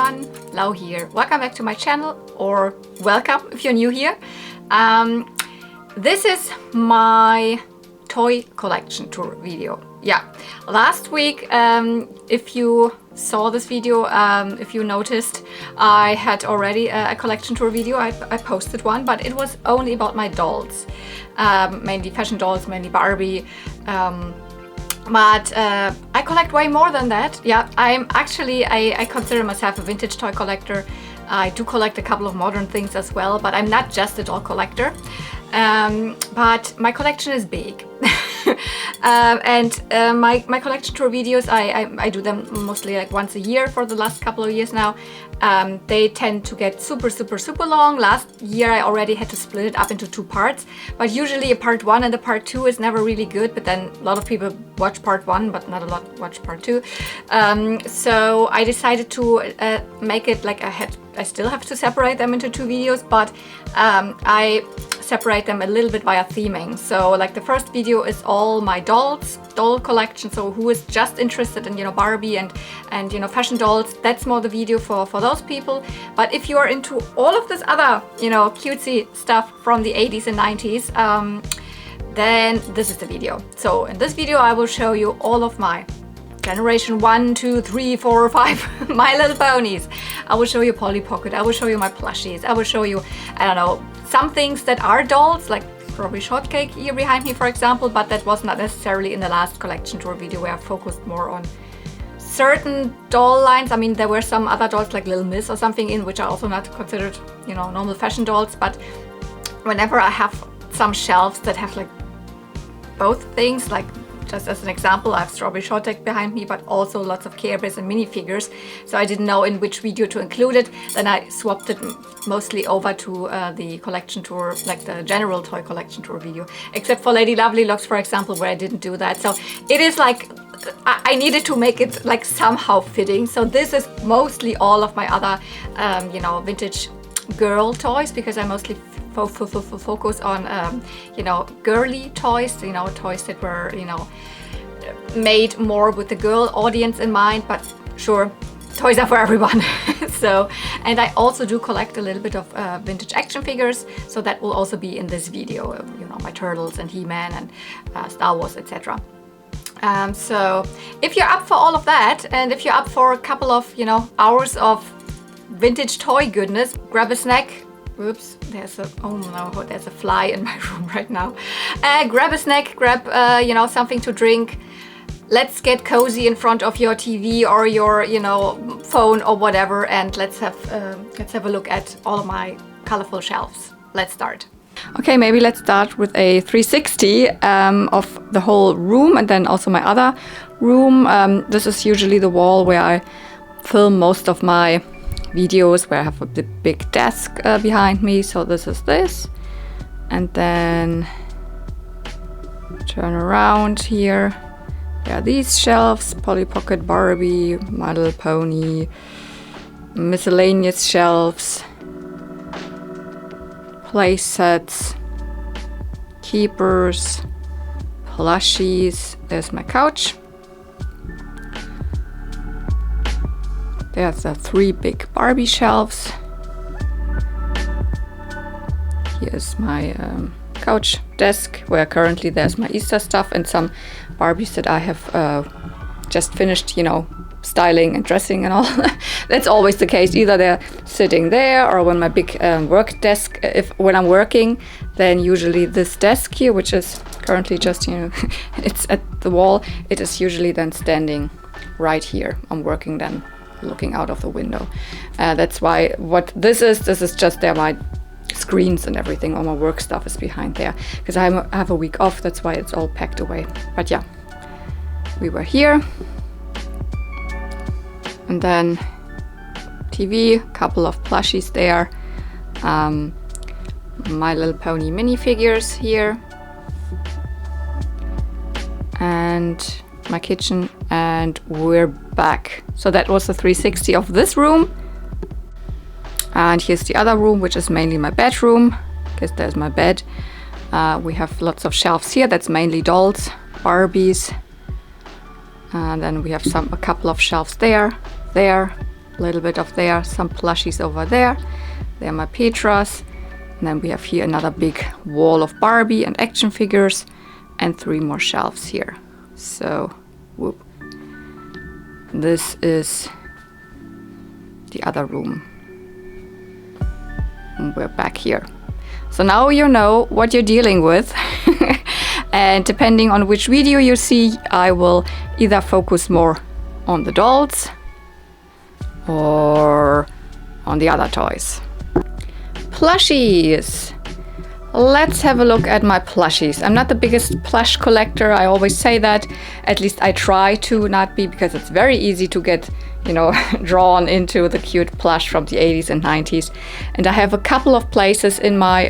everyone, Lau here. Welcome back to my channel, or welcome if you're new here. This is my toy collection tour video. Yeah, last week, if you saw this video, if you noticed, I had already a collection tour video. I posted one, but it was only about my dolls, mainly fashion dolls, mainly Barbie. But I collect way more than that. Yeah, I consider myself a vintage toy collector. I do collect a couple of modern things as well, but I'm not just a doll collector. But my collection is big. My collection tour videos, I do them mostly like once a year for the last couple of years now. They tend to get super long. Last year I already had to split it up into two parts, but usually a part one and a part two is never really good, but then a lot of people watch part one but not a lot watch part two. So I decided to make it like I still have to separate them into two videos, but I separate them a little bit via theming. So like the first video is all my doll collection, so who is just interested in, you know, Barbie and you know, fashion dolls, that's more the video for those people. But if you are into all of this other, you know, cutesy stuff from the 80s and 90s, then this is the video. So in this video I will show you all of my generation 1, 2, 3, 4, 5 My Little Ponies. I will show you Polly Pocket, I will show you my plushies, I will show you, I don't know, some things that are dolls, like Strawberry Shortcake here behind me, for example, but that was not necessarily in the last collection tour video where I focused more on certain doll lines. I mean, there were some other dolls like Little Miss or something in which are also not considered, you know, normal fashion dolls, but whenever I have some shelves that have like both things, like just as an example, I have Strawberry Shortcake behind me, but also lots of Care Bears and minifigures. So I didn't know in which video to include it. Then I swapped it mostly over to the collection tour, like the general toy collection tour video, except for Lady Lovely Locks, for example, where I didn't do that. So it is like, I needed to make it like somehow fitting. So this is mostly all of my other, you know, vintage girl toys, because I mostly focus on you know, girly toys, you know, toys that were, you know, made more with the girl audience in mind, but sure, toys are for everyone. So, and I also do collect a little bit of vintage action figures, so that will also be in this video, you know, my Turtles and He-Man and Star Wars, etc. So if you're up for all of that, and if you're up for a couple of, you know, hours of vintage toy goodness, grab a snack. Oops, oh no, there's a fly in my room right now. Grab a snack, grab, you know, something to drink. Let's get cozy in front of your TV or your, you know, phone or whatever, and let's have a look at all of my colorful shelves. Let's start. Okay, maybe let's start with a 360 of the whole room, and then also my other room. This is usually the wall where I film most of my videos, where I have a big desk behind me. So this is this, and then turn around here. There are these shelves: Polly Pocket, Barbie, My Little Pony, miscellaneous shelves, play sets, keepers, plushies. There's my couch. There's the 3 big Barbie shelves. Here's my couch desk, where currently there's my Easter stuff and some Barbies that I have just finished, you know, styling and dressing and all. That's always the case. Either they're sitting there, or when my big work desk, when I'm working, then usually this desk here, which is currently just, you know, it's at the wall, it is usually then standing right here. I'm working then looking out of the window. That's why what this is just there, my screens and everything, all my work stuff is behind there, because I have a week off. That's why it's all packed away. But yeah, we were here, and then TV, couple of plushies there, My Little Pony minifigures here, and my kitchen, and we're back. So that was the 360 of this room, and here's the other room, which is mainly my bedroom, because there's my bed. We have lots of shelves here. That's mainly dolls, Barbies, and then we have a couple of shelves there, a little bit of there, some plushies over there. There are my Petras. And then we have here another big wall of Barbie and action figures and 3 more shelves here. So, whoop. This is the other room. And we're back here. So now you know what you're dealing with. And depending on which video you see, I will either focus more on the dolls or on the other toys. Plushies. Let's have a look at my plushies. I'm not the biggest plush collector. I always say that. At least I try to not be, because it's very easy to get, you know, drawn into the cute plush from the 80s and 90s. And I have a couple of places in my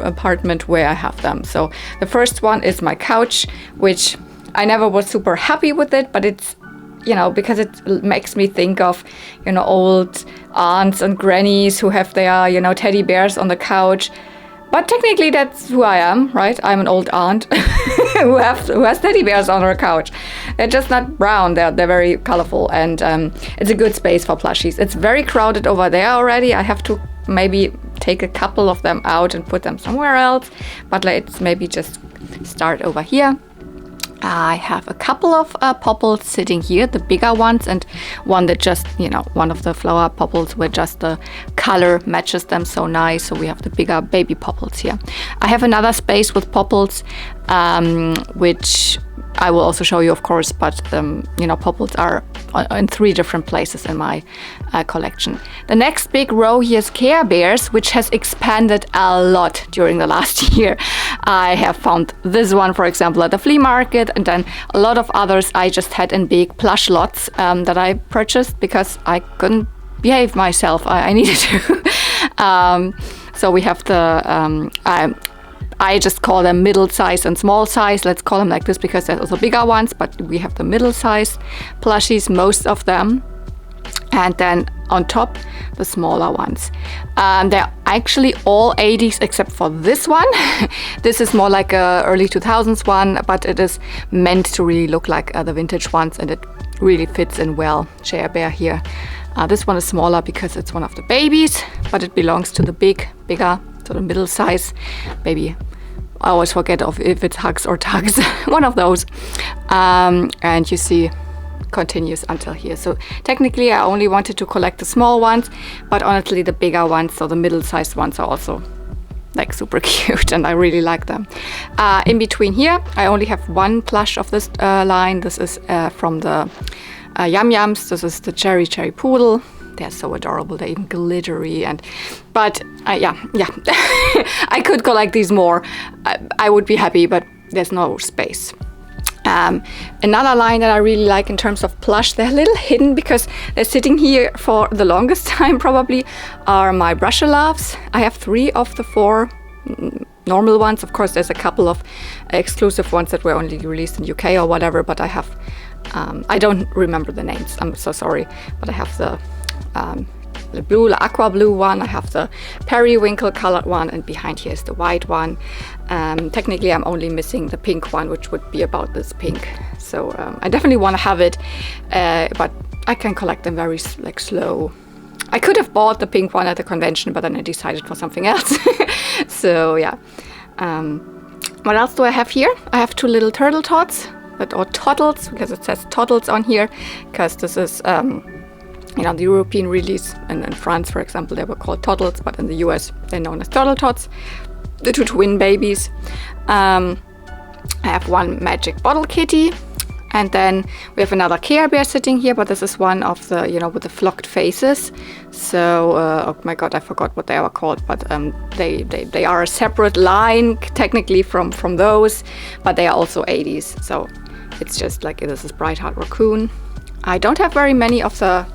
apartment where I have them. So the first one is my couch, which I never was super happy with it, but it's, you know, because it makes me think of, you know, old aunts and grannies who have their, you know, teddy bears on the couch. But technically that's who I am, right? I'm an old aunt who has teddy bears on her couch. They're just not brown, they're very colorful, and it's a good space for plushies. It's very crowded over there already. I have to maybe take a couple of them out and put them somewhere else, but let's maybe just start over here. I have a couple of popples sitting here, the bigger ones, and one that just, you know, one of the flower popples where just the color matches them so nice. So we have the bigger baby popples here. I have another space with popples, which I will also show you, of course, but you know, popples are in 3 different places in my collection. The next big row here is Care Bears, which has expanded a lot during the last year. I have found this one, for example, at the flea market, and then a lot of others I just had in big plush lots that I purchased because I couldn't behave myself. I needed to. So we have the I just call them middle size and small size. Let's call them like this because there's also bigger ones, but we have the middle size plushies, most of them. And then on top, the smaller ones. They're actually all 80s except for this one. This is more like a early 2000s one, but it is meant to really look like the vintage ones, and it really fits in well. Share Bear here. This one is smaller because it's one of the babies, but it belongs to the bigger, to the middle size baby. I always forget if it's Hugs or Tugs, one of those. And you see, continues until here. So technically I only wanted to collect the small ones, but honestly the bigger ones, so the middle-sized ones, are also like super cute, and I really like them. In between here, I only have one plush of this line. This is from the Yum Yums. This is the Cherry Poodle. They're so adorable. They're even glittery, but yeah. I could collect these more. I would be happy, but there's no space. Another line that I really like in terms of plush, they're a little hidden because they're sitting here for the longest time probably, are my Brush-A-Loves. I have 3 of the 4 normal ones. Of course, there's a couple of exclusive ones that were only released in UK or whatever, but I have, I don't remember the names, I'm so sorry, but I have the blue, the aqua blue one, I have the periwinkle colored one, and behind here is the white one. Technically I'm only missing the pink one, which would be about this pink. So I definitely want to have it, but I can collect them very slow. I could have bought the pink one at the convention, but then I decided for something else. So yeah. What else do I have here? I have 2 little turtle tots, or toddles, because it says toddles on here, because this is you know, the European release. And in France, for example, they were called toddles, but in the US they're known as turtle tots. The 2 twin babies. I have 1 magic bottle kitty, and then we have another Care Bear sitting here, but this is one of the, you know, with the flocked faces. So oh my god, I forgot what they are called, but they are a separate line technically from those, but they are also 80s. So it's just like, this is Bright Heart Raccoon. I don't have very many of the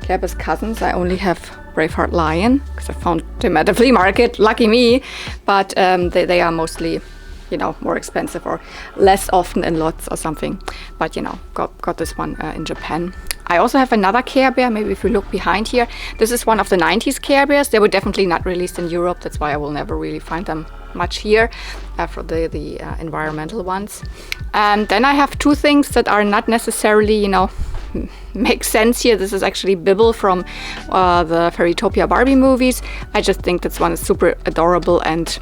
Claire's cousins. I only have Braveheart Lion because I found him at the flea market, lucky me, but they are mostly, you know, more expensive or less often in lots or something, but you know, got this one in Japan. I also have another Care Bear. Maybe if you look behind here, this is one of the 90s Care Bears. They were definitely not released in Europe, that's why I will never really find them much here for the environmental ones. And then I have 2 things that are not necessarily, you know, makes sense here. This is actually Bibble from the Fairytopia Barbie movies. I just think this one is super adorable, and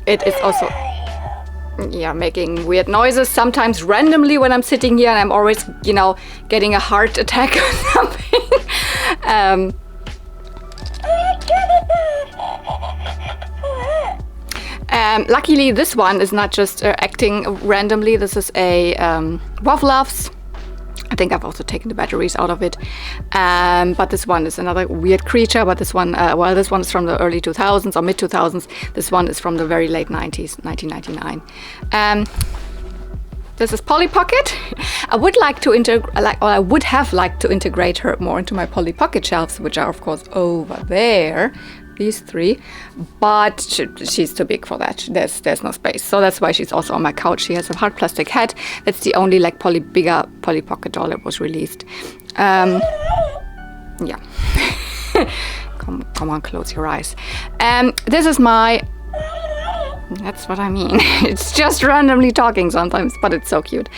it is also making weird noises sometimes randomly when I'm sitting here, and I'm always, getting a heart attack or something. Luckily, this one is not just acting randomly. This is a Wovloves. I think I've also taken the batteries out of it. But this one is another weird creature. But this one, this one is from the early 2000s or mid 2000s. This one is from the very late 90s, 1999. This is Polly Pocket. I would have liked to integrate her more into my Polly Pocket shelves, which are of course over there. These three, but she's too big for that. There's no space, so that's why she's also on my couch. She has a hard plastic head. That's the only bigger Polly Pocket doll that was released. Yeah. Come on, close your eyes. This is my. That's what I mean. It's just randomly talking sometimes, but it's so cute.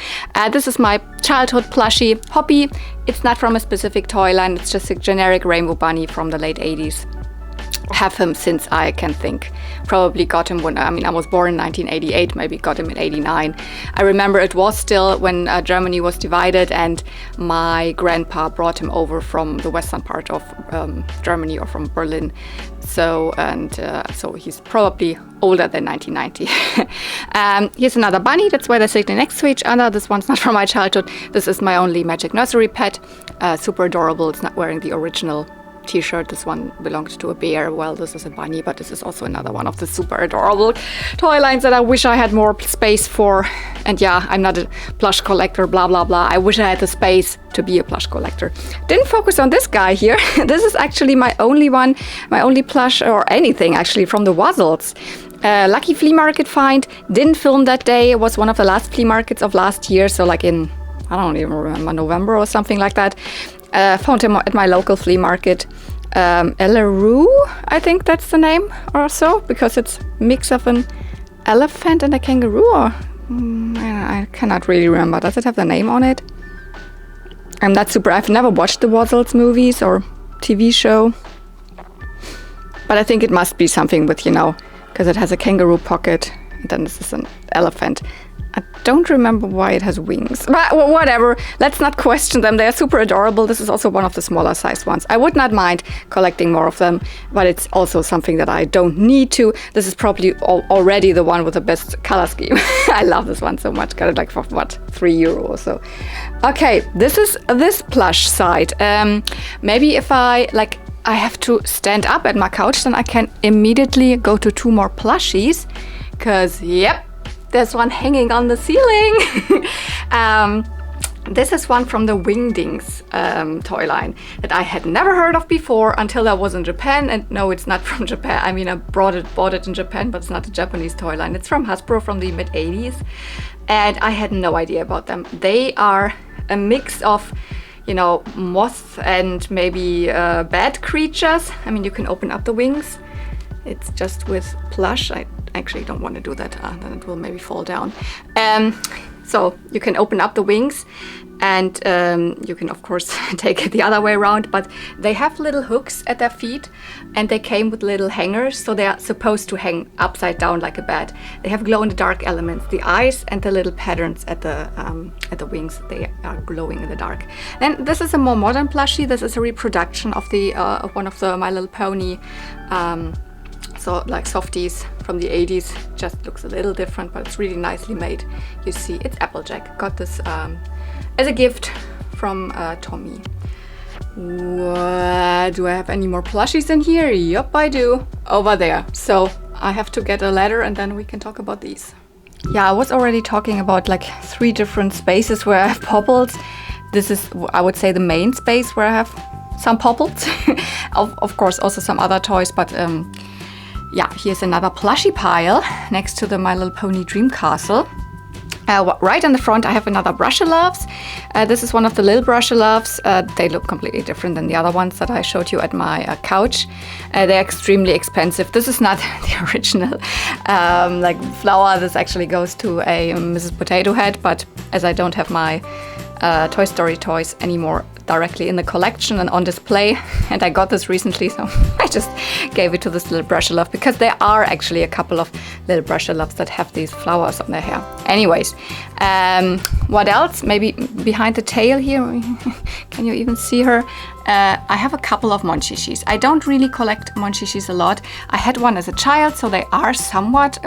This is my childhood plushie Hoppy. It's not from a specific toy line. It's just a generic rainbow bunny from the late 80s. Have him since I can think. Probably got him I was born in 1988, maybe got him in 89. I remember it was still when Germany was divided, and my grandpa brought him over from the western part of Germany, or from Berlin. So he's probably older than 1990. Here's another bunny. That's why they're sitting next to each other. This one's not from my childhood. This is my only Magic Nursery pet. Super adorable. It's not wearing the original t-shirt. This one belongs to a bear. Well, this is a bunny, but this is also another one of the super adorable toy lines that I wish I had more space for. And yeah, I'm not a plush collector, blah blah blah. I wish I had the space to be a plush collector. Didn't focus on this guy here. This is actually my only plush or anything actually from the Wuzzles. Lucky flea market find. Didn't film that day. It was one of the last flea markets of last year, so like in, I don't even remember, November or something like that. Found him at my local flea market. Elaroo, I think that's the name or so, because it's a mix of an elephant and a kangaroo, or I cannot really remember. Does it have the name on it? I'm not super. I've never watched the Wuzzles movies or TV show, but I think it must be something with, because it has a kangaroo pocket, and then this is an elephant. I don't remember why it has wings, but whatever. Let's not question them. They are super adorable. This is also one of the smaller sized ones. I would not mind collecting more of them, but it's also something that I don't need to. This is probably already the one with the best color scheme. I love this one so much. Got it like for what, €3 or so. Okay, this is this plush side. Maybe if I have to stand up at my couch, then I can immediately go to 2 more plushies, because yep, there's one hanging on the ceiling. This is one from the Wingdings toy line that I had never heard of before until I was in Japan. And no, it's not from Japan. I mean, I bought it in Japan, but it's not a Japanese toy line. It's from Hasbro from the mid 80s. And I had no idea about them. They are a mix of, moths and maybe bad creatures. I mean, you can open up the wings. It's just with plush. I actually don't want to do that, then it will maybe fall down. So you can open up the wings, and you can of course take it the other way around, but they have little hooks at their feet, and they came with little hangers, so they are supposed to hang upside down like a bed. They have glow-in-the-dark elements. The eyes and the little patterns at the wings, they are glowing in the dark. And this is a more modern plushie. This is a reproduction of one of the My Little Pony so like softies from the 80s. Just looks a little different, but it's really nicely made. You see, it's Applejack. Got this as a gift from Tommy. What? Do I have any more plushies in here? Yup, I do. Over there. So I have to get a ladder, and then we can talk about these. Yeah, I was already talking about like 3 different spaces where I have popples. This is, I would say, the main space where I have some popples. Of course, also some other toys, but yeah, here's another plushie pile next to the My Little Pony Dream Castle. Right in the front, I have another Brush-a-Loves. This is one of the little Brush-a-Loves. They look completely different than the other ones that I showed you at my couch. They're extremely expensive. This is not the original flower. This actually goes to a Mrs. Potato Head, but as I don't have my Toy Story toys anymore directly in the collection and on display, and I got this recently, so I just gave it to this little Brush-a-Love because there are actually a couple of little Brush-a-Loves that have these flowers on their hair. Anyways, what else? Maybe behind the tail here, can you even see her? I have a couple of Monchishis. I don't really collect Monchishis a lot. I had one as a child, so they are somewhat,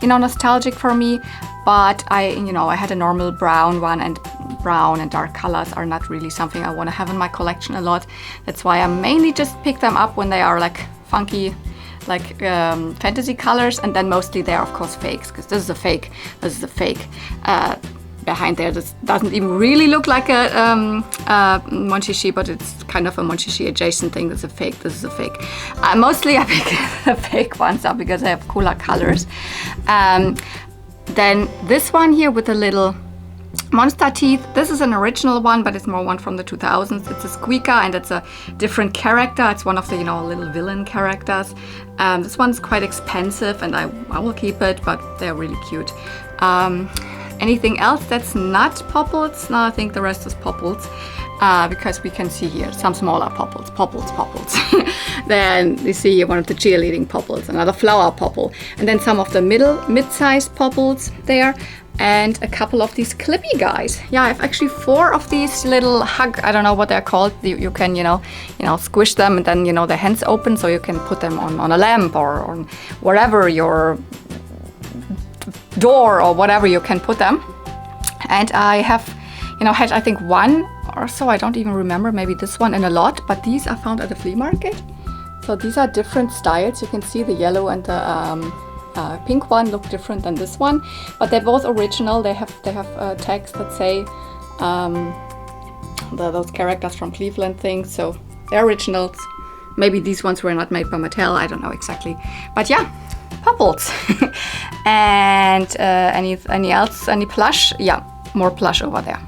nostalgic for me. But I had a normal brown one, and brown and dark colors are not really something I want to have in my collection a lot. That's why I mainly just pick them up when they are like funky, like fantasy colors, and then mostly they are of course fakes, because this is a fake. Behind there, this doesn't even really look like a Monchishi, but it's kind of a Monchishi adjacent thing. This is a fake. Mostly I pick the fake ones up because they have cooler colors. Then this one here with the little monster teeth. This is an original one, but it's more one from the 2000s. It's a squeaker and it's a different character. It's one of the, little villain characters. This one's quite expensive and I will keep it, but they're really cute. Anything else that's not popples? No, I think the rest is popples. Because we can see here some smaller popples. Then you see here one of the cheerleading popples, another flower popple, and then some of the mid-sized popples there, and a couple of these clippy guys. Yeah, I have actually 4 of these little hug, I don't know what they're called. You can, squish them, and then, their hands open, so you can put them on a lamp or on wherever your door or whatever you can put them. And I have, had I think 1 or so, I don't even remember, maybe this one in a lot, but these are found at the flea market. So these are different styles. You can see the yellow and the pink one look different than this one, but they're both original. They have tags that say those characters from Cleveland things, so they're originals. Maybe these ones were not made by Mattel, I don't know exactly, but yeah, popples. And any else? Any plush? Yeah, more plush over there.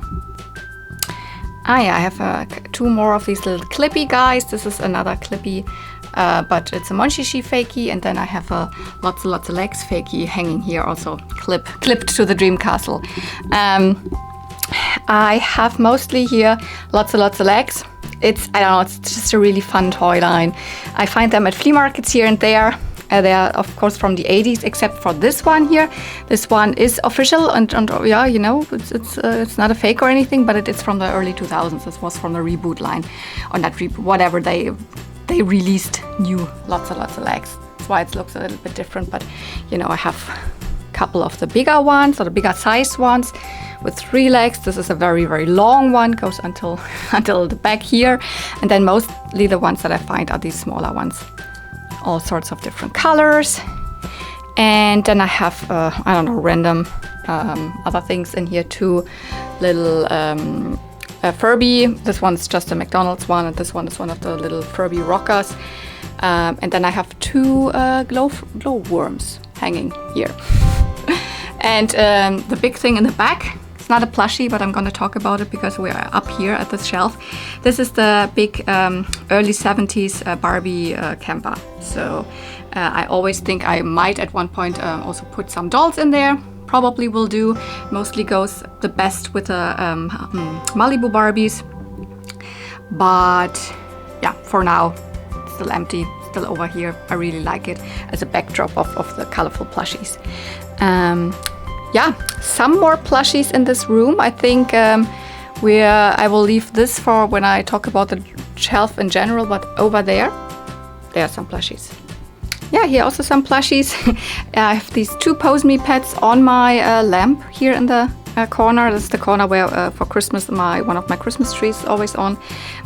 I have 2 more of these little clippy guys. This is another clippy, but it's a Monchishi fakie, and then I have a lots of legs fakie hanging here, also clipped to the dream castle. I have mostly here lots of legs. It's just a really fun toy line. I find them at flea markets here and there. They are, of course, from the 80s, except for this one here. This one is official, and yeah, it's not a fake or anything, but it is from the early 2000s. This was from the reboot line, or not reboot, whatever they released new lots of legs. That's why it looks a little bit different. But I have a couple of the bigger ones, or the bigger size ones, with 3 legs. This is a very, very long one, goes until the back here, and then mostly the ones that I find are these smaller ones. All sorts of different colors, and then I have random other things in here too. Little Furby. This one's just a McDonald's one, and this one is one of the little Furby rockers. And then I have 2 glow worms hanging here. And the big thing in the back, it's not a plushie, but I'm going to talk about it because we are up here at this shelf. This is the big early 70s Barbie camper. So I always think I might at one point also put some dolls in there. Probably will do. Mostly goes the best with the Malibu Barbies. But yeah, for now, it's still empty, still over here. I really like it as a backdrop of the colorful plushies. Yeah, some more plushies in this room. I think I will leave this for when I talk about the shelf in general, but over there are some plushies. Yeah, here also some plushies. I have these 2 Pose Me pets on my lamp here in the corner. This is the corner where for Christmas one of my Christmas trees is always on.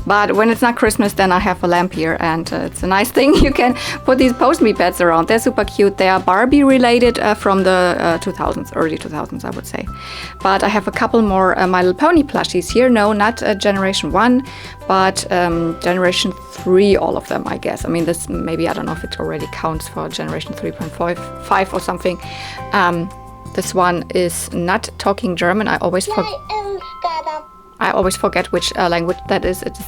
But when it's not Christmas, then I have a lamp here, and it's a nice thing. You can put these Pose Me pets around. They're super cute. They are Barbie related from the 2000s, early 2000s, I would say. But I have a couple more My Little Pony plushies here. No, not Generation 1, but Generation 3, all of them, I guess. I mean, this maybe, I don't know if it already counts for Generation 3.5 or something. This one is not talking German. I always forget which language that is. It's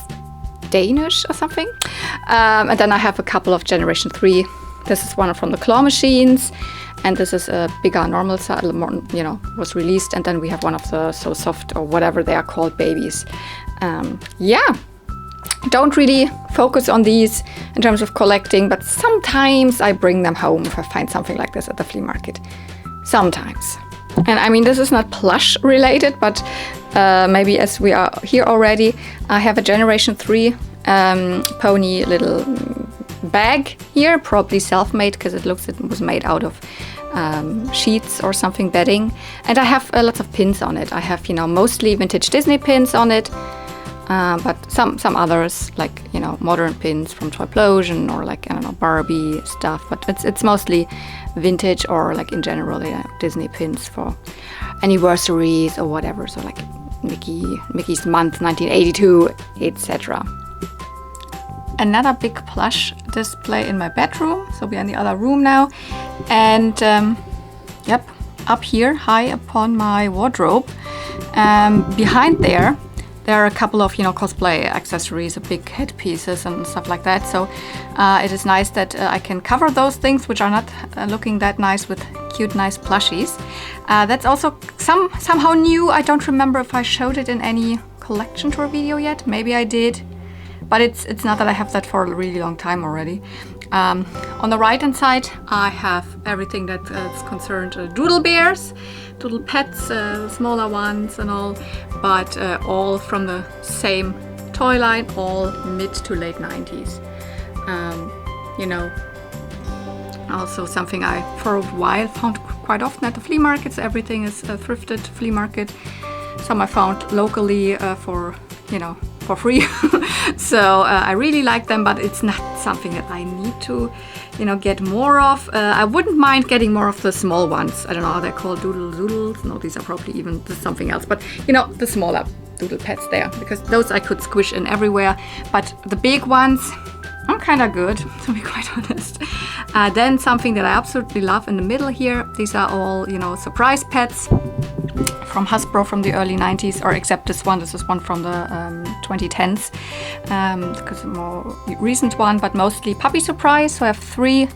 Danish or something. And then I have a couple of Generation 3. This is one from the claw machines. and this is a bigger normal size, you know, was released. And then we have one of the So Soft or whatever they are called babies. Yeah, don't really focus on these in terms of collecting, but sometimes I bring them home if I find something like this at the flea market. Sometimes. And I mean, this is not Plush related, but maybe as we are here already, I have a Generation 3 pony little bag here, probably self-made because it looks it was made out of sheets or something, bedding. And I have lots of pins on it. I have, you know, mostly vintage Disney pins on it, but some others, like, you know, modern pins from Toyplosion or like, I don't know, Barbie stuff. But it's mostly vintage or like in general, yeah, Disney pins for anniversaries or whatever. So like Mickey's month 1982, etc. Another big plush display in my bedroom. So we're in the other room now. And yep, up here, high upon my wardrobe, behind there are a couple of, you know, cosplay accessories, big headpieces and stuff like that. So it is nice that I can cover those things, which are not looking that nice, with cute, nice plushies. That's also somehow new. I don't remember if I showed it in any collection tour video yet. Maybe I did. But it's not that I have that for a really long time already. On the right hand side, I have everything that is concerned doodle bears, doodle pets, smaller ones and all, but all from the same toy line, all mid to late 90s. You know, also something I for a while found quite often at the flea markets. Everything is thrifted flea market. Some I found locally for, you know, for free. So I really like them, but it's not something that I need to, you know, get more of. I wouldn't mind getting more of the small ones. I don't know how they're called, doodles. No, these are probably even something else, but you know, the smaller doodle pets there, because those I could squish in everywhere. But the big ones are kind of good, to be quite honest. Then something that I absolutely love in the middle here, these are all, you know, surprise pets from Hasbro from the early 90s, or except this is one from the 2010s, because a more recent one, but mostly Puppy Surprise. So I have 3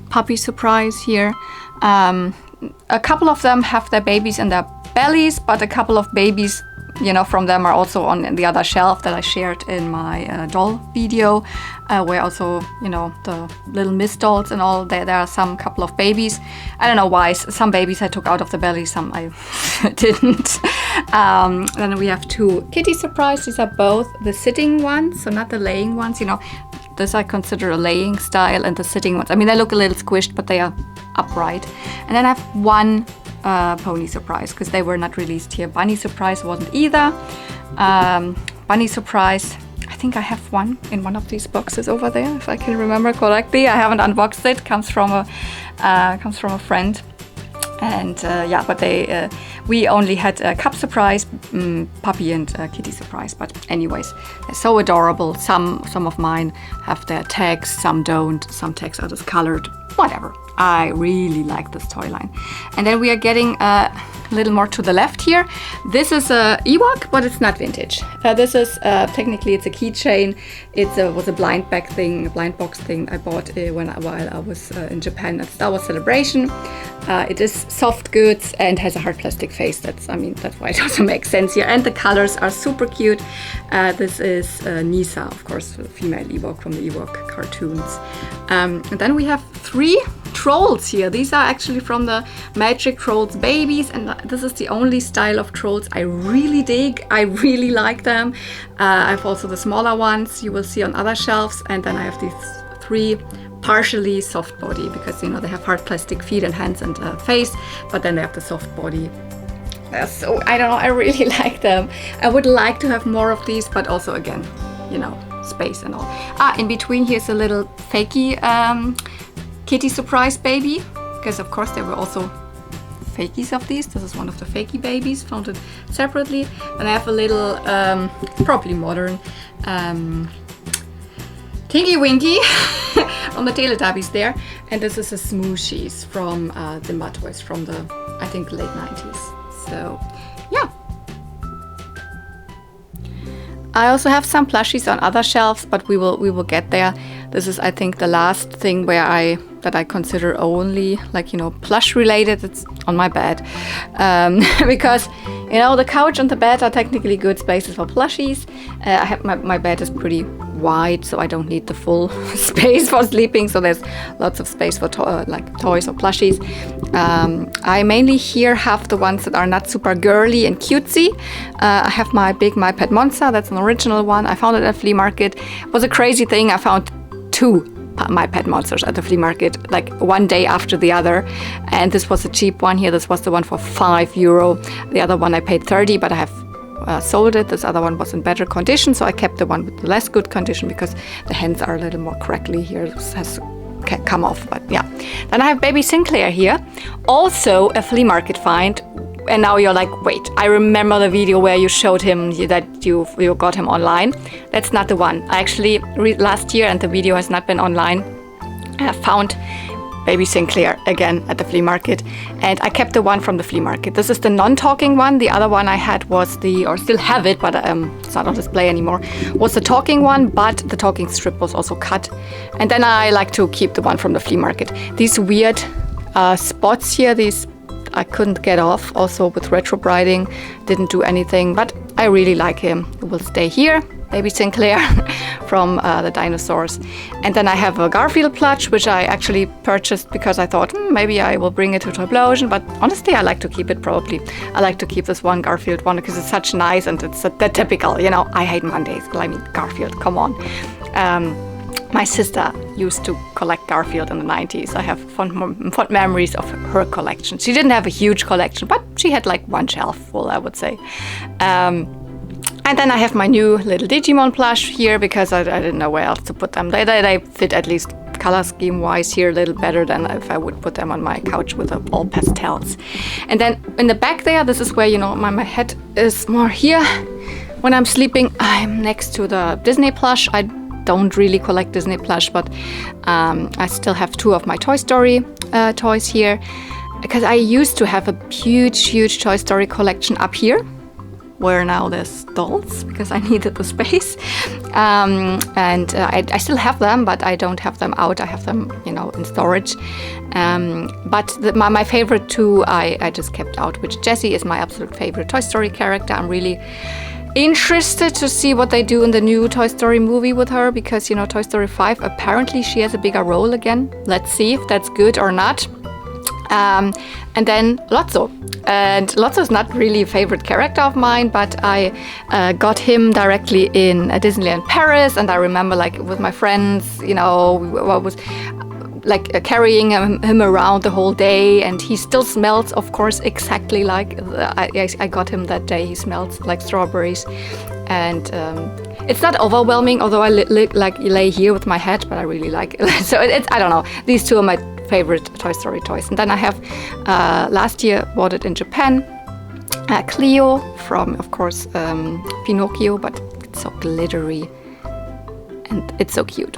Puppy Surprise here. A couple of them have their babies in their bellies, but a couple of babies, you know, from them are also on the other shelf that I shared in my doll video, where also, you know, the little Miss dolls and all, there are some couple of babies. I don't know why, some babies I took out of the belly, some I didn't. Then we have 2 Kitty Surprise. These are both the sitting ones, so not the laying ones, you know. This I consider a laying style, and the sitting ones, I mean, they look a little squished, but they are upright. And then I have 1 Pony Surprise, because they were not released here. Bunny Surprise wasn't either. Bunny Surprise, I think I have one in one of these boxes over there, if I can remember correctly. I haven't unboxed it. Comes from a friend. And yeah, but we only had a Cup Surprise, Puppy and Kitty Surprise. But anyways, they're so adorable. Some of mine have their tags, some don't. Some tags are discolored. Whatever. I really like this toy line. And then we are getting a little more to the left here. This is a Ewok, but it's not vintage. This is technically it's a keychain. It was a blind box thing I bought while I was in Japan at Star Wars Celebration. It is soft goods and has a hard plastic face. That's why it also makes sense here. And the colors are super cute. This is Nisa, of course, the female Ewok from the Ewok cartoons. And then we have 3 trolls here. These are actually from the Magic Trolls babies, and this is the only style of trolls I really dig. I really like them. I have also the smaller ones you will see on other shelves, and then I have these 3 partially soft body, because, you know, they have hard plastic feet and hands and face, but then they have the soft body. So I don't know, I really like them. I would like to have more of these, but also, again, you know, space and all. In between here's a little fakey Kitty Surprise baby, because of course there were also fakies of these. This is one of the fakey babies, found it separately. And I have a little, probably modern, Tinky Winky on the Teletubbies there. And this is a Smooshies from Dimba Toys from the, I think, late 90s. So, yeah. I also have some plushies on other shelves, but we will get there. This is, I think, the last thing that I consider only like, you know, plush related. It's on my bed, because, you know, the couch and the bed are technically good spaces for plushies. I have my bed is pretty wide, so I don't need the full space for sleeping. So there's lots of space for like toys or plushies. I mainly here have the ones that are not super girly and cutesy. I have my big My Pet Monster. That's an original one. I found it at a flea market. It was a crazy thing. I found 2 My Pet Monsters at the flea market, like one day after the other. And this was a cheap one here. This was the one for €5. The other one I paid 30, but I have sold it. This other one was in better condition, so I kept the one with the less good condition because the hands are a little more crackly here. This has come off, but yeah. Then I have baby Sinclair here, also a flea market find. And now you're like, wait, I remember the video where you showed him that you got him online. That's not the one. I actually last year, and the video has not been online, I found baby Sinclair again at the flea market, and I kept the one from the flea market. This is the non-talking one. The other one I had was or still have it, but it's not on display anymore, was the talking one, but the talking strip was also cut. And then I like to keep the one from the flea market. These weird spots here, these I couldn't get off. Also with retro Briting, didn't do anything, but I really like him. He will stay here. Baby Sinclair from the dinosaurs. And then I have a Garfield plush, which I actually purchased because I thought maybe I will bring it to Toyplosion, but honestly I like to keep it probably. I like to keep this one Garfield one because it's such nice, and it's the typical, you know, I hate Mondays, but I mean Garfield, come on. My sister used to collect Garfield in the 90s. I have fond memories of her collection. She didn't have a huge collection, but she had like one shelf full, I would say. And then I have my new little Digimon plush here because I didn't know where else to put them. They fit at least color scheme wise here a little better than if I would put them on my couch with all pastels. And then in the back there, this is where, you know, my head is more here. When I'm sleeping, I'm next to the Disney plush. I don't really collect Disney plush, but I still have 2 of my Toy Story toys here, because I used to have a huge Toy Story collection up here, where now there's dolls because I needed the space. I still have them, but I don't have them out. I have them, you know, in storage. But my favorite 2 I just kept out, which Jessie is my absolute favorite Toy Story character. I'm really interested to see what they do in the new Toy Story movie with her, because, you know, Toy Story 5, apparently she has a bigger role again. Let's see if that's good or not. And then Lotso. And Lotso is not really a favorite character of mine, but I got him directly in Disneyland Paris, and I remember, like, with my friends, you know, what was like carrying him around the whole day, and he still smells, of course, exactly like I got him that day. He smells like strawberries, and it's not overwhelming, although I lay here with my head, but I really like it. So it's, I don't know, these 2 are my favorite Toy Story toys. And then I have last year bought it in Japan, Cleo from, of course, Pinocchio, but it's so glittery and it's so cute.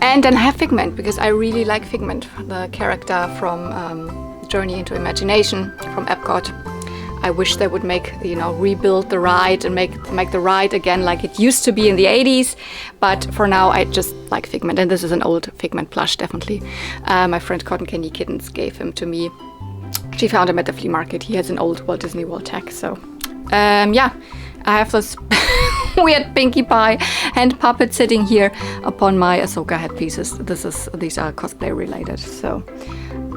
And then I have Figment, because I really like Figment, the character from Journey into Imagination from Epcot. I wish they would make, you know, rebuild the ride and make the ride again like it used to be in the 80s. But for now, I just like Figment. And this is an old Figment plush, definitely. My friend Cotton Candy Kittens gave him to me. She found him at the flea market. He has an old Walt Disney World tag. So, yeah, I have this weird Pinkie Pie hand puppet sitting here upon my Ahsoka headpieces. These are cosplay related. So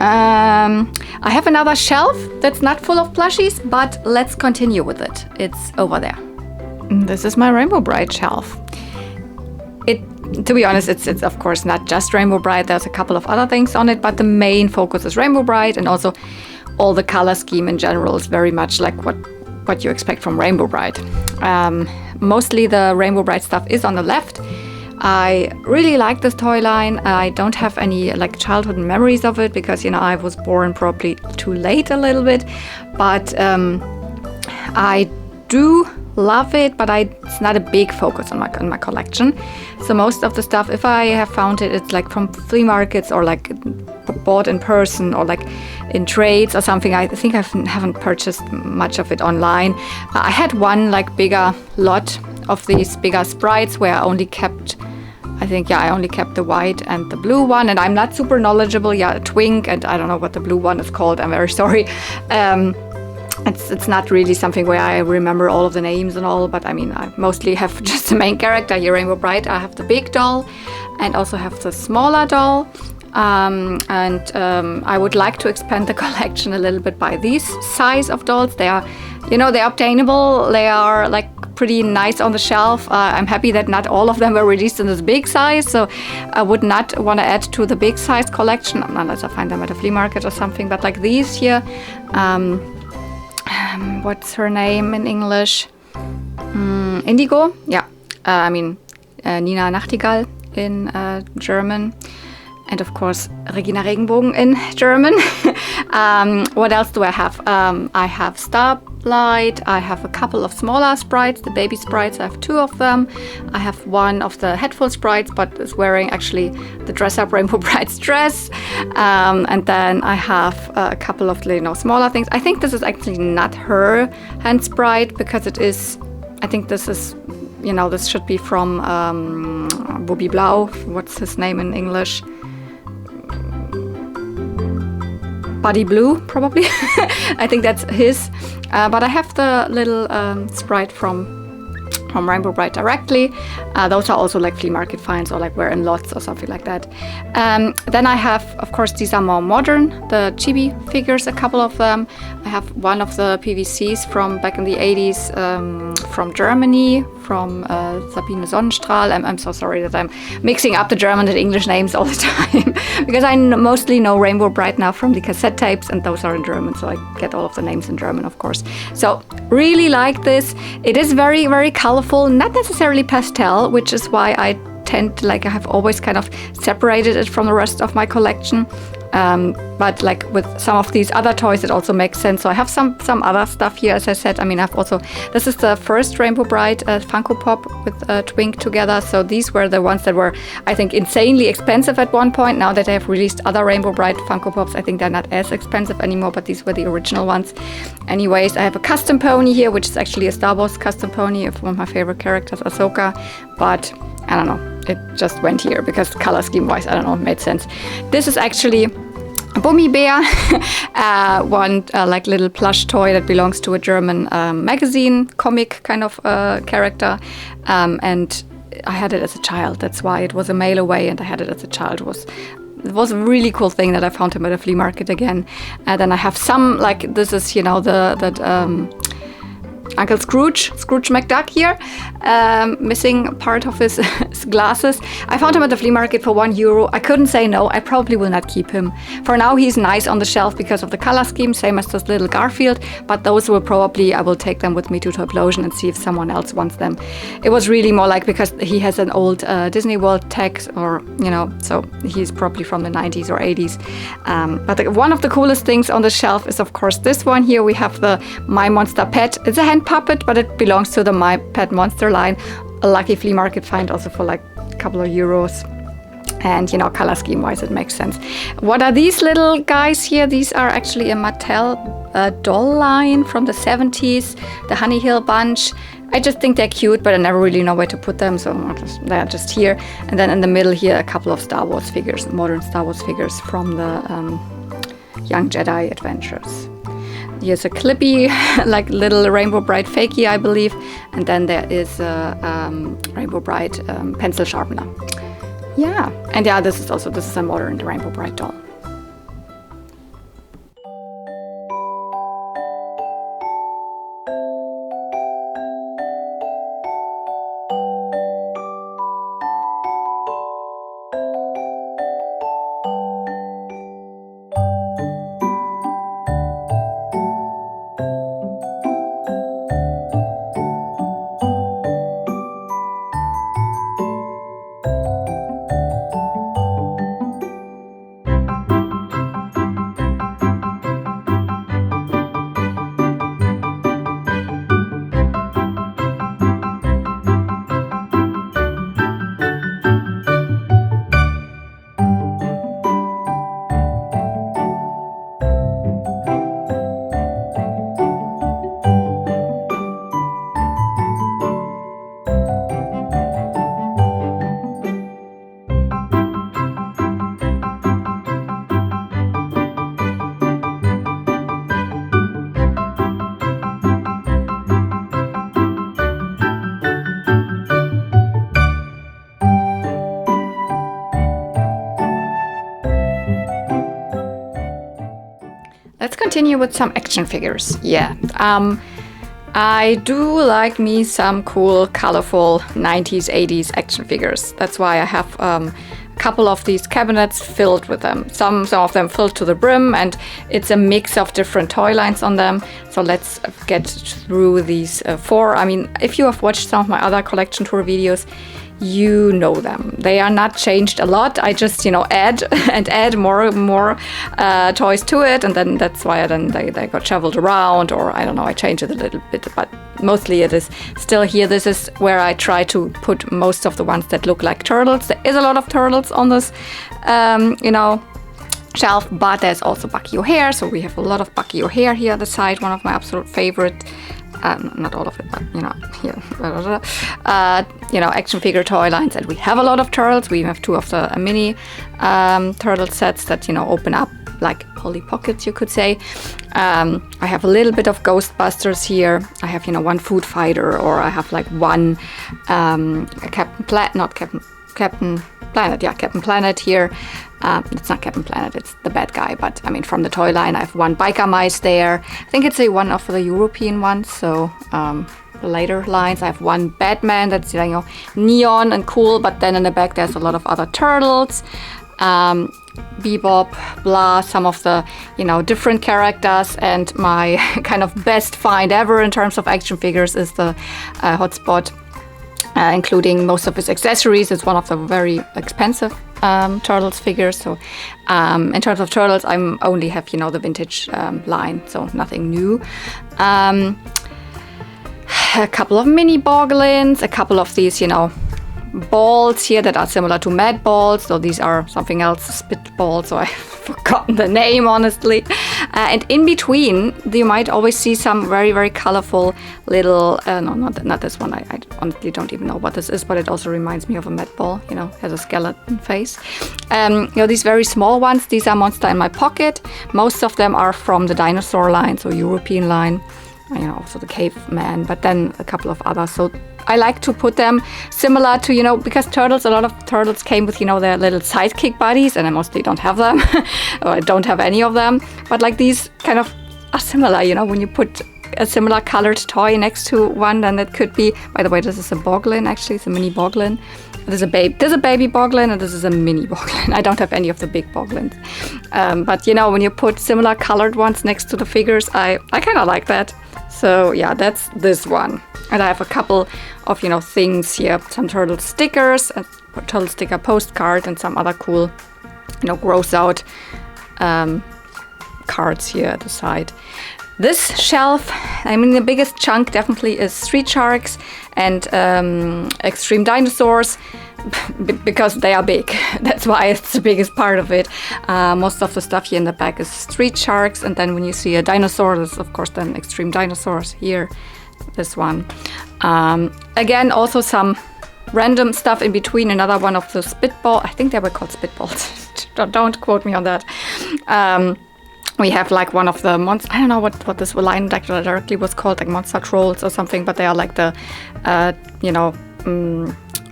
I have another shelf that's not full of plushies, but let's continue with it. It's over there. This is my Rainbow Brite shelf. To be honest, it's of course not just Rainbow Brite. There's a couple of other things on it, but the main focus is Rainbow Brite, and also all the color scheme in general is very much like what you expect from Rainbow Brite. Mostly the Rainbow Brite stuff is on the left. I really like this toy line. I don't have any like childhood memories of it because, you know, I was born probably too late a little bit, but I do love it, but it's not a big focus on my collection. So most of the stuff, if I have found it, it's like from flea markets or like bought in person or like in trades or something. I think I haven't purchased much of it online. I had one like bigger lot of these bigger sprites where I only kept, I think, yeah, I only kept the white and the blue one, and I'm not super knowledgeable. Yeah, Twink, and I don't know what the blue one is called. I'm very sorry. It's not really something where I remember all of the names and all, but I mean, I mostly have just the main character here, Rainbow Brite. I have the big doll and also have the smaller doll. I would like to expand the collection a little bit by these size of dolls. They are, you know, they're obtainable. They are like pretty nice on the shelf. I'm happy that not all of them were released in this big size, so I would not want to add to the big size collection unless I find them at a flea market or something. But like these here, what's her name in English? Indigo. Yeah, I mean Nina Nachtigall in German. And of course, Regina Regenbogen in German. What else do I have? I have Starlight. I have a couple of smaller sprites, the baby sprites. I have 2 of them. I have one of the headful sprites, but is wearing actually the dress-up Rainbow Brite's dress. And then I have a couple of, you know, smaller things. I think this is actually not her hand sprite, because it is, I think this is, you know, this should be from Bobby Blau. What's his name in English? Buddy Blue, probably. I think that's his. But I have the little sprite from Rainbow Brite directly. Those are also like flea market finds, or like we're in lots or something like that. Then I have, of course, these are more modern, the chibi figures, a couple of them. I have one of the PVCs from back in the 80s from Germany, from Sabine Sonnenstrahl. I'm so sorry that I'm mixing up the German and English names all the time because I mostly know Rainbow Brite now from the cassette tapes, and those are in German, so I get all of the names in German, of course. So really like this. It is very, very colorful, not necessarily pastel, which is why I tend to, like, I have always kind of separated it from the rest of my collection. But like with some of these other toys, it also makes sense. So I have some other stuff here, as I said. I mean, I've also, this is the first Rainbow Brite Funko Pop with Twink together. So these were the ones that were, I think, insanely expensive at one point. Now that they have released other Rainbow Brite Funko Pops, I think they're not as expensive anymore, but these were the original ones. Anyways, I have a custom pony here, which is actually a Star Wars custom pony of one of my favorite characters, Ahsoka. But I don't know, it just went here because color scheme wise, I don't know, it made sense. This is actually Bummi Bear, one like little plush toy that belongs to a German magazine, comic kind of character. And I had it as a child. That's why it was a mail away, and I had it as a child. It was a really cool thing that I found him at a flea market again. And then I have some, like, this is, you know, Uncle Scrooge McDuck here, missing part of his glasses. I found him at the flea market for €1. I couldn't say no. I probably will not keep him. For now, he's nice on the shelf because of the color scheme, same as this little Garfield, but those will probably, I will take them with me to Toyplosion and see if someone else wants them. It was really more like because he has an old Disney World tag, or, you know, so he's probably from the 90s or 80s. But one of the coolest things on the shelf is, of course, this one here. We have the My Monster Pet. It's a hand puppet, but it belongs to the My Pet Monster line. A lucky flea market find, also for like a couple of euros. And, you know, color scheme wise, it makes sense. What are these little guys here? These are actually a Mattel doll line from the 70s, the Honey Hill Bunch. I just think they're cute, but I never really know where to put them, so they're just here. And then in the middle here, a couple of Star Wars figures, modern Star Wars figures from the Young Jedi Adventures. Here's a Clippy, like little Rainbow Brite fakie, I believe. And then there is a Rainbow Brite pencil sharpener. Yeah, and yeah, this is a modern Rainbow Brite doll. continue with some action figures. Yeah, I do like me some cool, colorful 90s, 80s action figures. That's why I have a couple of these cabinets filled with them. Some of them filled to the brim, and it's a mix of different toy lines on them. So let's get through these 4. I mean, if you have watched some of my other collection tour videos, you know them. They are not changed a lot. I just, add and add more toys to it, and then that's why they got shuffled around, or I don't know, I change it a little bit, but mostly it is still here. This is where I try to put most of the ones that look like turtles. There is a lot of turtles on this, shelf, but there's also Bucky O'Hare, so we have a lot of Bucky O'Hare here at the side, one of my absolute favorite. Not all of it, but here, action figure toy lines, and we have a lot of turtles. We have 2 of the mini turtle sets that open up like Polly Pockets, you could say. I have a little bit of Ghostbusters here. I have 1 Food Fighter, or I have like 1 Captain Planet here. It's not Captain Planet, it's the bad guy, but I mean, from the toy line, I have 1 Biker Mice there. I think it's one of the European ones, so the later lines. I have 1 Batman that's neon and cool, but then in the back there's a lot of other turtles. Bebop, blah, some of the different characters, and my kind of best find ever in terms of action figures is the Hotspot, including most of his accessories. It's one of the very expensive Turtles figures. So in terms of Turtles, I only have the vintage line, so nothing new. A couple of mini Boglins, a couple of these balls here that are similar to Mad Balls, so these are something else, spit balls, so I've forgotten the name, honestly. And in between, you might always see some very, very colorful little, no, not this one, I honestly don't even know what this is, but it also reminds me of a Mad Ball, has a skeleton face. These very small ones, these are Monster in My Pocket. Most of them are from the dinosaur line, so European line, also the caveman, but then a couple of others. So I like to put them similar to, because a lot of turtles came with, their little sidekick buddies, and I mostly don't have them, or I don't have any of them. But like these kind of are similar, when you put a similar colored toy next to one, then it could be, by the way, this is a Boglin, actually, it's a mini Boglin. There's a baby Boglin, and this is a mini Boglin. I don't have any of the big Boglins. But when you put similar colored ones next to the figures, I kind of like that. So yeah, that's this one. And I have a couple of, things here, some turtle stickers, a turtle sticker postcard, and some other cool, gross out cards here at the side. This shelf, the biggest chunk definitely is Street Sharks and Extreme Dinosaurs, because they are big. That's why it's the biggest part of it. Most of the stuff here in the back is Street Sharks, and then when you see a dinosaur, there's of course then Extreme Dinosaurs here, this one. Again, also some random stuff in between. Another one of the Spitball, I think they were called Spitballs. Don't quote me on that. We have like one of the monsters, I don't know what this line directly was called, like Monster Trolls or something, but they are like the,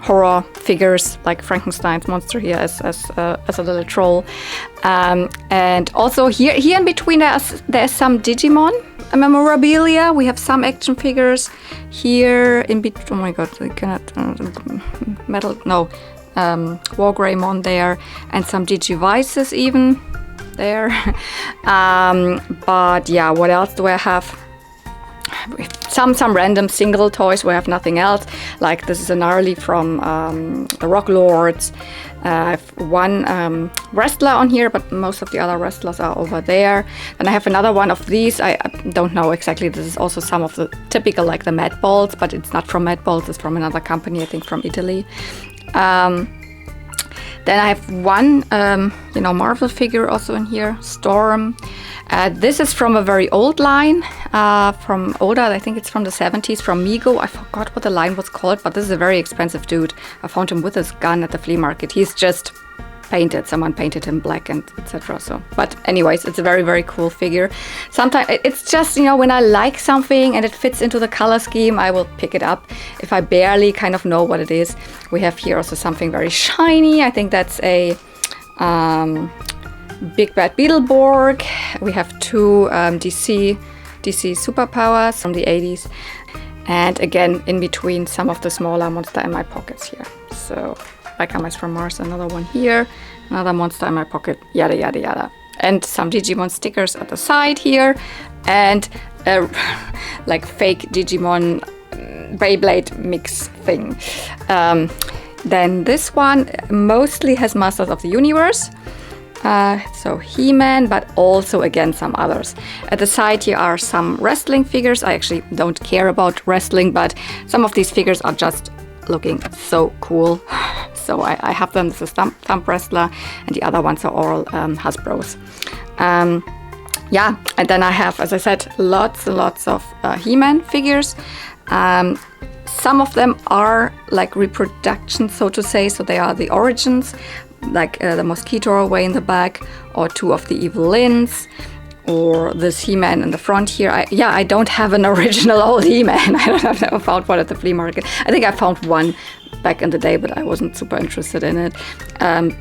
horror figures, like Frankenstein's monster here as a little troll. And also here in between there's some Digimon memorabilia. We have some action figures here in between. Oh my god, I cannot, Wargreymon there, and some Digivices even there. But yeah, what else do I have? Some random single toys where I have nothing else. Like this is a gnarly from the Rock Lords. I have 1 wrestler on here, but most of the other wrestlers are over there. And I have another one of these. I don't know exactly. This is also some of the typical, like the Mad Balls, but it's not from Mad Balls. It's from another company, I think from Italy. Then I have 1, Marvel figure also in here, Storm. This is from a very old line, from Oda, I think it's from the 70s, from Mego. I forgot what the line was called, but this is a very expensive dude. I found him with his gun at the flea market. He's just painted, someone painted him black and etc. So, but anyways, it's a very, very cool figure. Sometimes it's just, when I like something and it fits into the color scheme, I will pick it up. If I barely kind of know what it is. We have here also something very shiny. I think that's a Big Bad Beetleborg. We have two DC superpowers from the 80s. And again, in between some of the smaller monster in my pockets here. So, Bikers from Mars, another one here, another monster in my pocket, yada yada yada. And some Digimon stickers at the side here, and a like fake Digimon Beyblade mix thing. Then this one mostly has Masters of the Universe. So He-Man, but also again some others. At the side here are some wrestling figures. I actually don't care about wrestling, but some of these figures are just looking so cool. So I have them. This is Thumb Wrestler, and the other ones are all Hasbro's. Yeah, and then I have, as I said, lots and lots of He-Man figures. Some of them are like reproduction, so to say, so they are the origins, like the Mosquito away in the back, or two of the Evil Lins, or this He-Man in the front here. I don't have an original old He-Man. I've never found one at the flea market. I think I found one back in the day, but I wasn't super interested in it.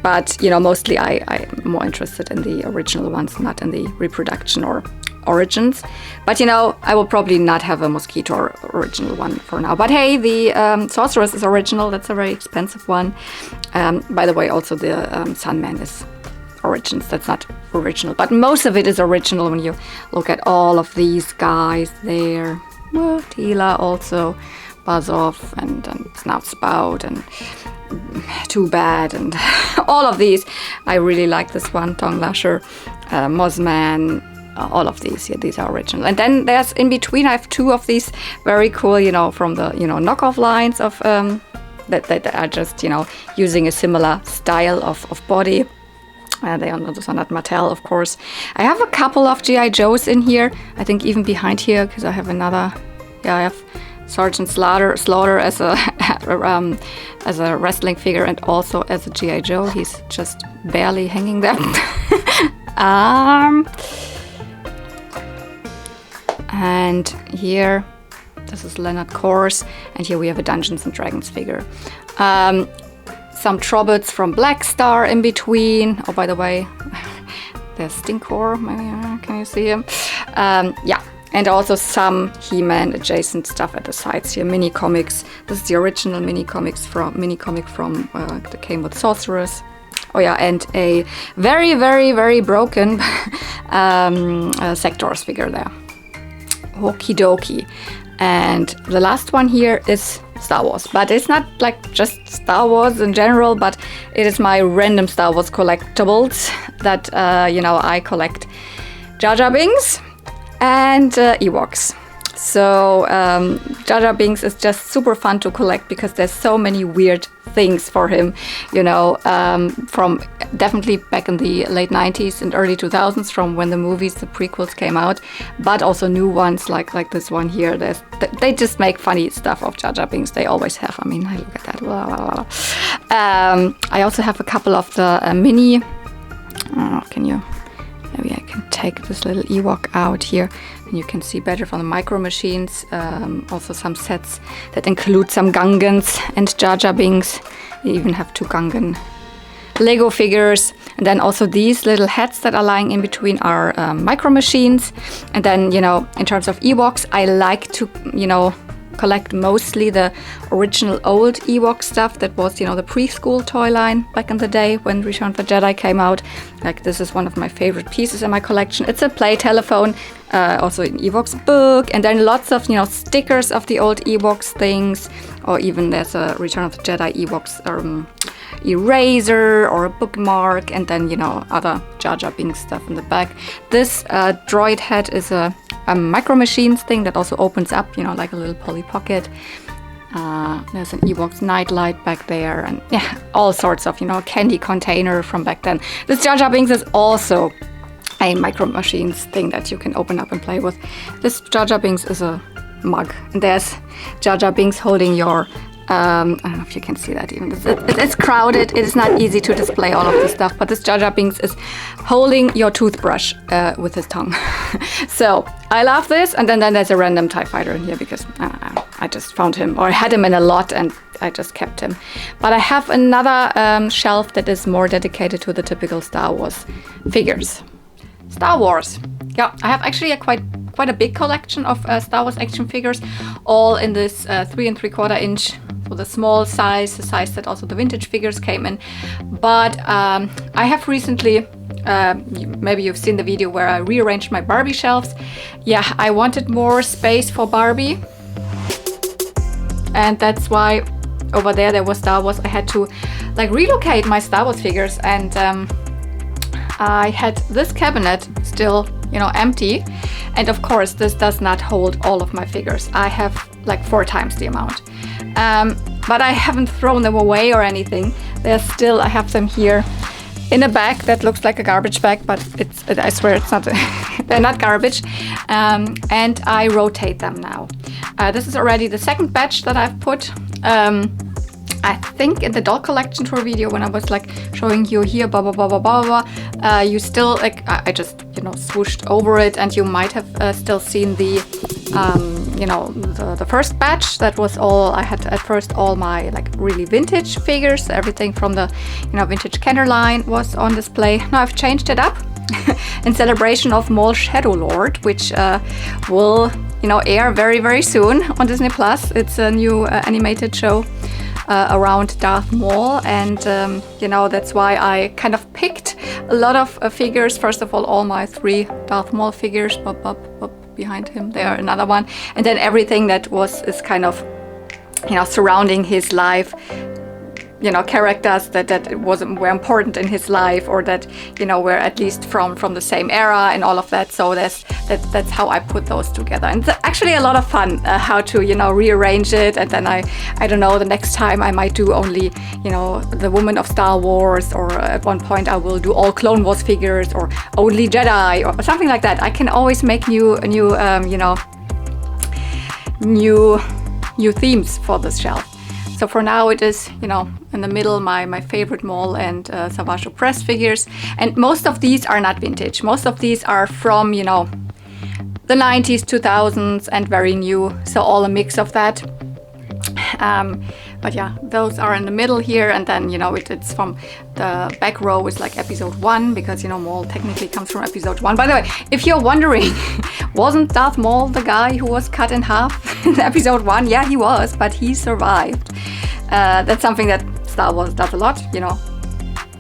But, you know, mostly I'm more interested in the original ones, not in the reproduction or origins. But, you know, I will probably not have a Mosquito original one for now. But hey, the Sorceress is original. That's a very expensive one. By the way, also the Sunman is origins. That's not original, but most of it is original when you look at all of these guys there. Well, Tila also, Buzz-Off, and Snout Spout, and Too Bad, and all of these. I really like this one, Tongue Lasher, Mothman, all of these. Yeah, these are original. And then there's in between, I have two of these very cool, you know, from the, you know, knockoff lines of that are just, you know, using a similar style of body. They are not Mattel, of course. I have a couple of G.I. Joes in here. I think even behind here, because I have another. Yeah, I have Sergeant Slaughter as a wrestling figure, and also as a G.I. Joe. He's just barely hanging there. And here, this is Leonard Course, and here we have a Dungeons and Dragons figure. Some Trobots from Black Star in between. Oh, by the way, there's Stinkor. Can you see him? Yeah, and also some He-Man adjacent stuff at the sides here. Mini comics. This is the original mini comic from that came with Sorceress. Oh yeah, and a very, very, very broken Sectors figure there. Okie dokie. And the last one here is Star Wars, but it's not like just Star Wars in general, but it is my random Star Wars collectibles that, you know, I collect Jar Jar Binks and Ewoks. So Jar Jar Binks is just super fun to collect because there's so many weird things for him, you know, from definitely back in the late 90s and early 2000s, from when the movies, the prequels came out, but also new ones like this one here. They just make funny stuff of Jar Jar Binks. They always have. I mean, look at that. Blah, blah, blah. I also have a couple of the mini. Maybe I can take this little Ewok out here, and you can see better from the Micro Machines. Also some sets that include some Gungans and Jar Jar Binks. You even have two Gungan Lego figures. And then also these little heads that are lying in between are Micro Machines. And then, you know, in terms of Ewoks, I like to, you know, collect mostly the original old Ewok stuff that was, you know, the preschool toy line back in the day when Return of the Jedi came out. Like, this is one of my favorite pieces in my collection. It's a play telephone, also in Ewok's book, and then lots of, you know, stickers of the old Ewoks things, or even there's a Return of the Jedi Ewoks eraser or a bookmark, and then, you know, other Jar Jar Binks stuff in the back. This droid head is a Micro Machines thing that also opens up, you know, like a little Polly Pocket. There's an Ewoks nightlight back there, and yeah, all sorts of, you know, candy container from back then. This Jar Jar Binks is also a Micro Machines thing that you can open up and play with. This Jar Jar Binks is a mug, and there's Jar Jar Binks holding your I don't know if you can see that even. It's crowded. It is not easy to display all of this stuff, but this Jar Jar Binks is holding your toothbrush with his tongue. So I love this. And then there's a random TIE fighter in here because I I just found him, or I had him in a lot and I just kept him. But I have another shelf that is more dedicated to the typical Star Wars figures. Star Wars. Yeah, I have actually quite a big collection of Star Wars action figures, all in this 3 3/4 inch, so the small size, the size that also the vintage figures came in. But I have recently, maybe you've seen the video where I rearranged my Barbie shelves. Yeah, I wanted more space for Barbie, and that's why over there was Star Wars. I had to like relocate my Star Wars figures, and I had this cabinet still, you know, empty. And of course, this does not hold all of my figures. I have like 4 times the amount. But I haven't thrown them away or anything. They're still, I have them here in a bag that looks like a garbage bag, but I swear it's not, they're not garbage. And I rotate them now. This is already the second batch that I've put. I think in the doll collection tour video, when I was like showing you here, blah blah blah blah blah blah, you still like I just, you know, swooshed over it, and you might have still seen the you know, the first batch. That was all I had at first. All my like really vintage figures, everything from the, you know, vintage Kenner line was on display. Now I've changed it up in celebration of Maul Shadow Lord, which will, you know, air very very soon on Disney Plus. It's a new animated show around Darth Maul, and you know, that's why I kind of picked a lot of figures. First of all my 3 Darth Maul figures, behind him there another one, and then everything that is kind of, you know, surrounding his life, you know, characters that were important in his life, or that, you know, were at least from the same era and all of that. So that's how I put those together, and it's actually a lot of fun how to, you know, rearrange it. And then I don't know, the next time I might do only, you know, the Woman of Star Wars, or at one point I will do all Clone Wars figures, or only Jedi, or something like that. I can always make new you know, new themes for this shelf. So for now it is, you know, in the middle, my favorite Maul and Savage Opress figures. And most of these are not vintage. Most of these are from, you know, the 90s, 2000s, and very new. So all a mix of that. But yeah, those are in the middle here, and then, you know, it's from the back row is like episode 1, because, you know, Maul technically comes from episode 1. By the way, if you're wondering, wasn't Darth Maul the guy who was cut in half in episode 1? Yeah, he was, but he survived. That's something that Star Wars does a lot, you know.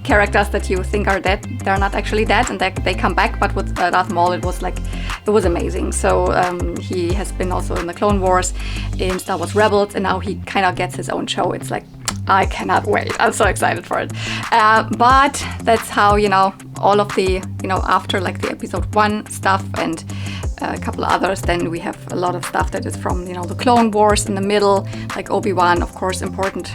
Characters that you think are dead, they're not actually dead, and they come back. But with Darth Maul, it was amazing. So he has been also in the Clone Wars, in Star Wars Rebels, and now he kind of gets his own show. It's like, I cannot wait. I'm so excited for it. But that's how, you know, all of the, you know, after like the episode 1 stuff and a couple of others, then we have a lot of stuff that is from, you know, the Clone Wars in the middle, like Obi-Wan, of course, important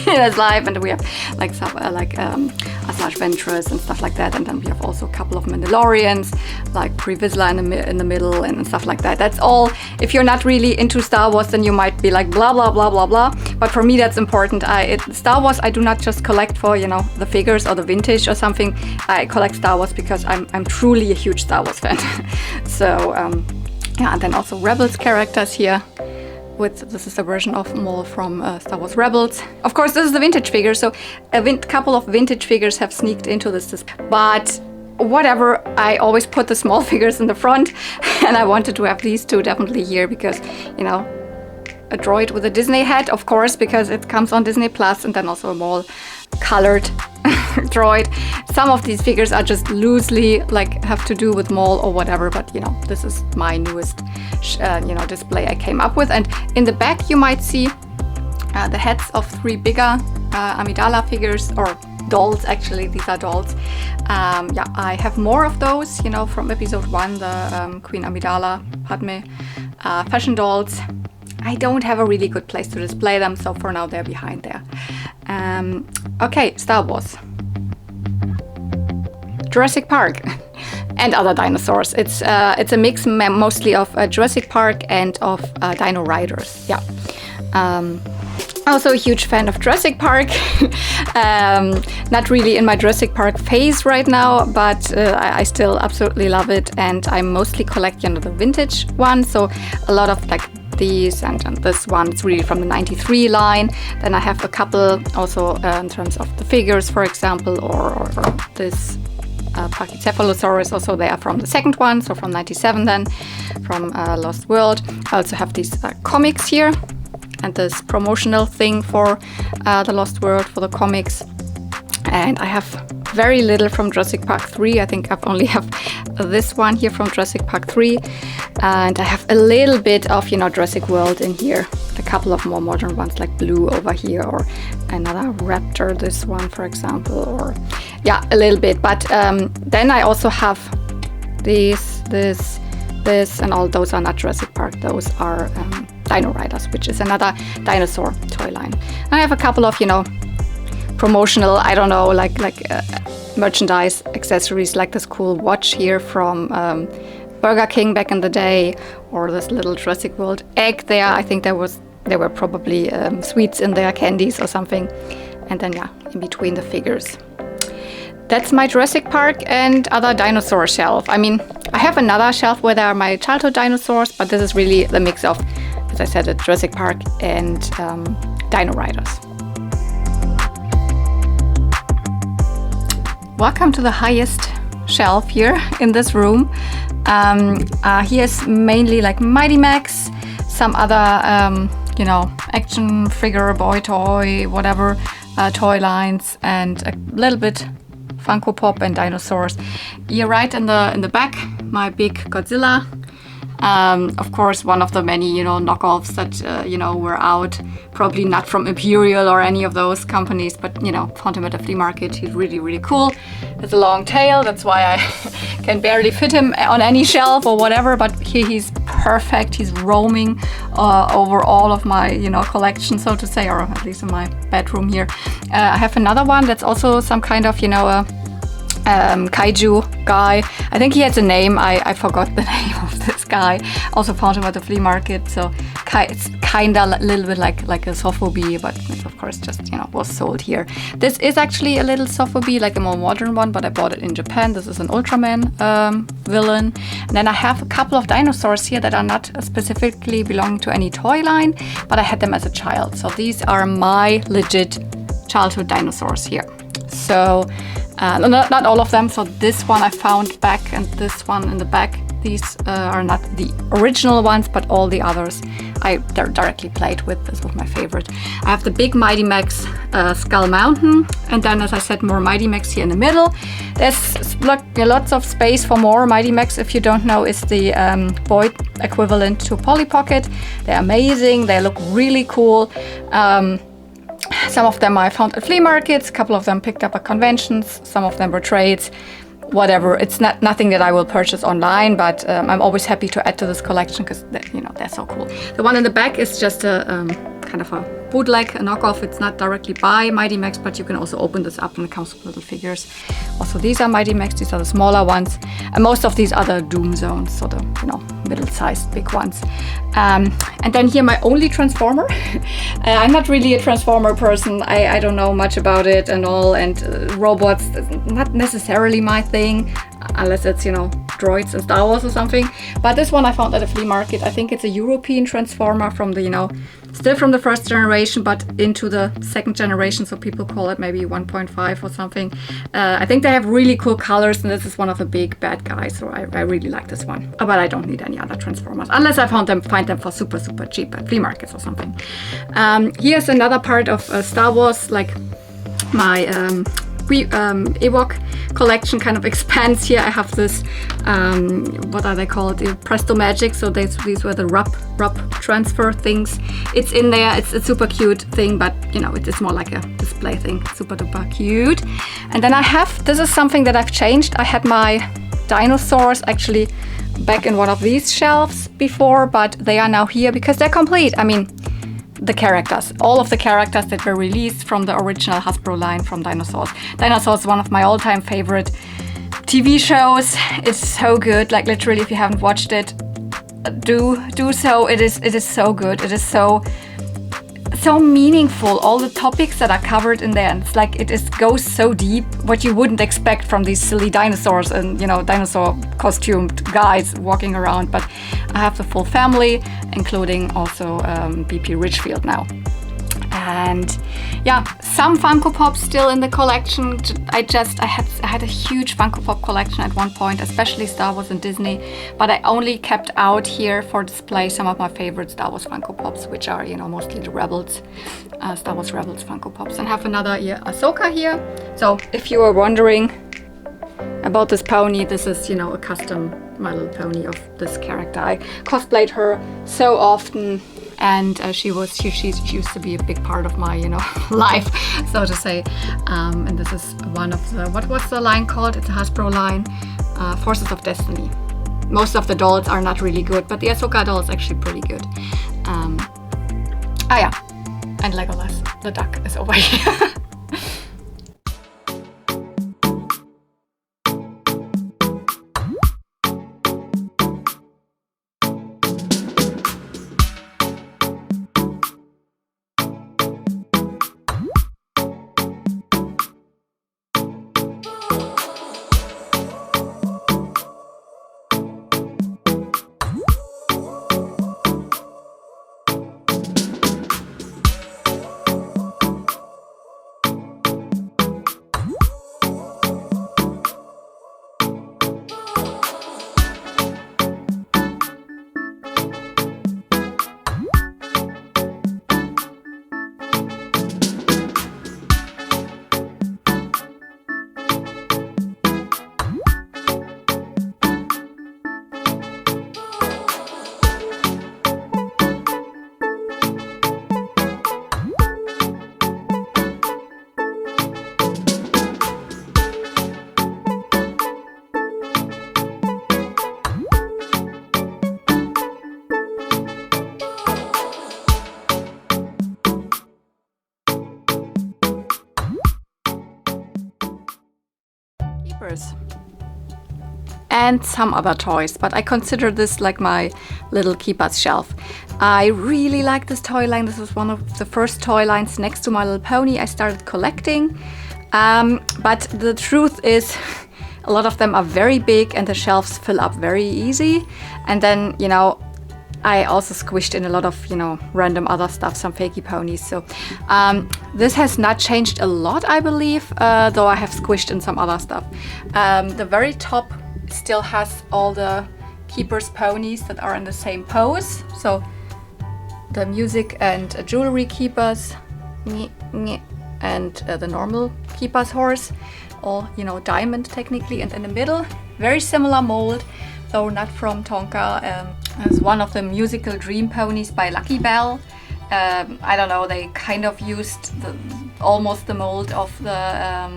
in his life, and we have like stuff like Asajj Ventress and stuff like that, and then we have also a couple of Mandalorians, like Pre Vizsla in the middle, and stuff like that. That's all. If you're not really into Star Wars, then you might be like blah blah blah blah blah. But for me, that's important. Star Wars, I do not just collect for, you know, the figures or the vintage or something. I collect Star Wars because I'm truly a huge Star Wars fan. So yeah, and then also Rebels characters here. This is a version of Maul from Star Wars Rebels. Of course, this is the vintage figure, so a couple of vintage figures have sneaked into this. But whatever, I always put the small figures in the front, and I wanted to have these two definitely here because, you know, a droid with a Disney hat, of course, because it comes on Disney Plus, and then also a Maul colored droid. Some of these figures are just loosely like have to do with Maul or whatever, but, you know, this is my newest you know, display I came up with. And in the back you might see the heads of 3 bigger Amidala figures, or dolls, actually. These are dolls. Yeah, I have more of those, you know, from episode 1, the Queen Amidala, Padme fashion dolls. I don't have a really good place to display them, so for now they're behind there. Okay, Star Wars. Jurassic Park and other dinosaurs. It's a mix mostly of Jurassic Park and of Dino Riders. Yeah. Also a huge fan of Jurassic Park. Not really in my Jurassic Park phase right now, but I still absolutely love it, and I mostly collect, you know, the vintage one. So a lot of like these, and this one, it's really from the 93 line. Then I have a couple also in terms of the figures, for example, or this Pachycephalosaurus, also they are from the second one, so from 97 then, from Lost World. I also have these comics here, and this promotional thing for the Lost World, for the comics. And I have very little from Jurassic Park 3. I think I only have this one here from Jurassic Park 3. And I have a little bit of, you know, Jurassic World in here. A couple of more modern ones like Blue over here, or another raptor, this one, for example, or yeah, a little bit. But then I also have this, and all those are not Jurassic Park. Those are Dino Riders, which is another dinosaur toy line. And I have a couple of, you know, promotional, I don't know, like merchandise accessories, like this cool watch here from Burger King back in the day, or this little Jurassic World egg there. I think there were probably sweets in there, candies or something. And then yeah, in between the figures. That's my Jurassic Park and other dinosaur shelf. I mean, I have another shelf where there are my childhood dinosaurs, but this is really the mix of, as I said, Jurassic Park and Dino Riders. Welcome to the highest shelf here in this room. Here's mainly like Mighty Max, some other, you know, action figure, boy toy, whatever, toy lines, and a little bit Funko Pop and dinosaurs. Here right in the back, my big Godzilla. Of course, one of the many, you know, knockoffs that, you know, were out. Probably not from Imperial or any of those companies, but, you know, found him at a flea market. He's really, really cool. Has a long tail. That's why I can barely fit him on any shelf or whatever. But here he's perfect. He's roaming over all of my, you know, collection, so to say, or at least in my bedroom here. I have another one that's also some kind of, you know, kaiju guy. I think he has a name. I forgot the name of this guy. Also found him at the flea market. So it's kinda a little bit like a Sophobie, but it's of course just, you know, was sold here. This is actually a little Sophobie, like a more modern one, but I bought it in Japan. This is an Ultraman villain. And then I have a couple of dinosaurs here that are not specifically belonging to any toy line, but I had them as a child. So these are my legit childhood dinosaurs here. So not all of them. So this one I found back, and this one in the back. These are not the original ones, but all the others I directly played with. This was my favorite. I have the big Mighty Max Skull Mountain, and then, as I said, more Mighty Max here in the middle. There's lots of space for more. Mighty Max, if you don't know, is the Boyd equivalent to Polly Pocket. They're amazing. They look really cool. Some of them I found at flea markets, a couple of them picked up at conventions, some of them were trades, whatever. It's nothing that I will purchase online, but I'm always happy to add to this collection because, you know, they're so cool. The one in the back is just a kind of a bootleg, a knockoff. It's not directly by Mighty Max, but you can also open this up and it comes with little figures. Also, these are Mighty Max, these are the smaller ones. And most of these are the Doom Zones, so the, you know, middle-sized big ones. And then here my only Transformer. I'm not really a Transformer person. I don't know much about it and all, and robots, not necessarily my thing, unless it's, you know, droids and Star Wars or something. But this one I found at a flea market. I think it's a European Transformer from the, you know, still from the first generation, but into the second generation, so people call it maybe 1.5 or something. I think they have really cool colors, and this is one of the big bad guys, so I really like this one. But I don't need any other Transformers, unless I find them for super, super cheap at flea markets or something. Here's another part of Star Wars, like my Ewok collection kind of expands here. I have this, what are they called? Presto Magic. So these were the rub transfer things. It's in there. It's a super cute thing, but you know, it is more like a display thing. Super duper cute. And then I have, this is something that I've changed. I had my dinosaurs actually back in one of these shelves before, but they are now here because they're complete. I mean, the characters, all of the characters that were released from the original Hasbro line from Dinosaurs. Dinosaurs is one of my all-time favorite TV shows. It's so good. Like literally, if you haven't watched it, do so. It is so good. It is so so meaningful, all the topics that are covered in there, and it's like goes so deep, what you wouldn't expect from these silly dinosaurs and, you know, dinosaur costumed guys walking around. But I have the full family, including also BP Richfield now. And yeah, some Funko Pops still in the collection. I had a huge Funko Pop collection at one point, especially Star Wars and Disney, but I only kept out here for display some of my favorite Star Wars Funko Pops, which are, you know, mostly the Rebels, Star Wars Rebels Funko Pops. And have another Ahsoka here. So if you were wondering about this pony, this is, you know, a custom My Little Pony of this character. I cosplayed her so often. And she used to be a big part of my, you know, life, so to say. And this is one of the, what was the line called? It's a Hasbro line, Forces of Destiny. Most of the dolls are not really good, but the Ahsoka doll is actually pretty good. Yeah, and Legolas, the duck, is over here. And some other toys, but I consider this like my little keepers shelf. I really like this toy line. This was one of the first toy lines next to My Little Pony I started collecting. But the truth is, a lot of them are very big and the shelves fill up very easy. And then, you know, I also squished in a lot of, you know, random other stuff, some fakey ponies. So this has not changed a lot, I believe, though I have squished in some other stuff. The very top still has all the keepers ponies that are in the same pose. So the music and jewelry keepers, and the normal keepers horse, all, you know, diamond technically. And in the middle, very similar mold, though not from Tonka. As one of the musical Dream Ponies by Lucky Bell. I don't know, they kind of used almost the mold of the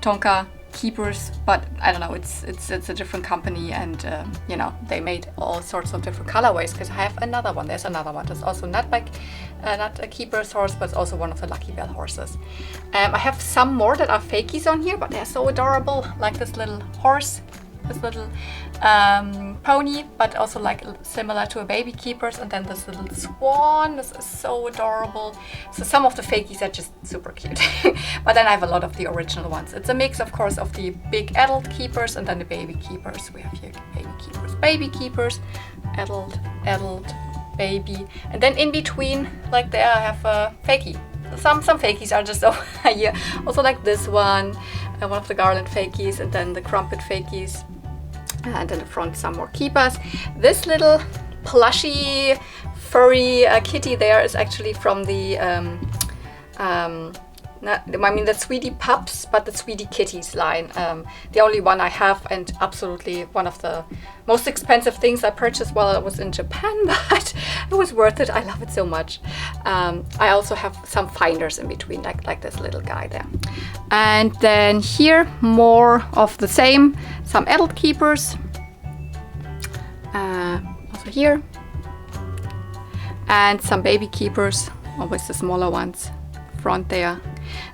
Tonka keepers, but I don't know, it's a different company, and you know, they made all sorts of different colorways, because I have another one. There's another one that's also not a keeper's horse, but it's also one of the Lucky Bell horses. I have some more that are fakies on here, but they're so adorable, like this little horse, this little pony, but also like similar to a baby keepers, and then this little swan. This is so adorable. So some of the fakies are just super cute. But then I have a lot of the original ones. It's a mix, of course, of the big adult keepers and then the baby keepers. We have here baby keepers, adult, baby, and then in between, like there, I have a fakie. Some fakies are just over here. Also like this one of the garland fakies, and then the crumpet fakies. And in the front, some more keepers. This little plushy, furry kitty there is actually from the, the Sweetie Pups, but the Sweetie Kitties line. The only one I have, and absolutely one of the most expensive things I purchased while I was in Japan, but it was worth it. I love it so much. I also have some finders in between, like this little guy there. And then here, more of the same. Some adult keepers. Also here. And some baby keepers, always the smaller ones, front there.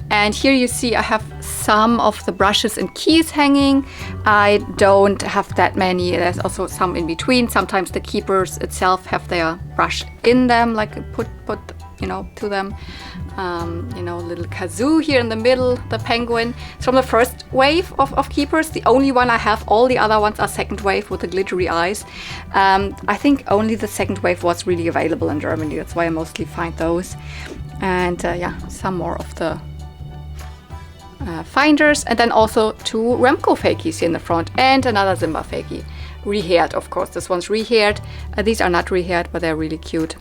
And here you see I have some of the brushes and keys hanging. I don't have that many. There's also some in between. Sometimes the keepers itself have their brush in them, like put you know, to them. You know, little kazoo here in the middle, the penguin. It's from the first wave of keepers, the only one I have. All the other ones are second wave with the glittery eyes. I think only the second wave was really available in Germany. That's why I mostly find those. And yeah, some more of the finders, and then also 2 Remco fakies here in the front, and another Simba fakie. Rehaired, of course. This one's rehaired. These are not rehaired, but they're really cute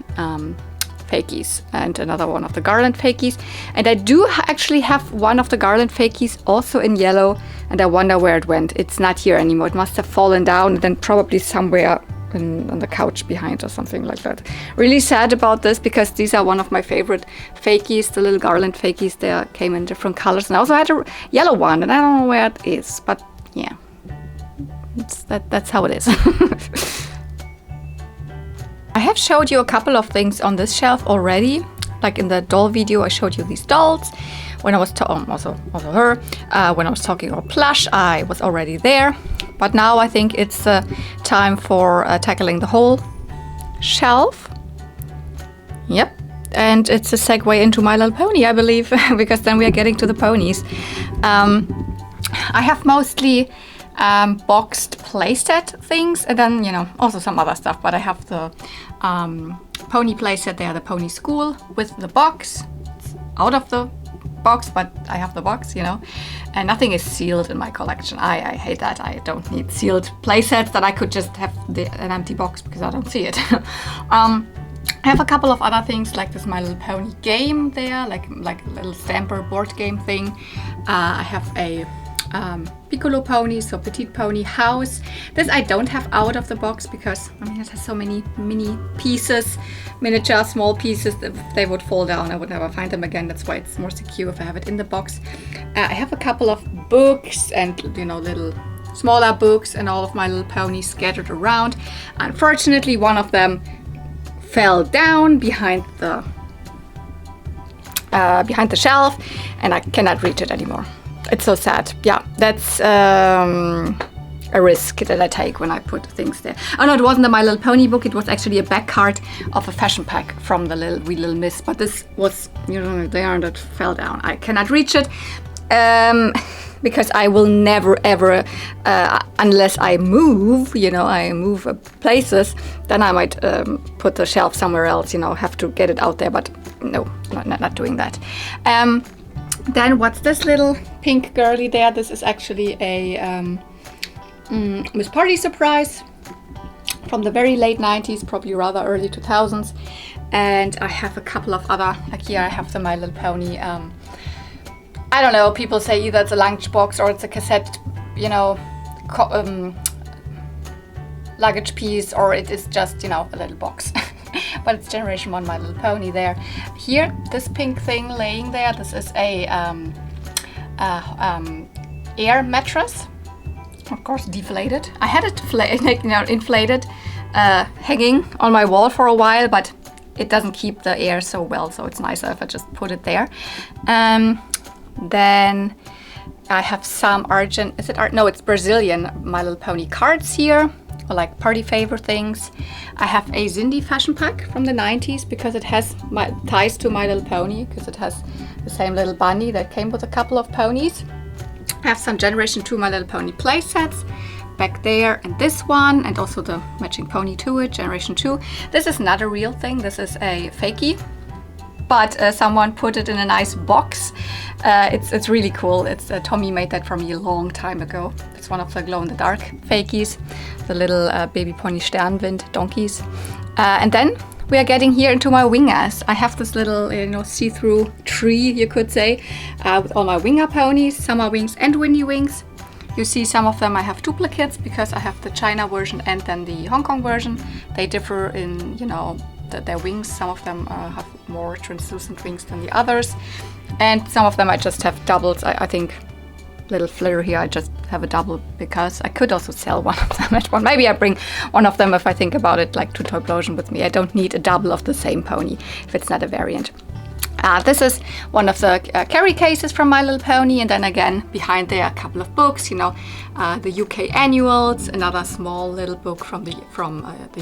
fakies. And another one of the Garland fakies. And I do actually have one of the Garland fakies also in yellow, and I wonder where it went. It's not here anymore. It must have fallen down and then probably somewhere on the couch behind or something like that. Really sad about this, because these are one of my favorite fakies, the little Garland fakies. They came in different colors, and I also had a yellow one, and I don't know where it is, but yeah, that's how it is. I have showed you a couple of things on this shelf already. Like in the doll video, I showed you these dolls. When I was also her. When I was talking about Plush, I was already there. But now I think it's time for tackling the whole shelf. Yep. And it's a segue into My Little Pony, I believe, because then we are getting to the ponies. I have mostly boxed playset things, and then, you know, also some other stuff. But I have the pony playset there, the pony school with the box. It's out of the box, but I have the box, you know, and nothing is sealed in my collection. I hate that. I don't need sealed playsets, that I could just have an empty box because I don't see it. I have a couple of other things, like this My Little Pony game there, like a little stamper board game thing. I have a Piccolo pony, so petite pony house. This I don't have out of the box because, I mean, it has so many mini pieces, miniature small pieces, that if they would fall down I would never find them again. That's why it's more secure if I have it in the box. I have a couple of books and, you know, little smaller books and all of My Little Ponies scattered around. Unfortunately, one of them fell down behind the shelf, and I cannot reach it anymore. It's so sad. Yeah, that's a risk that I take when I put things there. Oh no, it wasn't the My Little Pony book. It was actually a back card of a fashion pack from the Wee Little Miss. But this was, you know, there, that fell down. I cannot reach it because I will never ever, unless I move, you know, I move places, then I might put the shelf somewhere else, you know, have to get it out there. But no, not doing that. Then what's this little pink girly there? This is actually a Miss Party surprise from the very late 90s, probably rather early 2000s. And I have a couple of other, like here I have the My Little Pony. I don't know, people say either it's a lunchbox or it's a cassette, you know, luggage piece, or it is just, you know, a little box. But it's Generation 1 My Little Pony there. Here, this pink thing laying there, this is a air mattress. Of course, deflated. I had it inflated, hanging on my wall for a while, but it doesn't keep the air so well, so it's nicer if I just put it there. Then I have some it's Brazilian My Little Pony cards here, or like party favor things. I have a Cindy fashion pack from the 90s because it has ties to My Little Pony, because it has the same little bunny that came with a couple of ponies. I have some Generation 2 My Little Pony play sets back there, and this one, and also the matching pony to it, Generation 2. This is not a real thing, this is a fakie, but someone put it in a nice box. It's really cool. Tommy made that for me a long time ago. It's one of the glow-in-the-dark fakies, the little baby pony Sternwind donkeys. And then we are getting here into my wingers. I have this little, you know, see-through tree, you could say, with all my winger ponies, Summer Wings and Windy Wings. You see some of them I have duplicates because I have the China version and then the Hong Kong version. They differ in, you know, their wings. Some of them have more translucent wings than the others, and some of them I just have doubles. I think little flitter here I just have a double because I could also sell one of them at one. Maybe I bring one of them if I think about it, like to Toyplosion with me. I don't need a double of the same pony if it's not a variant. This is one of the carry cases from My Little Pony, and then again behind there a couple of books, you know, the UK annuals, another small little book from the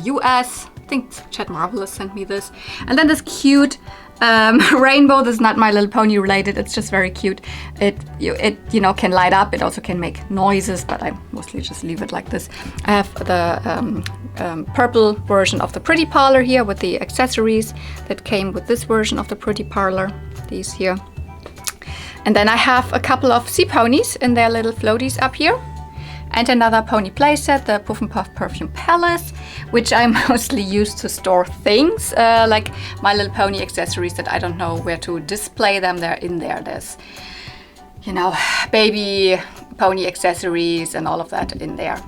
US. I think Chad Marvelous sent me this, and then this cute Rainbow. This is not My Little Pony related. It's just very cute. It you know, can light up. It also can make noises, but I mostly just leave it like this. I have the purple version of the Pretty Parlor here with the accessories that came with this version of the Pretty Parlor. These here. And then I have a couple of sea ponies in their little floaties up here. And another pony playset, the Puff and Puff Perfume Palace, which I mostly use to store things, like My Little Pony accessories that I don't know where to display them. They're in there. There's, you know, baby pony accessories and all of that in there.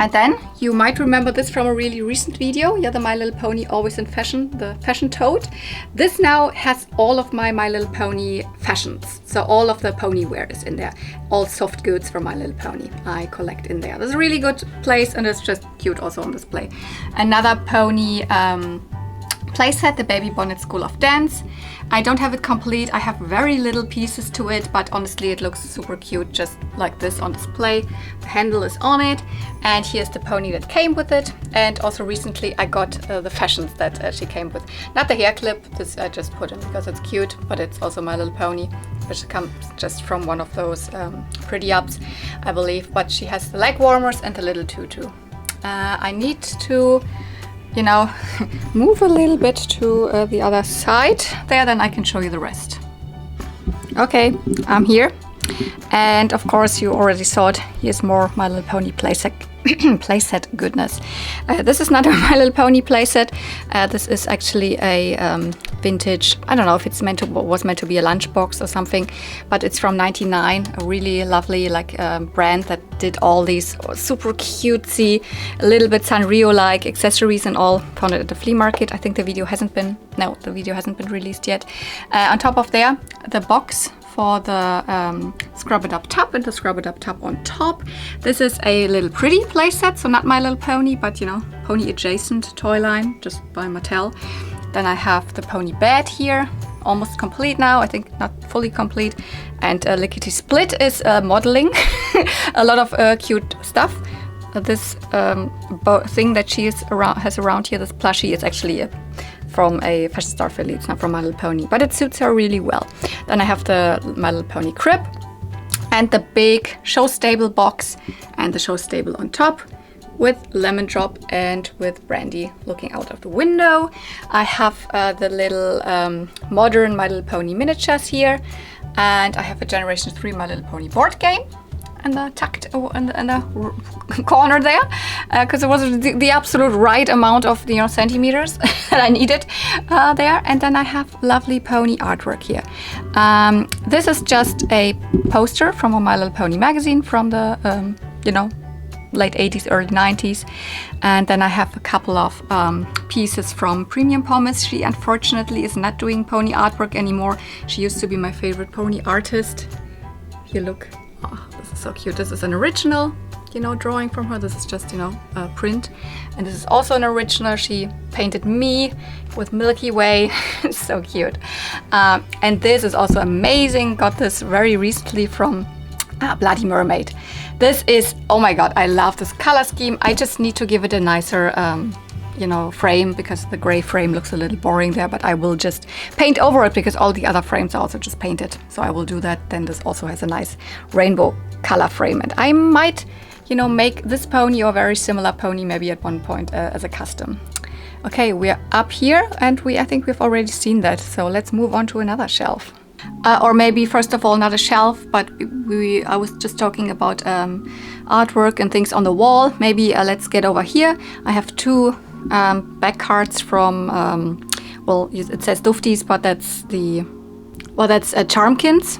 And then you might remember this from a really recent video. Yeah, the My Little Pony Always in Fashion, the fashion tote. This now has all of my Little Pony fashions. So all of the pony wear is in there. All soft goods from My Little Pony I collect in there. This is a really good place and it's just cute also on display. Another pony playset, the Baby Bonnet School of Dance. I don't have it complete. I have very little pieces to it, but honestly it looks super cute just like this on display. The handle is on it, and here's the pony that came with it. And also recently I got the fashions that she came with. Not the hair clip, this I just put in because it's cute, but it's also My Little Pony, which comes just from one of those pretty ups, I believe. But she has the leg warmers and the little tutu. I need to, you know, move a little bit to the other side there, then I can show you the rest. Okay, I'm here. And of course you already saw it. Here's more My Little Pony playset goodness. This is not a My Little Pony playset. This is actually a vintage, I don't know if it's was meant to be a lunchbox or something, but it's from '99, a really lovely brand that did all these super cutesy, a little bit Sanrio-like accessories and all. Found it at the flea market. I think the video hasn't been released yet. On top of there, the box for the Scrub It Up top and the Scrub It Up top on top. This is a little pretty playset, so not My Little Pony, but you know, pony adjacent toy line, just by Mattel. Then I have the pony bed here, almost complete now, I think not fully complete. And Lickety Split is modeling a lot of cute stuff. This thing that she has around here, this plushie, is actually from a Fashion Star Philly. It's not from My Little Pony, but it suits her really well. Then I have the My Little Pony crib and the big show stable box and the show stable on top with Lemon Drop and with Brandy looking out of the window. I have the little modern My Little Pony miniatures here, and I have a Generation 3 My Little Pony board game and tucked in the corner there, because it was the absolute right amount of centimeters that I needed there. And then I have lovely pony artwork here. This is just a poster from a My Little Pony magazine from the late 80s, early 90s. And then I have a couple of pieces from Premium Ponies. She unfortunately is not doing pony artwork anymore. She used to be my favorite pony artist. If you look, oh, this is so cute. This is an original, drawing from her. This is just, a print. And this is also an original. She painted me with Milky Way. It's so cute. And this is also amazing. Got this very recently from Bloody Mermaid. This is, oh my god, I love this color scheme. I just need to give it a nicer frame, because the gray frame looks a little boring there, but I will just paint over it because all the other frames are also just painted. So I will do that. Then this also has a nice rainbow color frame, and I might, make this pony or very similar pony maybe at one point as a custom. Okay, we're up here, and I think we've already seen that. So let's move on to another shelf. Or maybe first of all, not a shelf, but I was just talking about artwork and things on the wall. Maybe let's get over here. I have two back cards from, it says Dufties, but that's Charmkins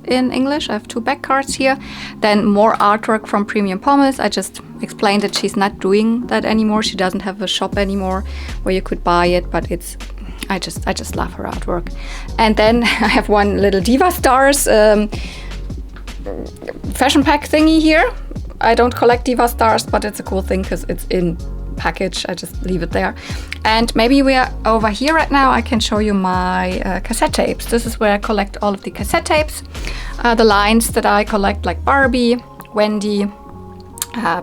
in English. I have two back cards here. Then more artwork from Premium Ponies. I just explained that she's not doing that anymore. She doesn't have a shop anymore where you could buy it, but I just love her artwork. And then I have one little Diva Stars fashion pack thingy here. I don't collect Diva Stars, but it's a cool thing because it's in package. I just leave it there. And maybe we are over here right now. I can show you my cassette tapes. This is where I collect all of the cassette tapes. The lines that I collect, like Barbie, Wendy,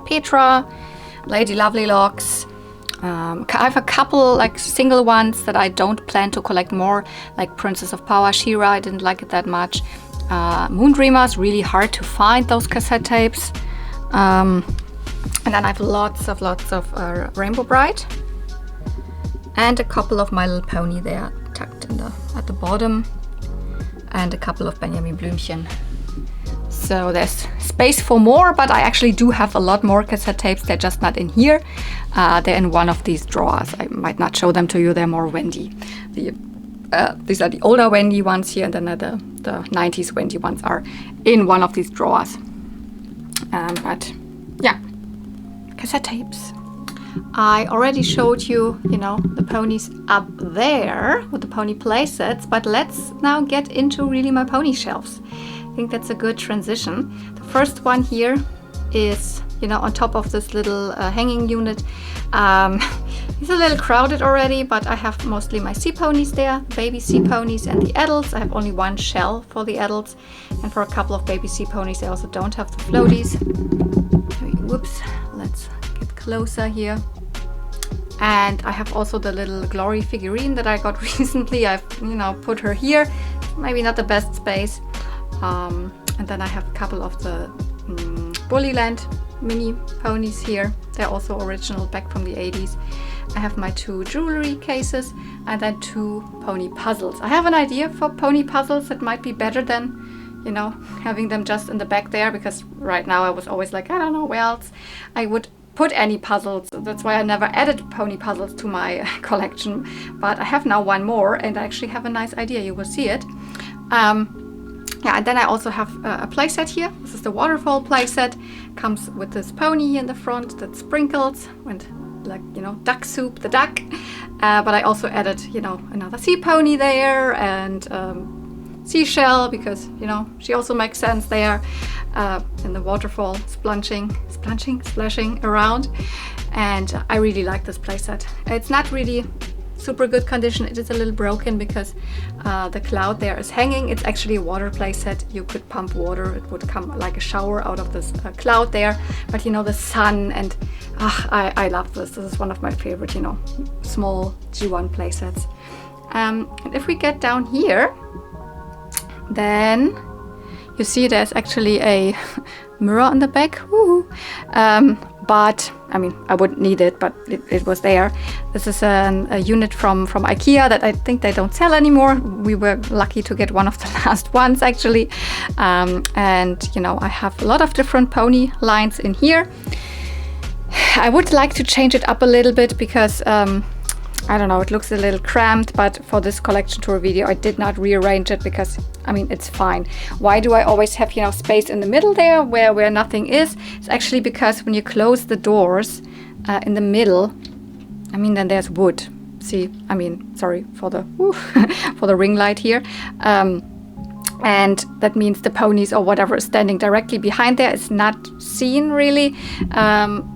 Petra, Lady Lovely Locks, I have a couple like single ones that I don't plan to collect more, like Princess of Power, She-Ra, I didn't like it that much. Moondreamers, really hard to find those cassette tapes. And then I have lots of Rainbow Brite. And a couple of My Little Pony there tucked in at the bottom. And a couple of Benjamin Blümchen. So there's space for more, but I actually do have a lot more cassette tapes. They're just not in here. They're in one of these drawers. I might not show them to you. They're more Wendy. These are the older Wendy ones here, and then the 90s Wendy ones are in one of these drawers. But yeah, cassette tapes. I already showed you, the ponies up there with the pony playsets, but let's now get into really my pony shelves. I think that's a good transition. The first one here is, on top of this little hanging unit. It's a little crowded already, but I have mostly my sea ponies there, baby sea ponies and the adults. I have only one shell for the adults, and for a couple of baby sea ponies I also don't have the floaties. Whoops, let's get closer here. And I have also the little Glory figurine that I got recently. I've put her here, maybe not the best space. And then I have a couple of the Bullyland mini ponies here. They're also original, back from the 80s. I have my 2 jewelry cases and then 2 pony puzzles. I have an idea for pony puzzles that might be better than having them just in the back there, because right now I was always like, I don't know where else I would put any puzzles. That's why I never added pony puzzles to my collection. But I have now one more, and I actually have a nice idea. You will see it. And then I also have a playset here. This is the waterfall playset. Comes with this pony in the front that sprinkles and duck soup, the duck. But I also added, another sea pony there and seashell, because, she also makes sense there in the waterfall, splashing around. And I really like this playset. It's not really super good condition. It is a little broken because the cloud there is hanging. It's actually a water playset. You could pump water. It would come like a shower out of this cloud there. But the sun, and I love this. This is one of my favorite, small G1 playsets. And if we get down here, then you see there's actually a mirror on the back. But I mean, I wouldn't need it, but it was there. This is a unit from IKEA that I think they don't sell anymore. We were lucky to get one of the last ones, actually. And I have a lot of different pony lines in here. I would like to change it up a little bit because I don't know, it looks a little cramped, but for this collection tour video I did not rearrange it because, I mean, it's fine. Why do I always have, space in the middle there where nothing is? It's actually because when you close the doors in the middle, I mean, then there's wood. See, I mean, sorry for the for the ring light here. And that means the ponies or whatever is standing directly behind there is not seen really.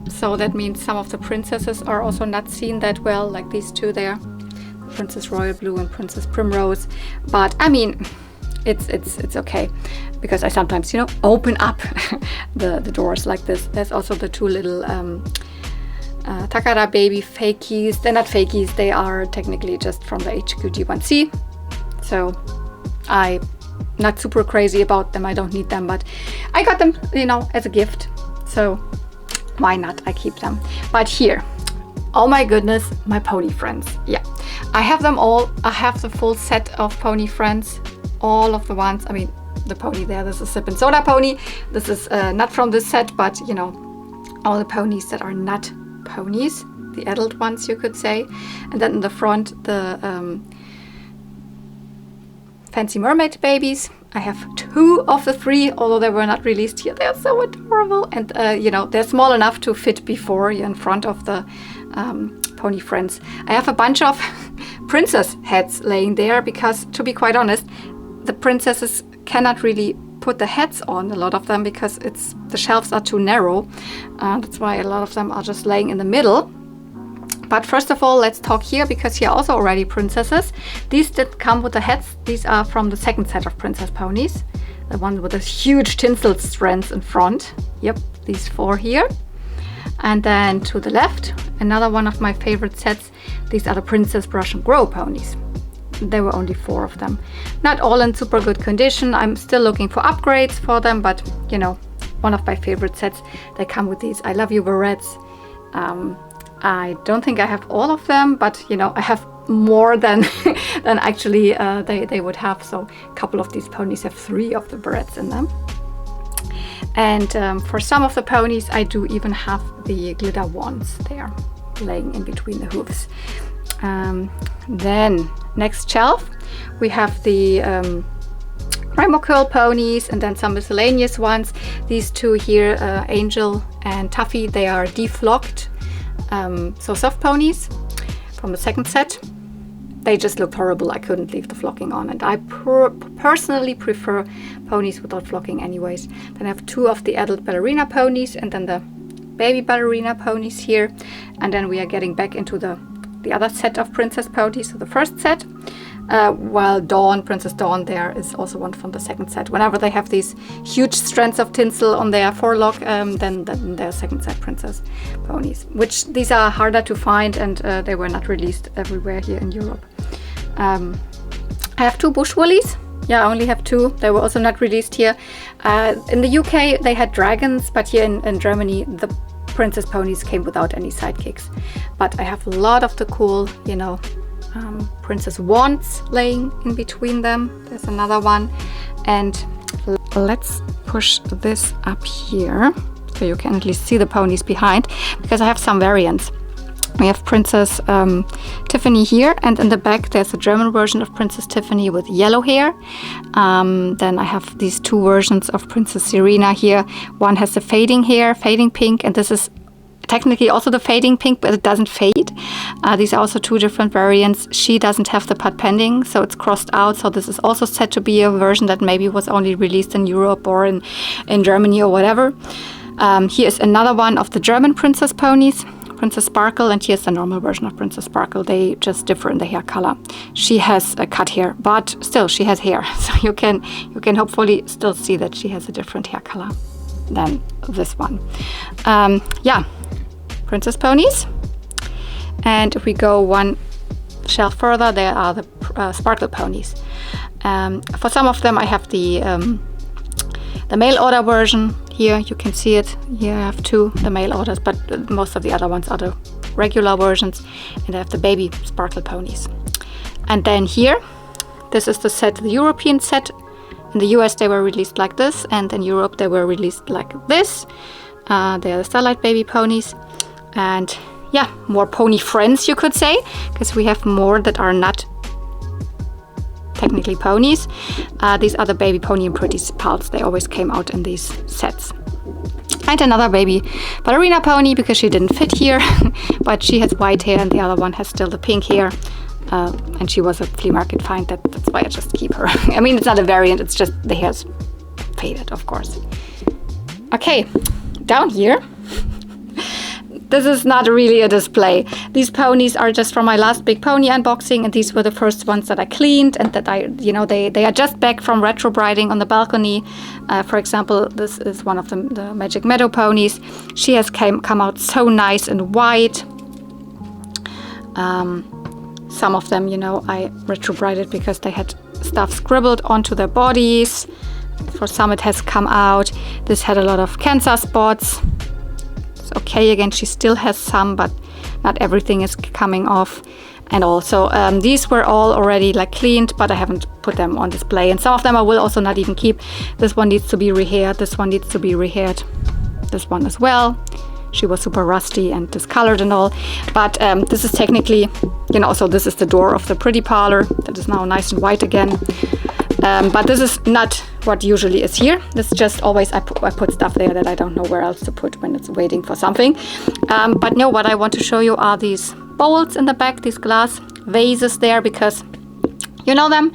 So that means some of the princesses are also not seen that well, like these two there, Princess Royal Blue and Princess Primrose. But I mean, it's okay because I sometimes open up the doors like this. There's also the two little Takara baby fakies. They're not fakies, they are technically just from the HQ G1C. So I'm not super crazy about them, I don't need them, but I got them, as a gift. So why not? I keep them. But here, oh my goodness, my pony friends. Yeah, I have them all. I have the full set of pony friends. All of the ones, I mean, the pony there, this is Sip and Soda pony. This is not from this set, but all the ponies that are not ponies, the adult ones you could say. And then in the front, the Fancy Mermaid babies. I have 2 of the 3, although they were not released here. They're so adorable, and they're small enough to fit before in front of the pony friends. I have a bunch of princess heads laying there because, to be quite honest, the princesses cannot really put the heads on, a lot of them, because the shelves are too narrow. That's why a lot of them are just laying in the middle. But first of all, let's talk here, because here are also already princesses. These did come with the heads. These are from the second set of princess ponies. The one with the huge tinsel strands in front. Yep, these 4 here. And then to the left, another one of my favorite sets. These are the Princess Brush and Grow ponies. There were only 4 of them. Not all in super good condition. I'm still looking for upgrades for them, but you know, one of my favorite sets. They come with these I Love You barrettes. I don't think I have all of them, but you know, I have more than than actually they would have. So a couple of these ponies have 3 of the barrettes in them. And for some of the ponies, I do even have the glitter wands there laying in between the hooves. Then next shelf, we have the Rainbow Curl ponies, and then some miscellaneous ones. These 2 here, Angel and Tuffy, they are deflocked, so soft ponies from the second set. They just looked horrible. I couldn't leave the flocking on, and I personally prefer ponies without flocking anyways. Then I have 2 of the adult ballerina ponies, and then the baby ballerina ponies here. And then we are getting back into the other set of princess ponies, so the first set. While Dawn, Princess Dawn, there is also one from the second set. Whenever they have these huge strands of tinsel on their forelock, then their second set princess ponies, which these are harder to find, and they were not released everywhere here in Europe. I have 2 bush woolies. Yeah, I only have 2. They were also not released here. In the UK, they had dragons, but here in Germany, the princess ponies came without any sidekicks. But I have a lot of the cool, you know, princess wands laying in between them. There's another one, and let's push this up here so you can at least see the ponies behind, because I have some variants. We have Princess Tiffany here, and in the back there's a German version of Princess Tiffany with yellow hair. Then I have these 2 versions of Princess Serena here. One has the fading hair, fading pink, and this is technically also the fading pink, but it doesn't fade. These are also 2 different variants. She doesn't have the pad pending, so it's crossed out. So this is also said to be a version that maybe was only released in Europe or in Germany or whatever. Here is another one of the German princess ponies, Princess Sparkle, and here's the normal version of Princess Sparkle. They just differ in the hair color. She has a cut hair, but still she has hair, so you can hopefully still see that she has a different hair color than this one. Yeah, princess ponies. And if we go one shelf further, there are the sparkle ponies. For some of them I have the mail order version. Here you can see it. Here I have 2, the mail orders, but most of the other ones are the regular versions. And I have the baby sparkle ponies. And then here, this is the set, the European set. In the US they were released like this, and in Europe they were released like this. They are the Starlight baby ponies. And yeah, more pony friends, you could say, because we have more that are not technically ponies. These are the baby pony and pretty pals. They always came out in these sets. And another baby ballerina pony, because she didn't fit here, but she has white hair and the other one has still the pink hair. And she was a flea market find. That's why I just keep her. I mean, it's not a variant, it's just the hair's faded, of course. Okay, down here. This is not really a display. These ponies are just from my last big pony unboxing, and these were the first ones that I cleaned and that they are just back from retro briding on the balcony. For example, this is one of the Magic Meadow ponies. She has come out so nice and white. Some of them, I retro brided because they had stuff scribbled onto their bodies. For some it has come out. This had a lot of cancer spots. Okay, again, she still has some, but not everything is coming off. And also these were all already cleaned, but I haven't put them on display, and some of them I will also not even keep. This one needs to be rehaired, this one needs to be rehaired, this one as well. She was super rusty and discolored and all, but this is technically, so this is the door of the pretty parlor that is now nice and white again. But this is not what usually is here. This is just always, I put stuff there that I don't know where else to put when it's waiting for something. But no, what I want to show you are these bowls in the back, these glass vases there, because you know them,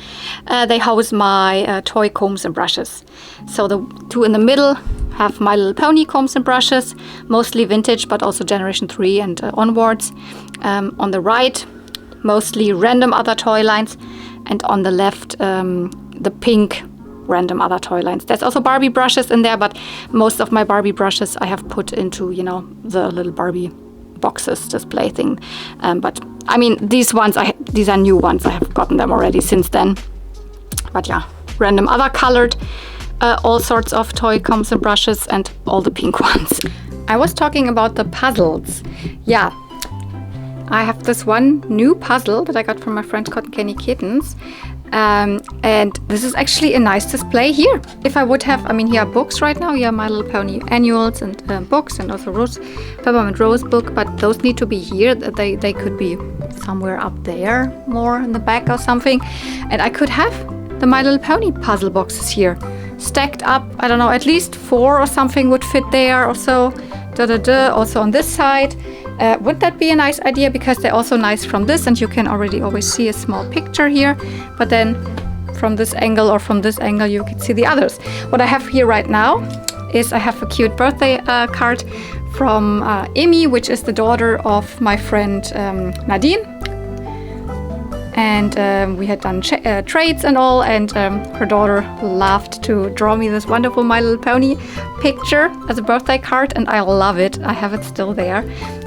they house my toy combs and brushes. So the 2 in the middle have My Little Pony combs and brushes, mostly vintage, but also Generation 3 and onwards. On the right, mostly random other toy lines, and on the left, the pink random other toy lines. There's also Barbie brushes in there, but most of my Barbie brushes I have put into, you know, the little Barbie boxes display thing. But I mean, these are new ones. I have gotten them already since then. But yeah, random other colored, all sorts of toy combs and brushes, and all the pink ones. I was talking about the puzzles. Yeah, I have this one new puzzle that I got from my friend Cotton Candy Kittens. And this is actually a nice display here. If I would have, I mean, here are books right now. Here are My Little Pony annuals and books, and also Peppermint Rose book, but those need to be here. They could be somewhere up there, more in the back or something. And I could have the My Little Pony puzzle boxes here, stacked up. I don't know, at least 4 or something would fit there or so. Also on this side. Wouldn't that be a nice idea? Because they're also nice from this, and you can already always see a small picture here. But then from this angle or from this angle, you can see the others. What I have here right now is I have a cute birthday card from Emmy, which is the daughter of my friend Nadine. And we had done trades and all, and her daughter loved to draw me this wonderful My Little Pony picture as a birthday card, and I love it. I have it still there.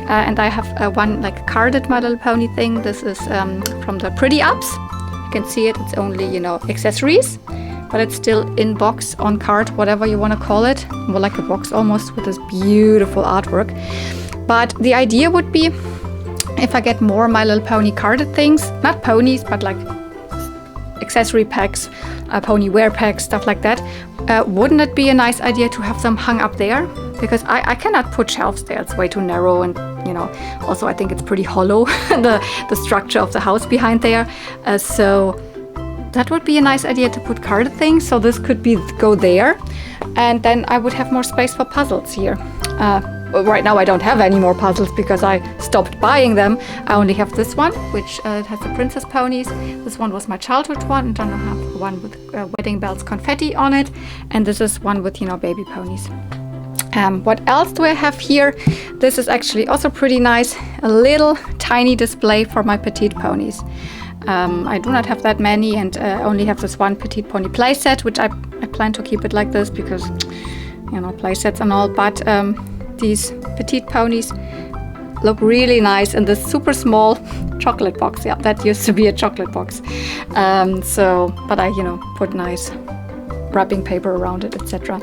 And I have one like carded My Little Pony thing. This is from the Pretty Ups. You can see it. It's only, you know, accessories, but it's still in box, on card, whatever you want to call it. More like a box almost, with this beautiful artwork. But the idea would be, if I get more My Little Pony carded things, not ponies, but like accessory packs, pony wear packs, stuff like that, wouldn't it be a nice idea to have them hung up there? Because I cannot put shelves there. It's way too narrow, and, you know, also I think it's pretty hollow, the structure of the house behind there. So that would be a nice idea to put carded things. So this could go there, and then I would have more space for puzzles here. Right now I don't have any more puzzles because I stopped buying them. I only have this one, which has the princess ponies. This one was my childhood one, and then I have one with wedding bells confetti on it, and this is one with, you know, baby ponies. What else do I have here? This is actually also pretty nice. A little tiny display for my petite ponies. I do not have that many, and only have this one petite pony playset, which I plan to keep it like this because, you know, playsets and all. But these petite ponies look really nice in this super small chocolate box. Yeah, that used to be a chocolate box. But I, you know, put nice wrapping paper around it, etc.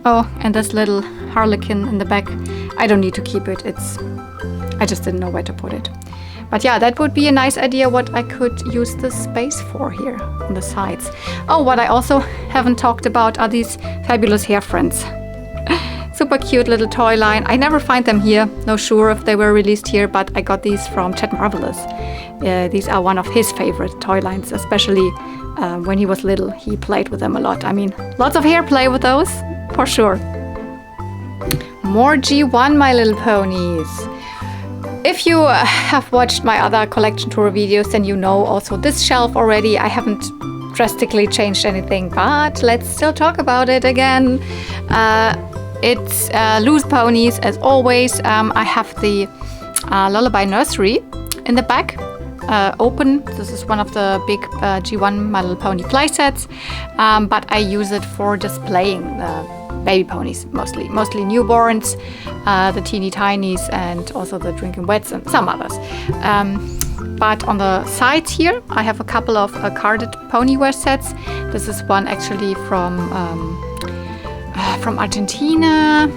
Oh, and this little harlequin in the back, I don't need to keep it. I just didn't know where to put it. But yeah, that would be a nice idea what I could use this space for here on the sides. Oh, what I also haven't talked about are these fabulous hair friends. Super cute little toy line. I never find them here. No sure if they were released here, but I got these from Chet Marvelous. These are one of his favorite toy lines, especially when he was little. He played with them a lot. I mean, lots of hair play with those, for sure. More G1 My Little Ponies. If you have watched my other collection tour videos, then you know also this shelf already. I haven't drastically changed anything, but let's still talk about it again. It's loose ponies, as always. I have the Lullaby Nursery in the back, open. This is one of the big G1 My Little Pony playsets, but I use it for displaying baby ponies, mostly newborns, the teeny tinies, and also the drinking wets and some others. But on the sides here, I have a couple of carded pony wear sets. This is one actually from Argentina.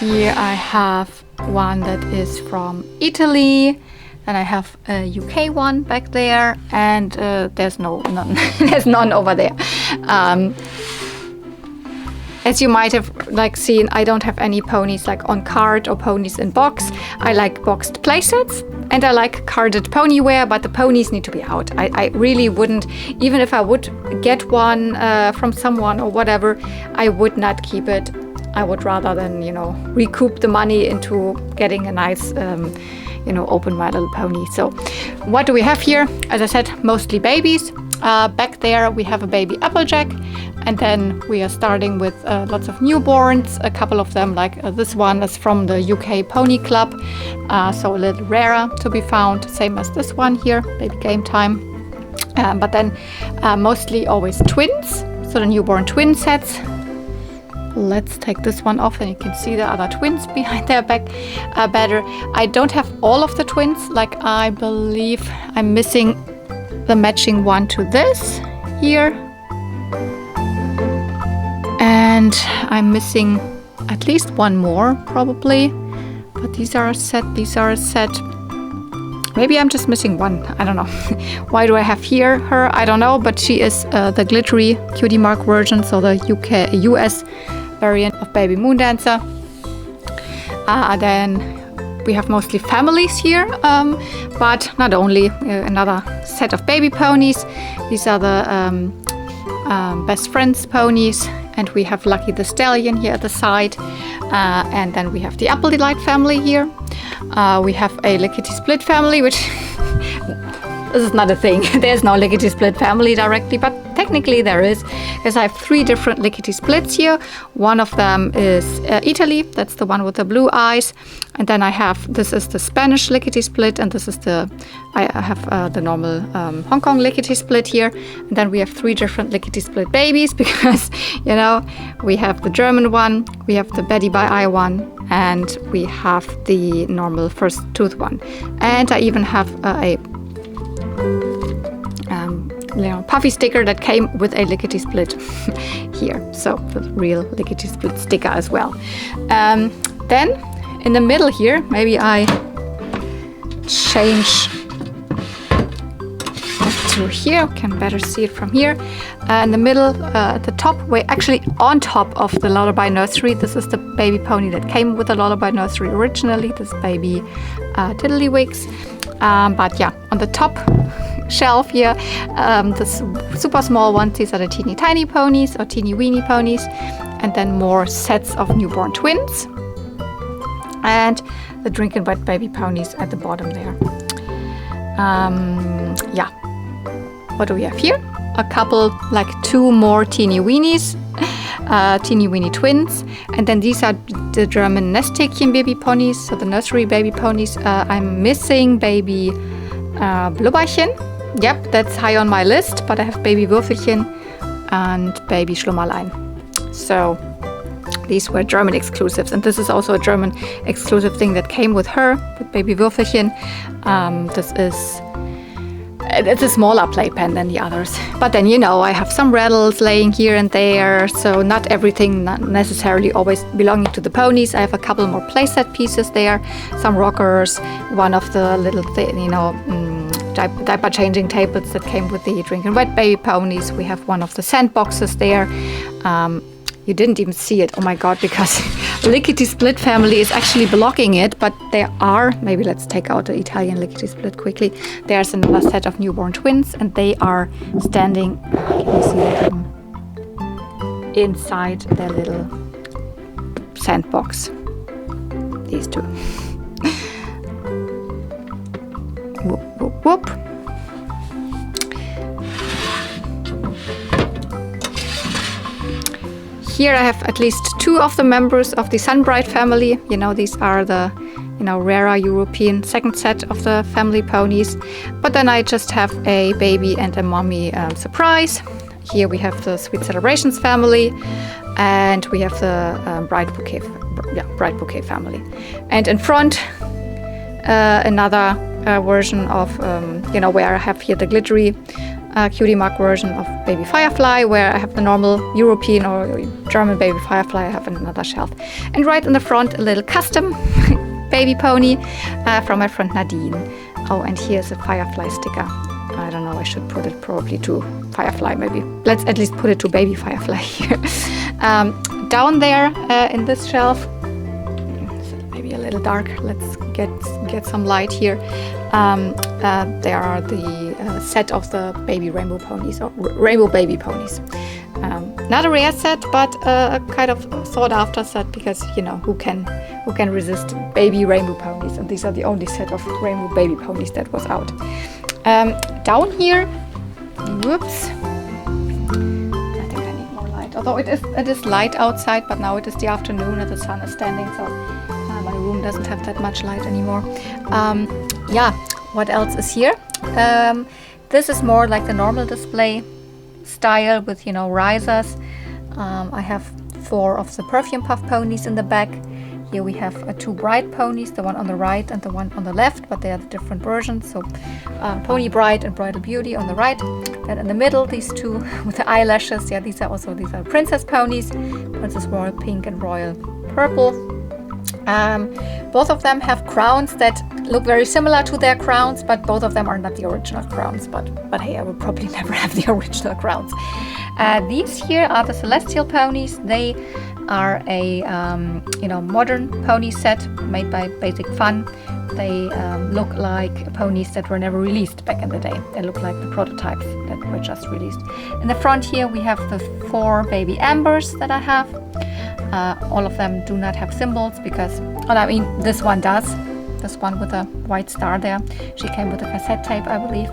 Here I have one that is from Italy. Then I have a UK one back there, and there's none. There's none over there. As you might have seen, I don't have any ponies on card or ponies in box. I like boxed playsets, and I like carded pony wear, but the ponies need to be out. I really wouldn't, even if I would get one from someone or whatever, I would not keep it. I would rather than, recoup the money into getting a nice, open My Little Pony. So what do we have here? As I said, mostly babies. Back there we have a baby Applejack, and then we are starting with lots of newborns. A couple of them, this one is from the UK Pony Club, so a little rarer to be found, same as this one here, Baby Game Time. But then mostly always twins, so the newborn twin sets. Let's take this one off and you can see the other twins behind their back better. I don't have all of the twins, like I believe I'm missing the matching one to this here. And I'm missing at least one more probably, but these are a set, these are a set. Maybe I'm just missing one, I don't know. Why do I have here her? I don't know, but she is the glittery cutie mark version, so the US variant of Baby Moon Dancer. Then we have mostly families here, but not only. Another set of baby ponies. These are the best friends ponies, and we have Lucky the Stallion here at the side, and then we have the Apple Delight family here. We have a Lickety Split family, which this is not a thing. There's no Lickety Split family directly, but technically there is, because I have 3 different Lickety Splits here. One of them is Italy, that's the one with the blue eyes. And then I have, this is the Spanish Lickety Split, and this is I have the normal Hong Kong Lickety Split here. And then we have 3 different Lickety Split babies, because, you know, we have the German one, we have the Betty by Eye one, and we have the normal first tooth one. And I even have a puffy sticker that came with a Lickety Split here, so the real Lickety Split sticker as well. Then in the middle here, maybe I change to here, can better see it from here. In the middle, at the top, actually on top of the Lullaby Nursery, this is the baby pony that came with the Lullaby Nursery originally, this baby Tiddlywinks. But yeah, on the top shelf here, the super small ones, these are the teeny tiny ponies or teeny weeny ponies, and then more sets of newborn twins, and the drinking wet baby ponies at the bottom there. Yeah, what do we have here? A couple, like 2 more teeny weenies, teeny weeny twins, and then these are the German Nesthäkchen baby ponies, so the nursery baby ponies. I'm missing baby Blubberchen. Yep, that's high on my list, but I have baby Würfelchen and baby Schlummerlein. So these were German exclusives, and this is also a German exclusive thing that came with her, with baby Würfelchen. It's a smaller playpen than the others. But then, you know, I have some rattles laying here and there, so not everything not necessarily always belonging to the ponies. I have a couple more playset pieces there, some rockers, one of the little, diaper changing tables that came with the drinking wet baby ponies. We have one of the sandboxes there. You didn't even see it, oh my god, because Lickety Split family is actually blocking it, but there are, maybe let's take out the Italian Lickety Split quickly. There's another set of newborn twins, and they are standing, can you see them, inside their little sandbox. These 2. Whoop, whoop, whoop. Here I have at least 2 of the members of the Brite family. You know, these are the, rarer European second set of the family ponies. But then I just have a baby and a mommy surprise. Here we have the Sweet Celebrations family, and we have the Brite Bouquet family. And in front, another version of, where I have here the glittery cutie mark version of baby Firefly, where I have the normal European or German baby Firefly I have in another shelf. And right in the front, a little custom baby pony from my friend Nadine. Oh, and here's a Firefly sticker. I don't know, I should put it probably to Firefly maybe. Let's at least put it to baby Firefly here. Down there in this shelf, maybe a little dark, let's get some light here. There are the set of the baby rainbow ponies, or rainbow baby ponies. Not a rare set, but a kind of sought after set, because who can resist baby rainbow ponies? And these are the only set of rainbow baby ponies that was out. Down here, whoops, I think I need more light. Although it is light outside, but now it is the afternoon and the sun is standing, so my room doesn't have that much light anymore. Yeah, what else is here? This is more like the normal display style with, you know, risers. I have 4 of the perfume puff ponies in the back. Here we have 2 Brite ponies, the one on the right and the one on the left, but they are the different versions. So Pony Brite and Bridal Beauty on the right. Then in the middle, these 2 with the eyelashes. Yeah, these are princess ponies, Princess Royal Pink and Royal Purple. Both of them have crowns that look very similar to their crowns, but both of them are not the original crowns. But hey, I would probably never have the original crowns. These here are the Celestial ponies. They are a modern pony set made by Basic Fun. They look like ponies that were never released back in the day. They look like the prototypes that were just released. In the front here we have the 4 baby Ambers that I have. All of them do not have symbols because, this one does. This one with a white star there. She came with a cassette tape, I believe.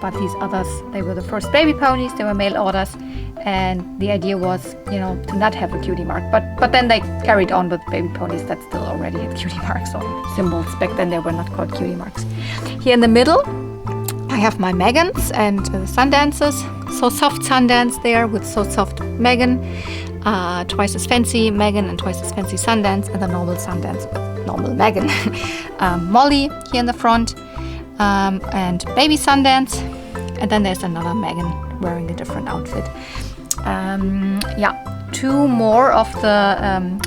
But these others, they were the first baby ponies. They were mail orders. And the idea was, to not have a cutie mark. But then they carried on with baby ponies that still already had cutie marks or symbols. Back then they were not called cutie marks. Here in the middle, I have my Megans and Sundances. So soft Sundance there with so soft Megan. Twice as fancy Megan and twice as fancy Sundance, and the normal Sundance with normal Megan. Molly here in the front, and baby Sundance, and then there's another Megan wearing a different outfit. 2 more of the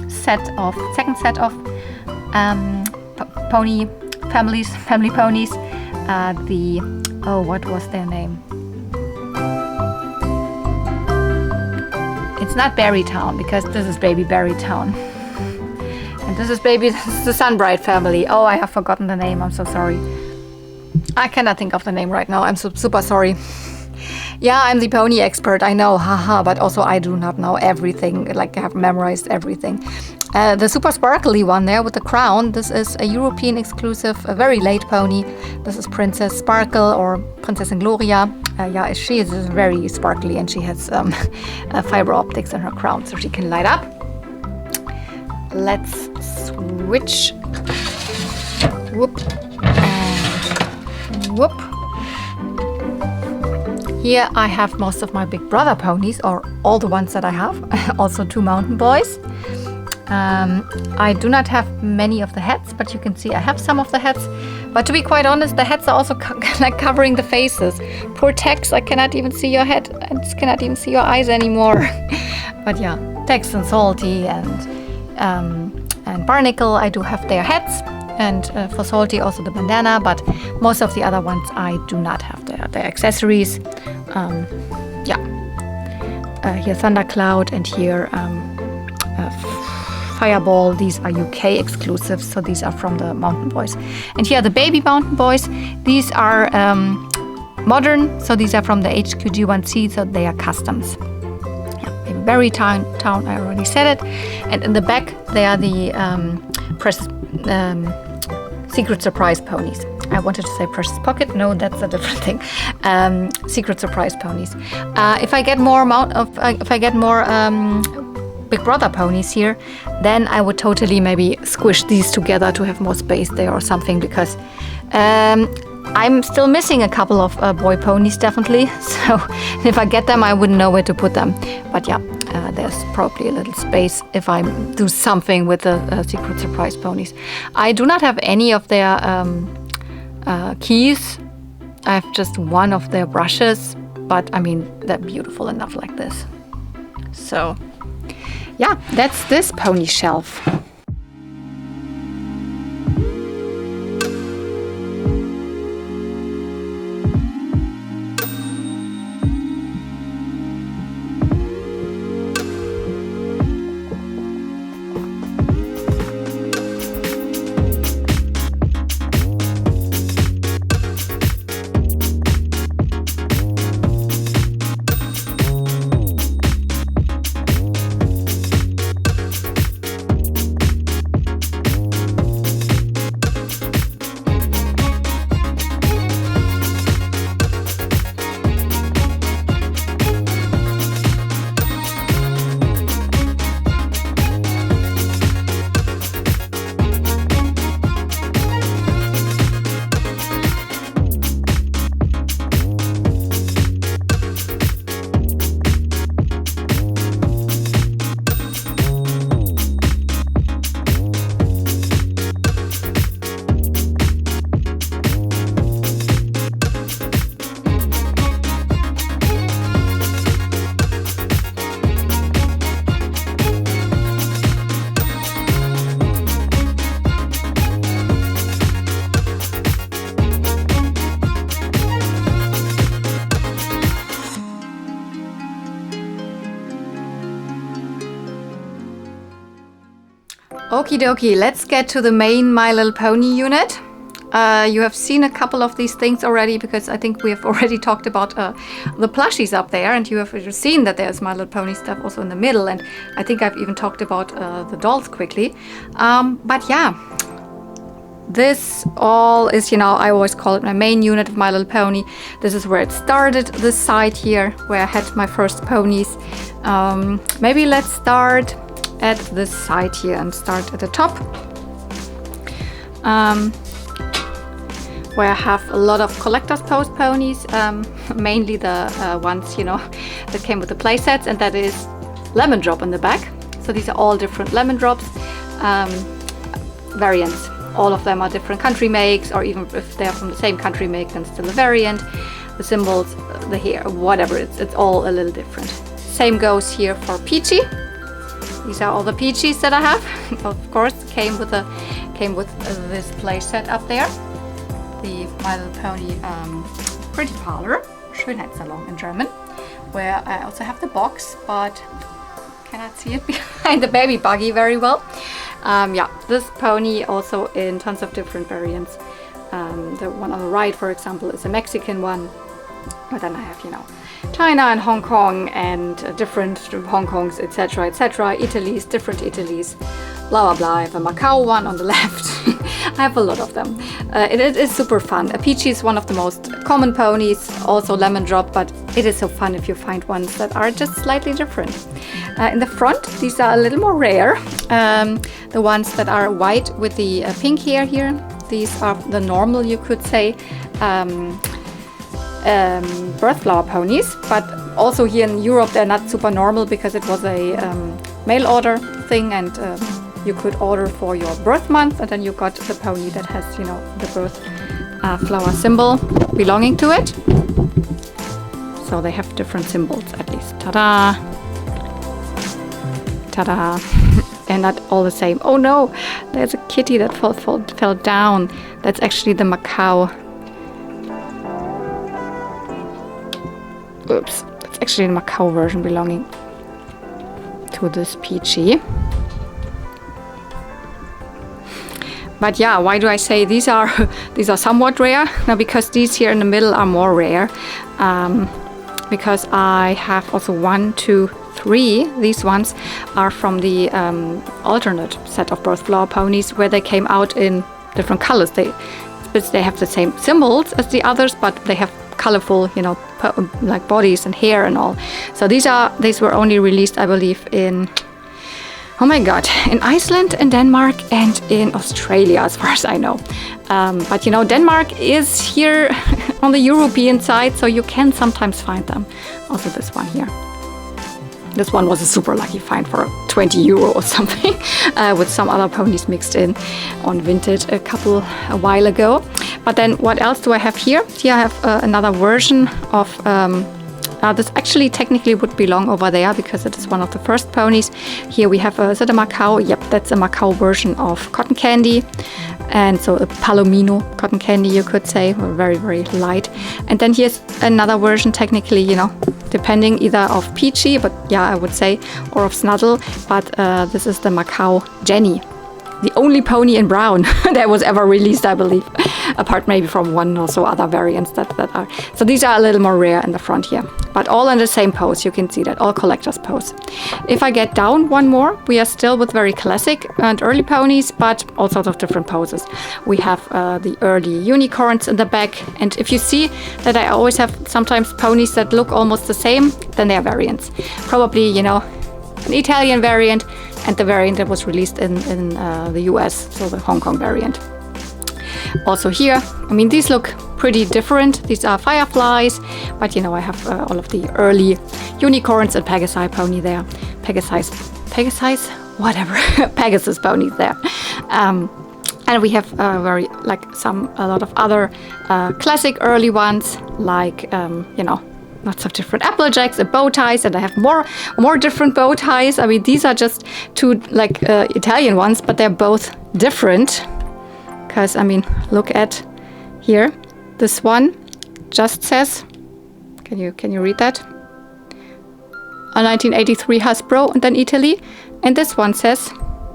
second set of pony families, family ponies. What was their name? It's not Berrytown, because this is baby Berrytown. And this is the Sunbright family. Oh, I have forgotten the name. I'm so sorry. I cannot think of the name right now. I'm super sorry. Yeah, I'm the pony expert, I know, haha, but also I do not know everything, like I have memorized everything. The super sparkly one there with the crown, this is a European exclusive, a very late pony. This is Princess Sparkle or Princess Gloria. She is very sparkly and she has fiber optics in her crown so she can light up. Let's switch. Whoop. And whoop. Here I have most of my Big Brother ponies, or all the ones that I have. Also 2 mountain boys. I do not have many of the hats, but you can see I have some of the hats. But to be quite honest, the hats are also covering the faces. Poor Tex, I cannot even see your head. I just cannot even see your eyes anymore. But yeah, Tex and Salty and Barnacle, I do have their hats. And for Salty also the bandana, but most of the other ones I do not have their accessories. Here Thundercloud and here Fireball. These are UK exclusives, so these are from the Mountain Boys. And here are the baby Mountain Boys. These are modern, so these are from the HQG1C, so they are customs. In Berrytown, I already said it. And in the back, they are the Secret Surprise ponies. I wanted to say Precious Pocket. No, that's a different thing. Secret Surprise ponies. If I get more Big Brother ponies here, then I would totally maybe squish these together to have more space there or something, because I'm still missing a couple of boy ponies, definitely. So if I get them, I wouldn't know where to put them. But yeah, there's probably a little space if I do something with the Secret Surprise ponies. I do not have any of their keys. I have just one of their brushes, but I mean, they're beautiful enough like this. So yeah, that's this pony shelf. Okie dokie, let's get to the main My Little Pony unit. You have seen a couple of these things already because I think we have already talked about the plushies up there, and you have seen that there's My Little Pony stuff also in the middle, and I think I've even talked about the dolls quickly. But yeah, this all is, you know, I always call it my main unit of My Little Pony. This is where it started, this side here, where I had my first ponies. Maybe let's start at this side here and start at the top. Where I have a lot of collector's post ponies, mainly the ones, you know, that came with the play sets, and that is Lemon Drop in the back. So these are all different Lemon Drops variants. All of them are different country makes, or even if they're from the same country make, then still a variant. The symbols, the hair, whatever, it's all a little different. Same goes here for Peachy. These are all the Peachies that I have. Of course, came with this play set up there. The My Little Pony Pretty Parlor, Schönheitssalon in German, where I also have the box, but cannot see it behind the baby buggy very well. Yeah, this pony also in tons of different variants. The one on the right, for example, is a Mexican one, but then I have, you know, China and Hong Kong and different Hong Kongs, etc., etc., Italy's, different Italy's, blah blah blah. I have a Macau one on the left. I have a lot of them. It is super fun. A Peachy is one of the most common ponies, also Lemon Drop, but it is so fun if you find ones that are just slightly different. In the front, these are a little more rare. The ones that are white with the pink hair here, these are the normal, you could say, birth flower ponies, but also here in Europe they're not super normal because it was a mail order thing, and you could order for your birth month, and then you got the pony that has, you know, the birth flower symbol belonging to it. So they have different symbols at least. Ta-da! Ta-da! And not all the same. Oh no! There's a kitty that fell down. That's actually the Macau. Oops. That's actually the Macau version belonging to this Peachy. But yeah, why do I say these are somewhat rare? Now, because these here in the middle are more rare. Because I have also 1, 2, 3. These ones are from the alternate set of birth flower ponies, where they came out in different colors. They have the same symbols as the others, but they have colorful, you know, like bodies and hair and all. So these were only released, I believe, in, oh my god, in Iceland, in Denmark, and in Australia, as far as I know. But you know, Denmark is here on the European side, so you can sometimes find them. Also this one here. This one was a super lucky find for €20 or something, with some other ponies mixed in on Vinted a while ago. But then what else do I have here? Here I have another version of this actually technically would belong over there because it is one of the first ponies. Here we have is it a Macau? Yep, that's a Macau version of Cotton Candy. And so a Palomino cotton candy, you could say, or very, very light. And then here's another version, technically, you know, depending either of Peachy, but yeah, I would say, or of Snuddle. But this is the Macau Jenny, the only pony in brown that was ever released, I believe, apart maybe from one or so other variants that are. So these are a little more rare in the front here, but all in the same pose. You can see that, all collector's pose. If I get down one more, we are still with very classic and early ponies, but all sorts of different poses. We have the early unicorns in the back, and if you see that I always have sometimes ponies that look almost the same, then they are variants. Probably, you know, an Italian variant, and the variant that was released in the US, so the Hong Kong variant. Also here, I mean, these look pretty different. These are fireflies, but you know, I have all of the early unicorns and Pegasi pony there. Pegasus, whatever, Pegasus ponies there. And we have a lot of other classic early ones, like you know, lots of different applejacks and bow ties, and I have more different bow ties. I mean, these are just two like Italian ones, but they're both different. Because I mean, look at here. This one just says, can you read that? A 1983 Hasbro, and then Italy, and this one says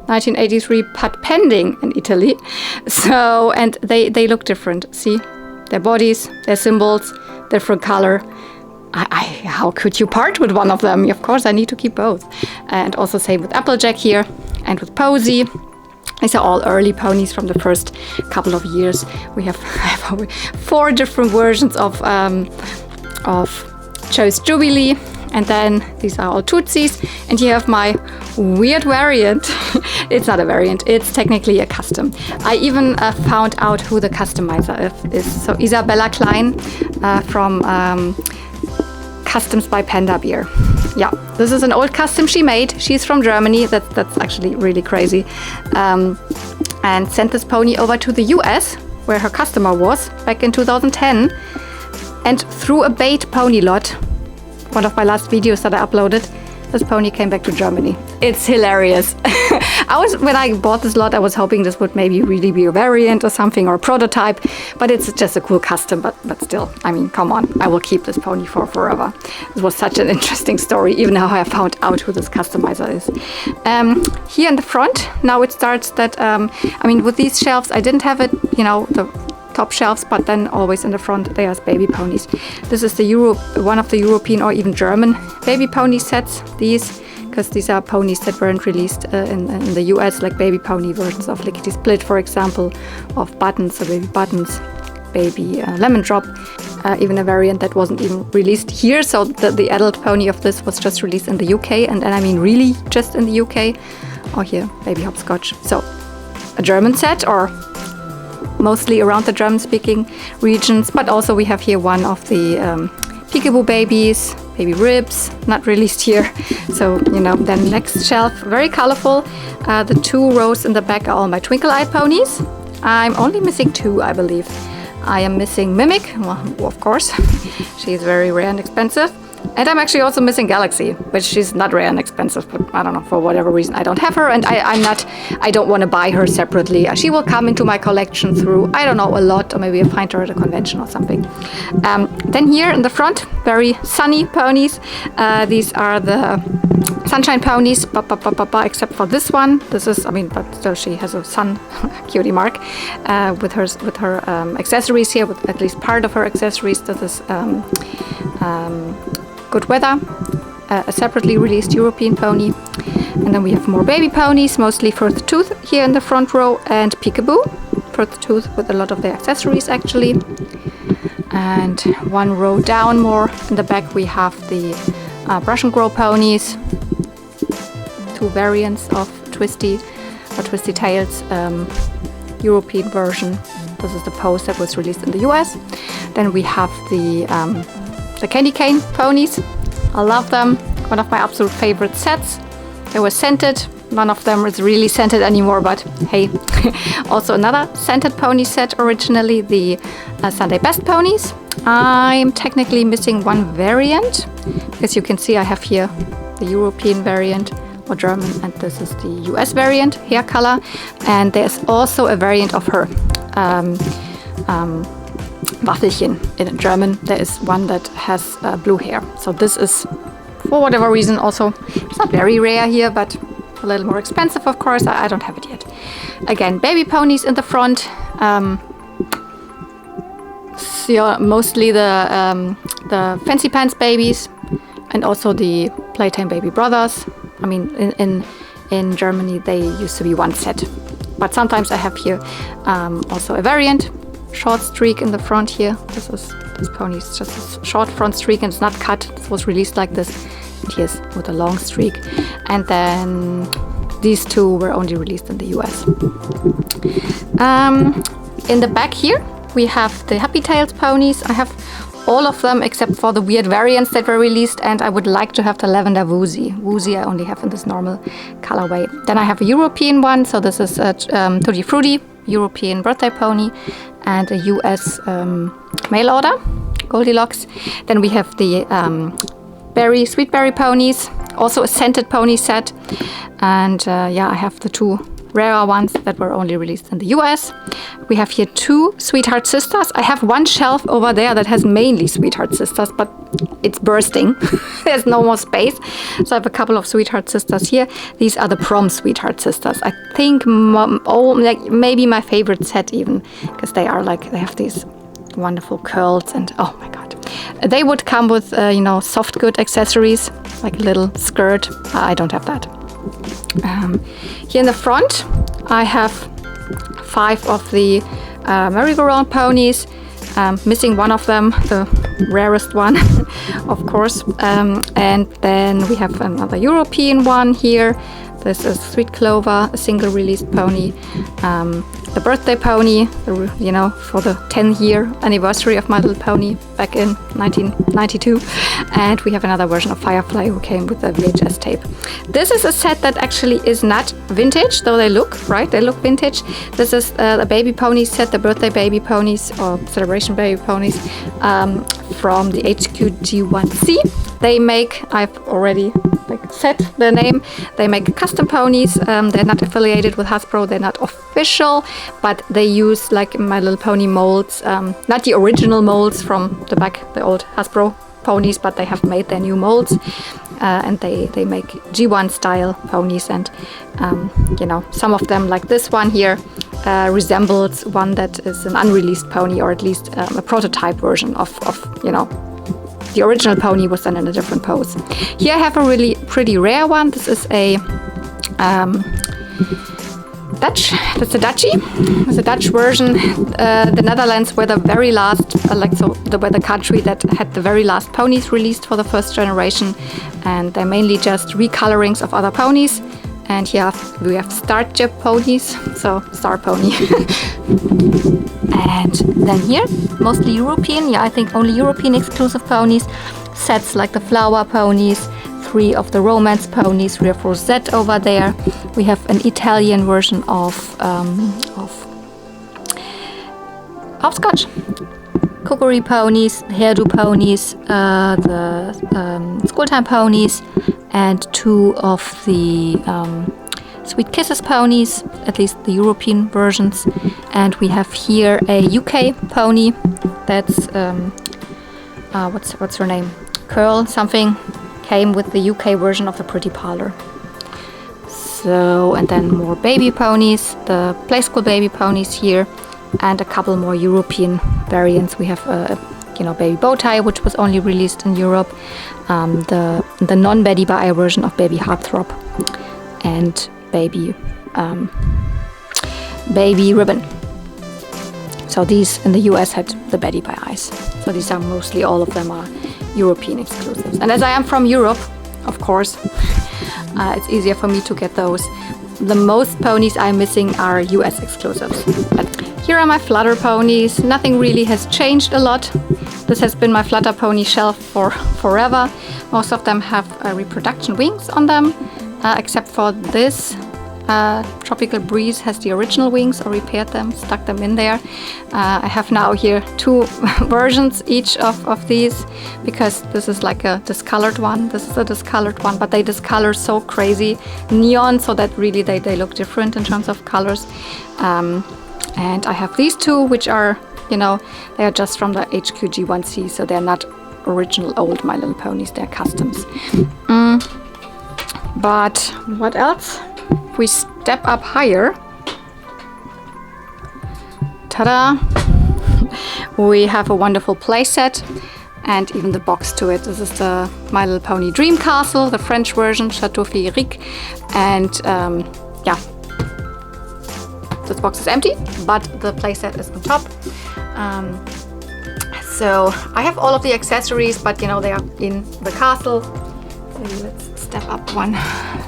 1983, but pending in Italy. So, and they look different. See, their bodies, their symbols, different color. How could you part with one of them? Of course, I need to keep both. And also same with Applejack here and with Posy. These are all early ponies from the first couple of years. We have 4 different versions of Joe's Jubilee. And then these are all Tootsies. And you have my weird variant. It's not a variant, it's technically a custom. I even found out who the customizer is. So Isabella Klein from Customs by Panda Beer. Yeah, this is an old custom she made. She's from Germany. That's actually really crazy. And sent this pony over to the US, where her customer was back in 2010. And through a bait pony lot, one of my last videos that I uploaded, this pony came back to Germany. It's hilarious. When I bought this lot, I was hoping this would maybe really be a variant or something, or a prototype, but it's just a cool custom. But still, I mean, come on, I will keep this pony for forever. It was such an interesting story, even how I found out who this customizer is. Here in the front, now it starts that, I mean, with these shelves, I didn't have it, you know, the top shelves, but then always in the front there's baby ponies. This is one of the European or even German baby pony sets. Because these are ponies that weren't released in the US, like baby pony versions of Lickety Split, for example, of Buttons, so baby Buttons, baby Lemon Drop, even a variant that wasn't even released here. So the adult pony of this was just released in the UK, and I mean really just in the UK. Or here, baby Hopscotch. So a German set, or mostly around the German-speaking regions, but also we have here one of the Peekaboo babies, baby Ribs, not released here. So, you know, then next shelf, very colorful. The 2 rows in the back are all my Twinkle-Eyed ponies. I'm only missing 2, I believe. I am missing Mimic, well, of course. She's very rare and expensive. And I'm actually also missing Galaxy, which she's not rare and expensive, but I don't know, for whatever reason I don't have her, and I don't want to buy her separately. She will come into my collection through, I don't know, a lot, or maybe I find her at a convention or something. Then here in the front, very sunny ponies. These are the Sunshine ponies, except for this one. This is, I mean, but still she has a sun cutie mark with her accessories here, with at least part of her accessories. This is Good Weather, a separately released European pony. And then we have more baby ponies, mostly First Tooth here in the front row, and Peekaboo, First Tooth with a lot of their accessories actually. And 1 row down more in the back we have the Brush and Grow ponies, 2 variants of Twisty Tails European version. This is the pose that was released in the US. Then we have the Candy Cane ponies. I love them. One of my absolute favorite sets. They were scented. None of them is really scented anymore, but hey. Also another scented pony set originally, the Sunday Best ponies. I'm technically missing 1 variant, because you can see I have here the European variant, or German, and this is the US variant, hair color. And there's also a variant of her. Waffelchen in German. There is one that has blue hair. So this is, for whatever reason, also, it's not very rare here, but a little more expensive, of course. I don't have it yet. Again, baby ponies in the front. So mostly the Fancy Pants babies, and also the Playtime baby brothers. I mean, in Germany they used to be 1 set, but sometimes I have here also a variant. Short streak in the front here. This pony is just a short front streak, and it's not cut. This was released like this. And here's with a long streak. And then these 2 were only released in the US. In the back here, we have the Happy Tails ponies. I have all of them except for the weird variants that were released, and I would like to have the Lavender Woozy. Woozy I only have in this normal colorway. Then I have a European one, so this is a Tutti Frutti European birthday pony, and a US mail order, Goldilocks. Then we have the Sweet Berry ponies, also a scented pony set. And yeah, I have the 2 rarer ones that were only released in the US. We have here 2 Sweetheart Sisters. I have one shelf over there that has mainly Sweetheart Sisters, but it's bursting. There's no more space. So I have a couple of Sweetheart Sisters here. These are the Prom Sweetheart Sisters. I think like maybe my favorite set even, because they have these wonderful curls and oh my god. They would come with, you know, soft good accessories, like a little skirt. I don't have that. Here in the front, I have 5 of the merry-go-round ponies. Missing one of them, the rarest one, of course. And then we have another European one here. This is Sweet Clover, a single released pony. The birthday pony, you know, for the 10-year anniversary of My Little Pony back in 1992. And we have another version of Firefly who came with the VHS tape. This is a set that actually is not vintage, though they look, right? They look vintage. This is a baby pony set, the birthday baby ponies or celebration baby ponies from the HQG1C. They make, I've already said the name, they make custom ponies. They're not affiliated with Hasbro, they're not official, but they use like My Little Pony molds, not the original molds from the back, the old Hasbro ponies, but they have made their new molds. And they make G1 style ponies, and you know, some of them, like this one here, resembles one that is an unreleased pony, or at least a prototype version of you know, the original pony was done in a different pose. Here I have a really pretty rare one. This is a Dutch. That's a Dutchie. It's a Dutch version. The Netherlands were the very last, were the country that had the very last ponies released for the first generation, and they're mainly just recolorings of other ponies. And here we have Startje ponies, so Star Pony. And then here, mostly European. Yeah, I think only European exclusive ponies. Sets like the Flower ponies, 3 of the Romance ponies. We have Rosette over there. We have an Italian version of hopscotch. Cookery ponies, hairdo ponies, the schooltime ponies, and 2 of the Sweet Kisses ponies, at least the European versions. And we have here a UK pony. That's what's her name? Curl something. Came with the UK version of the Pretty Parlor. So, and then more baby ponies, the Play School baby ponies here, and a couple more European variants. We have you know, Baby Bowtie, which was only released in Europe, the non-Betty Bye version of Baby Heartthrob, and Baby Ribbon. So these in the US had the Betty Bye eyes. So these are mostly, all of them are European exclusives. And as I am from Europe, of course, it's easier for me to get those. The most ponies I'm missing are US exclusives. But here are my Flutter ponies. Nothing really has changed a lot. This has been my Flutter pony shelf for forever. Most of them have reproduction wings on them, except for this. Tropical Breeze has the original wings, or repaired them, stuck them in there. I have now here 2 versions each of these, because this is like a discolored one, this is a discolored one, but they discolor so crazy neon, so that really they look different in terms of colors. And I have these 2, which are, you know, they are just from the HQG1C, so they're not original old My Little Ponies, they're customs. But what else? If we step up higher, ta-da! We have a wonderful playset, and even the box to it. This is the My Little Pony Dream Castle, the French version, Chateau Féerique, and yeah, this box is empty, but the playset is on top. So I have all of the accessories, but you know, they are in the castle. So let's step up one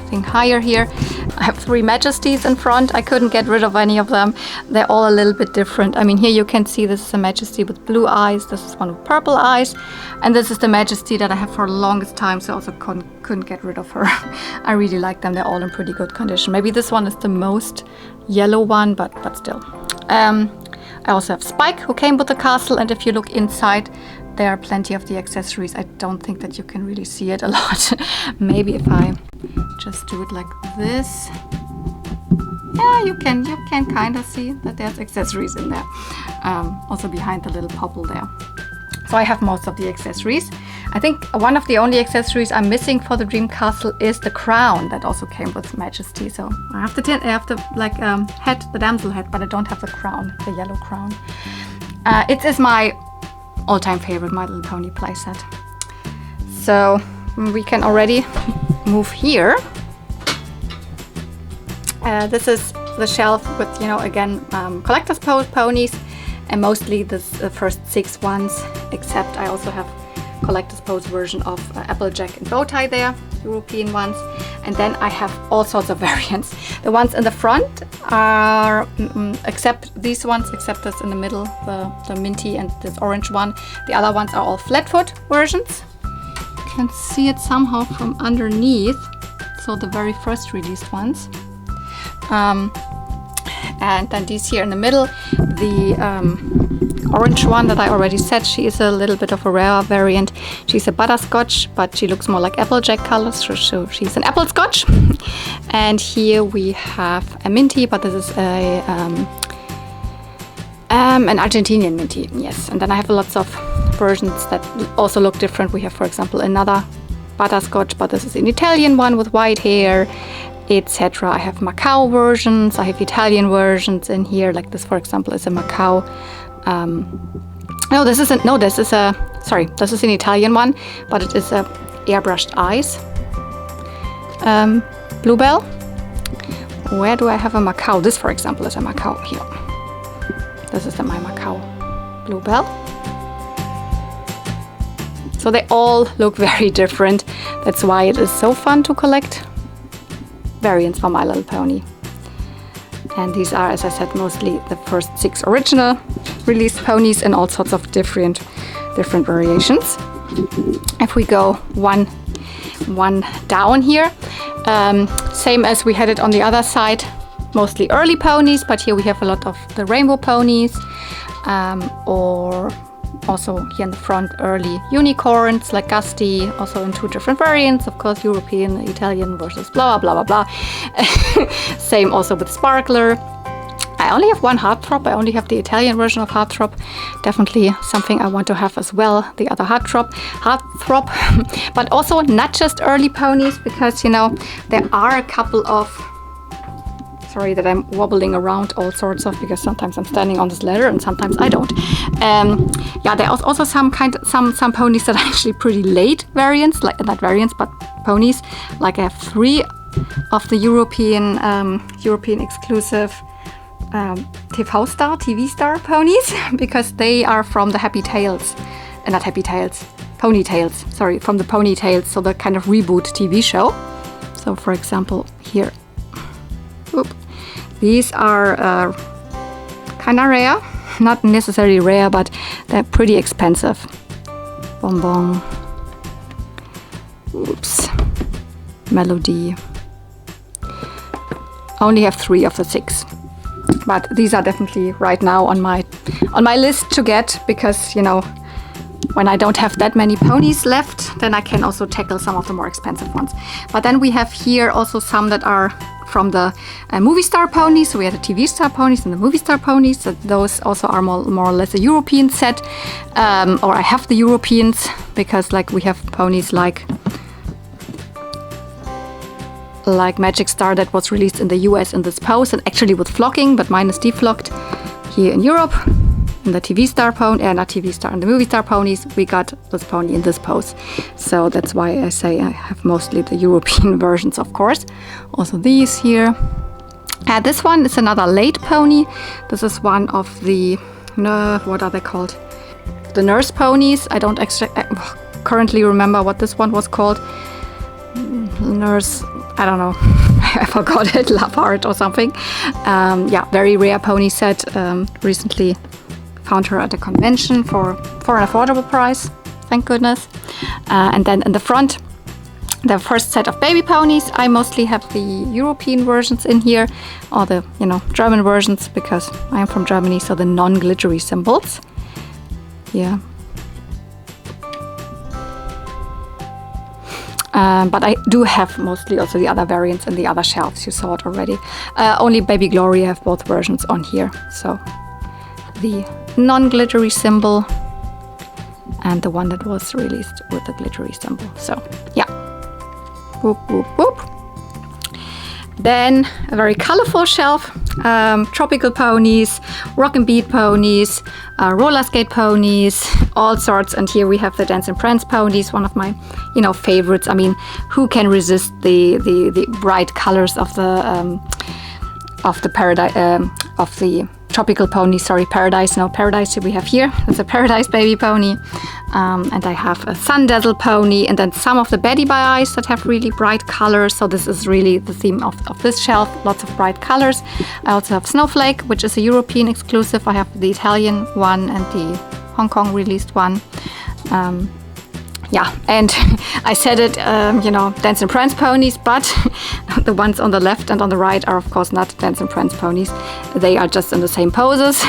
thing higher here. I have 3 Majesties in front. I couldn't get rid of any of them. They're all a little bit different. I mean, here you can see this is a Majesty with blue eyes. This is one with purple eyes. And this is the Majesty that I have for the longest time, so I also couldn't get rid of her. I really like them. They're all in pretty good condition. Maybe this one is the most yellow one, but still. I also have Spike, who came with the castle, and if you look inside, there are plenty of the accessories. I don't think that you can really see it a lot. Maybe if I just do it like this. Yeah, you can kind of see that there's accessories in there. Also behind the little popple there. So I have most of the accessories. I think one of the only accessories I'm missing for the dream castle is the crown that also came with Majesty. So I have the like head, the damsel head, but I don't have the crown, the yellow crown. It is my all-time favorite My Little Pony playset. So we can already move here. This is the shelf with, you know, again, collector's ponies, and mostly the first 6 ones, except I also have collector's pose version of Applejack and Bowtie there, European ones. And then I have all sorts of variants. The ones in the front are, except these ones, except this in the middle, the minty and this orange one. The other ones are all flatfoot versions. You can see it somehow from underneath. So the very first released ones. And then these here in the middle, the orange one that I already said, she is a little bit of a rare variant. She's a butterscotch, but she looks more like Applejack colors, so she's an apple scotch. And here we have a minty, but this is a an Argentinian minty, yes. And then I have lots of versions that also look different. We have, for example, another butterscotch, but this is an Italian one with white hair, etc. I have Macau versions, I have Italian versions in here, like this, for example, is a Macau. This is an Italian one, but it is a airbrushed eyes. Bluebell. Where do I have a Macau? This, for example, is a Macau here. This is my Macau Bluebell. So they all look very different. That's why it is so fun to collect variants for My Little Pony. And these are, as I said, mostly the first 6 original released ponies in all sorts of different variations. If we go one down here, same as we had it on the other side, mostly early ponies, but here we have a lot of the rainbow ponies, or also here in the front early unicorns like Gusty, also in 2 different variants, of course, European, Italian versus blah blah blah blah. Same also with Sparkler. I only have one Heartthrob. I only have the Italian version of Heartthrob. Definitely something I want to have as well, the other Heartthrob. But also not just early ponies, because, you know, there are a couple of, sorry that I'm wobbling around all sorts of, because sometimes I'm standing on this ladder and sometimes I don't. There are also some ponies that are actually pretty late variants, like not variants but ponies. Like I have 3 of the European exclusive TV Star ponies, because they are from the Ponytails. Sorry, from the Ponytails, so the kind of reboot TV show. So for example, here. These are kind of rare, not necessarily rare, but they're pretty expensive. Bonbon. Melody. I only have 3 of the 6, but these are definitely right now on my list to get, because, you know, when I don't have that many ponies left, then I can also tackle some of the more expensive ones. But then we have here also some that are from the movie star ponies. So we have the TV star ponies and the movie star ponies. So those also are more or less a European set, or I have the Europeans, because like we have ponies like Magic Star that was released in the US in this pose, and actually with flocking, but mine is deflocked here in Europe. In the TV star pony, not TV star, and the movie star ponies, we got this pony in this pose. So that's why I say I have mostly the European versions, of course. Also these here. This one is another late pony. This is one of the, what are they called? The nurse ponies. I don't currently remember what this one was called. Nurse, I don't know. I forgot it, Love Heart or something. Very rare pony set. Recently found her at a convention for an affordable price, thank goodness. And then in the front, the first set of baby ponies. I mostly have the European versions in here, or the, you know, German versions, because I am from Germany, so the non-glittery symbols. Yeah. But I do have mostly also the other variants in the other shelves. You saw it already. Only Baby Glory, I have both versions on here. So the non-glittery symbol and the one that was released with the glittery symbol. So yeah, whoop, whoop, whoop. Then a very colorful shelf, tropical ponies, rock and beat ponies, roller skate ponies, all sorts. And here we have the Dance and Prance ponies, one of my, favorites. I mean, who can resist the bright colors of the tropical pony? Sorry, Paradise. No, Paradise we have here. It's a Paradise baby pony. And I have a Sun Dazzle pony, and then some of the Betty by Eyes that have really bright colors. So this is really the theme of this shelf, lots of bright colors. I also have Snowflake, which is a European exclusive. I have the Italian one and the Hong Kong released one. Yeah, and I said it, Dance and Prance ponies, but the ones on the left and on the right are of course not Dance and Prance ponies. They are just in the same poses.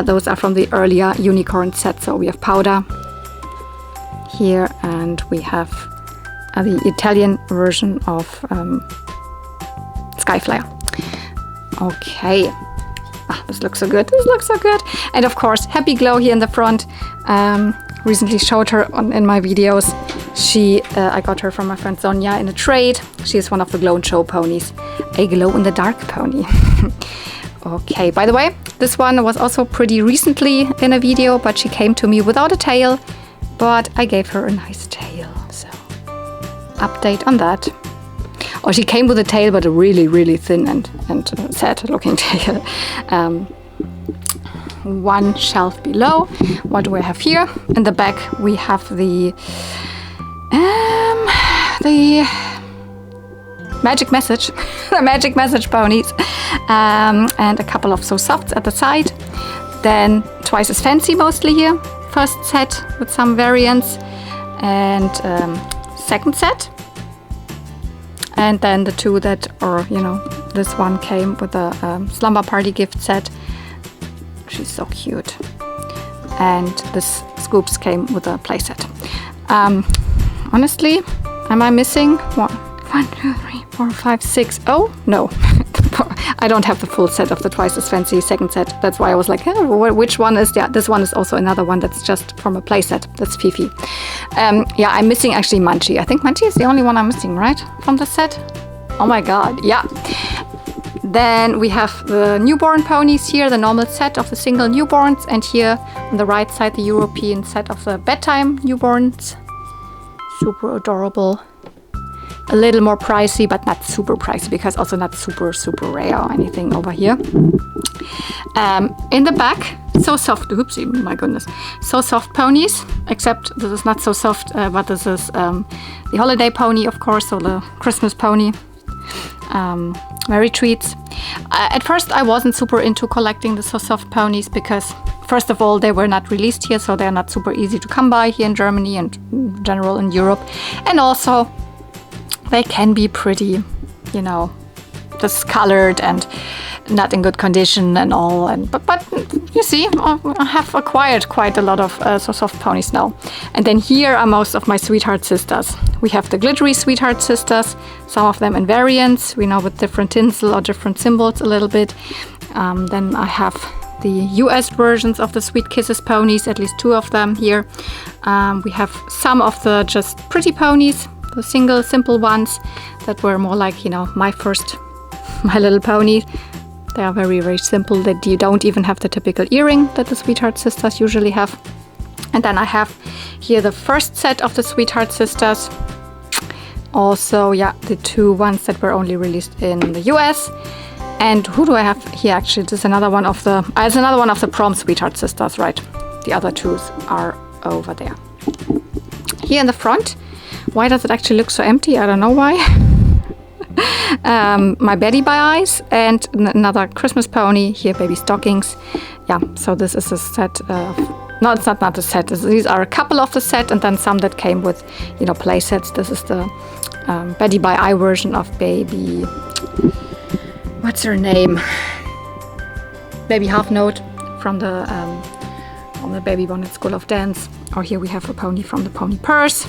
Those are from the earlier unicorn set. So we have Powder here, and we have the Italian version of Skyflare. Okay. This looks so good. This looks so good. And of course, Happy Glow here in the front. Recently showed her in my videos. I got her from my friend Sonja in a trade. She is one of the Glow and Show ponies, a glow-in-the-dark pony. Okay, by the way, this one was also pretty recently in a video, but she came to me without a tail, but I gave her a nice tail. So, update on that. Or she came with a tail, but a really, really thin and sad-looking tail. One shelf below. What do I have here? In the back we have the Magic Message, the Magic Message ponies, and a couple of So Softs at the side. Then Twice as Fancy mostly here. First set with some variants, and second set. And then the two that are, this one came with a Slumber Party gift set. She's so cute. And this Scoops came with a playset. Honestly, am I missing 1, 2, 3, 4, 5, 6? Oh, no. I don't have the full set of the Twice as Fancy second set. That's why I was like, which one is? Yeah, this one is also another one that's just from a playset. That's Fifi. Yeah, I'm missing actually Munchie. I think Munchie is the only one I'm missing, right? From the set? Oh my god, yeah. Then we have the newborn ponies here, the normal set of the single newborns, and here on the right side the European set of the bedtime newborns. Super adorable. A little more pricey, but not super pricey, because also not super rare or anything over here. In the back, So Soft, oopsie, my goodness, So Soft ponies, except this is not So Soft, but this is the holiday pony, of course, so the Christmas pony. Merry Treats. At first I wasn't super into collecting the So Soft ponies because first of all they were not released here, so they're not super easy to come by here in Germany and in general in Europe, and also they can be pretty, discolored and not in good condition and all. But you see, I have acquired quite a lot of So Soft ponies now. And then here are most of my Sweetheart Sisters. We have the glittery Sweetheart Sisters, some of them in variants, with different tinsel or different symbols a little bit. Then I have the US versions of the Sweet Kisses ponies, at least 2 of them here. We have some of the just pretty ponies, the single simple ones that were more like, my first My Little Pony. They are very, very simple, that you don't even have the typical earring that the Sweetheart Sisters usually have. And then I have here the first set of the Sweetheart Sisters. Also, yeah, the 2 ones that were only released in the US. And who do I have here actually? This is another one of the Prom Sweetheart Sisters, right? The other 2 are over there. Here in the front, why does it actually look so empty? I don't know why. My Betty by Eyes and another Christmas pony, here Baby Stockings. Yeah, so this is a set of, no, it's not a set, these are a couple of the set, and then some that came with, play sets. This is the Betty by Eye version of Baby, what's her name? Baby Half Note from the Baby Bonnet School of Dance. Or here we have a pony from the Pony Purse.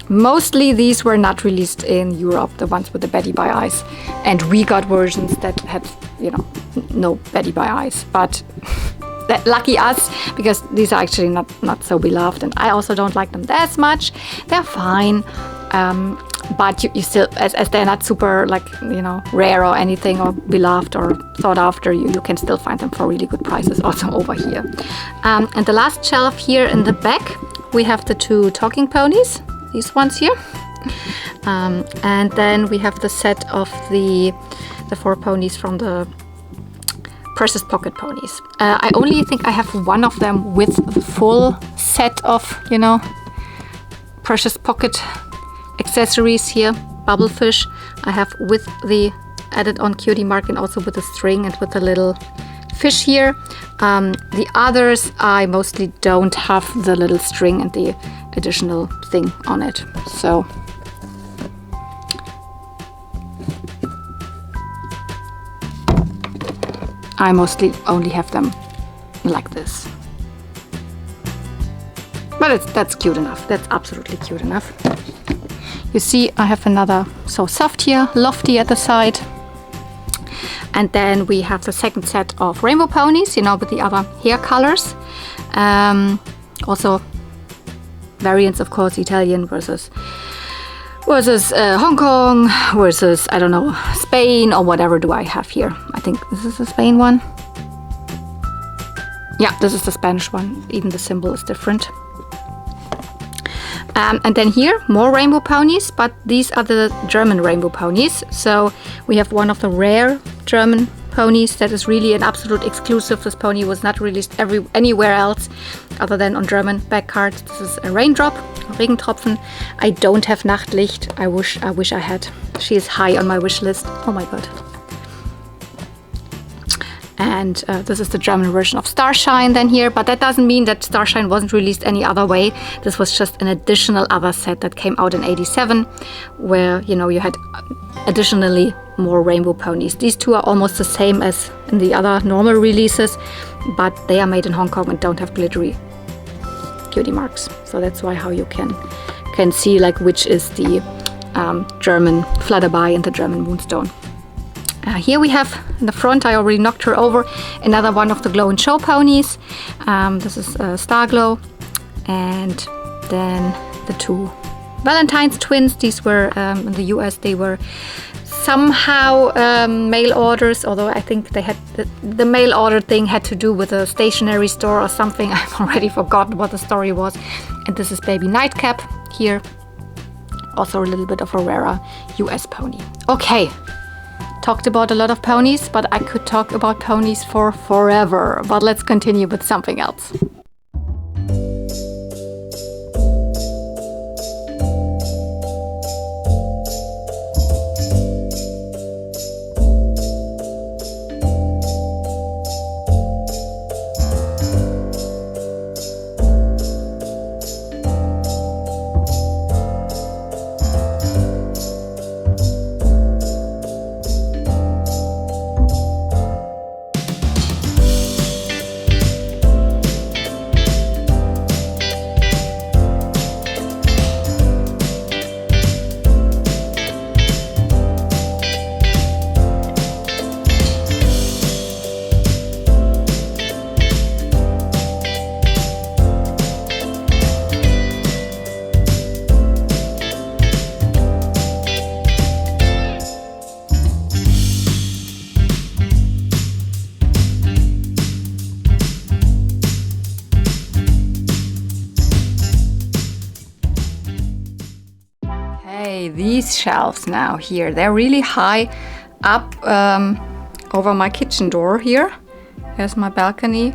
Mostly these were not released in Europe, the ones with the Betty by Eyes. And we got versions that had, you know, no Betty by Eyes. But that, lucky us, because these are actually not so beloved. And I also don't like them as much. They're fine. But you still, as they're not super, like, you know, rare or anything, or beloved or sought after, you can still find them for really good prices also over here. And the last shelf here in the back, we have the 2 talking ponies, these ones here. And then we have the set of the 4 ponies from the Precious Pocket ponies. I only think I have one of them with the full set of, you know, Precious Pocket accessories here. Bubblefish I have with the added on cutie mark, and also with the string and with the little fish here. The others I mostly don't have the little string and the additional thing on it. So I mostly only have them like this. But that's cute enough. That's absolutely cute enough. You see, I have another So Soft here, Lofty at the side. And then we have the second set of rainbow ponies, you know, with the other hair colors. Also variants, of course, Italian versus Hong Kong versus, I don't know, Spain or whatever do I have here. I think this is the Spain one. Yeah, this is the Spanish one. Even the symbol is different. And then here, more rainbow ponies, but these are the German rainbow ponies. So we have one of the rare German ponies that is really an absolute exclusive. This pony was not released anywhere else other than on German back cards. This is a Raindrop, Regentropfen. I don't have Nachtlicht. I wish I had. She is high on my wish list. Oh my god. And this is the German version of Starshine then here, but that doesn't mean that Starshine wasn't released any other way. This was just an additional other set that came out in '87, where, you know, you had additionally more rainbow ponies. These 2 are almost the same as in the other normal releases, but they are made in Hong Kong and don't have glittery cutie marks. So that's why how you can see like which is the German Flutterby and the German Moonstone. Here we have in the front, I already knocked her over, another one of the Glow and Show ponies. This is Starglow. And then the 2 Valentine's twins. These were in the US, they were somehow mail orders, although I think they had the mail order thing had to do with a stationery store or something. I've already forgotten what the story was. And this is Baby Nightcap here. Also a little bit of a rarer US pony. Okay. Talked about a lot of ponies, but I could talk about ponies for forever. But let's continue with something else. These shelves now here, they're really high up over my kitchen door here. Here's my balcony.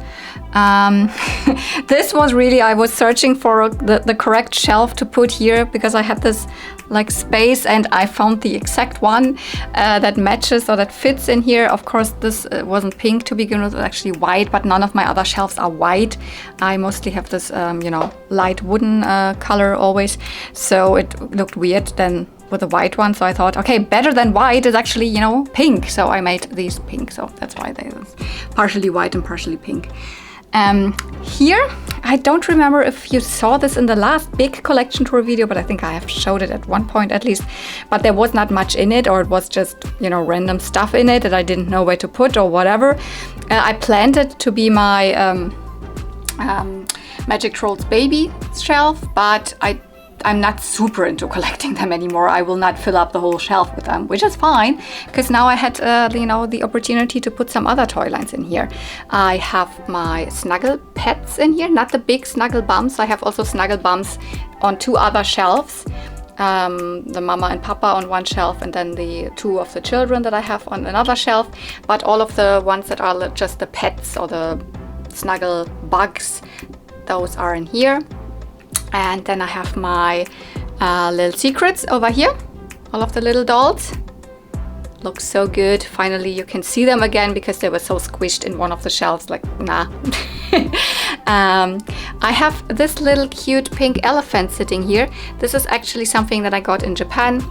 This was really, I was searching for the correct shelf to put here because I had this like space and I found the exact one that matches or that fits in here. Of course, this wasn't pink to begin with, it was actually white, but none of my other shelves are white. I mostly have this, you know, light wooden color always. So it looked weird then with a white one. So I thought, okay, better than white is actually, you know, pink. So I made these pink. So that's why they was partially white and partially pink. Here, I don't remember if you saw this in the last big collection tour video, but I think I have showed it at one point at least. But there was not much in it, or it was just, you know, random stuff in it that I didn't know where to put or whatever. I planned it to be my Magic Trolls Baby shelf, but I'm not super into collecting them anymore. I will not fill up the whole shelf with them, which is fine, because now I had, you know, the opportunity to put some other toy lines in here. I have my Snuggle Pets in here, not the big Snuggle Bums. I have also Snuggle Bums on 2 other shelves. The mama and papa on one shelf, and then the 2 of the children that I have on another shelf. But all of the ones that are just the pets or the Snuggle Bugs, those are in here. And then I have my little secrets over here, all of the little dolls. Looks so good. Finally, you can see them again because they were so squished in one of the shelves, like, nah. I have this little cute pink elephant sitting here. This is actually something that I got in Japan.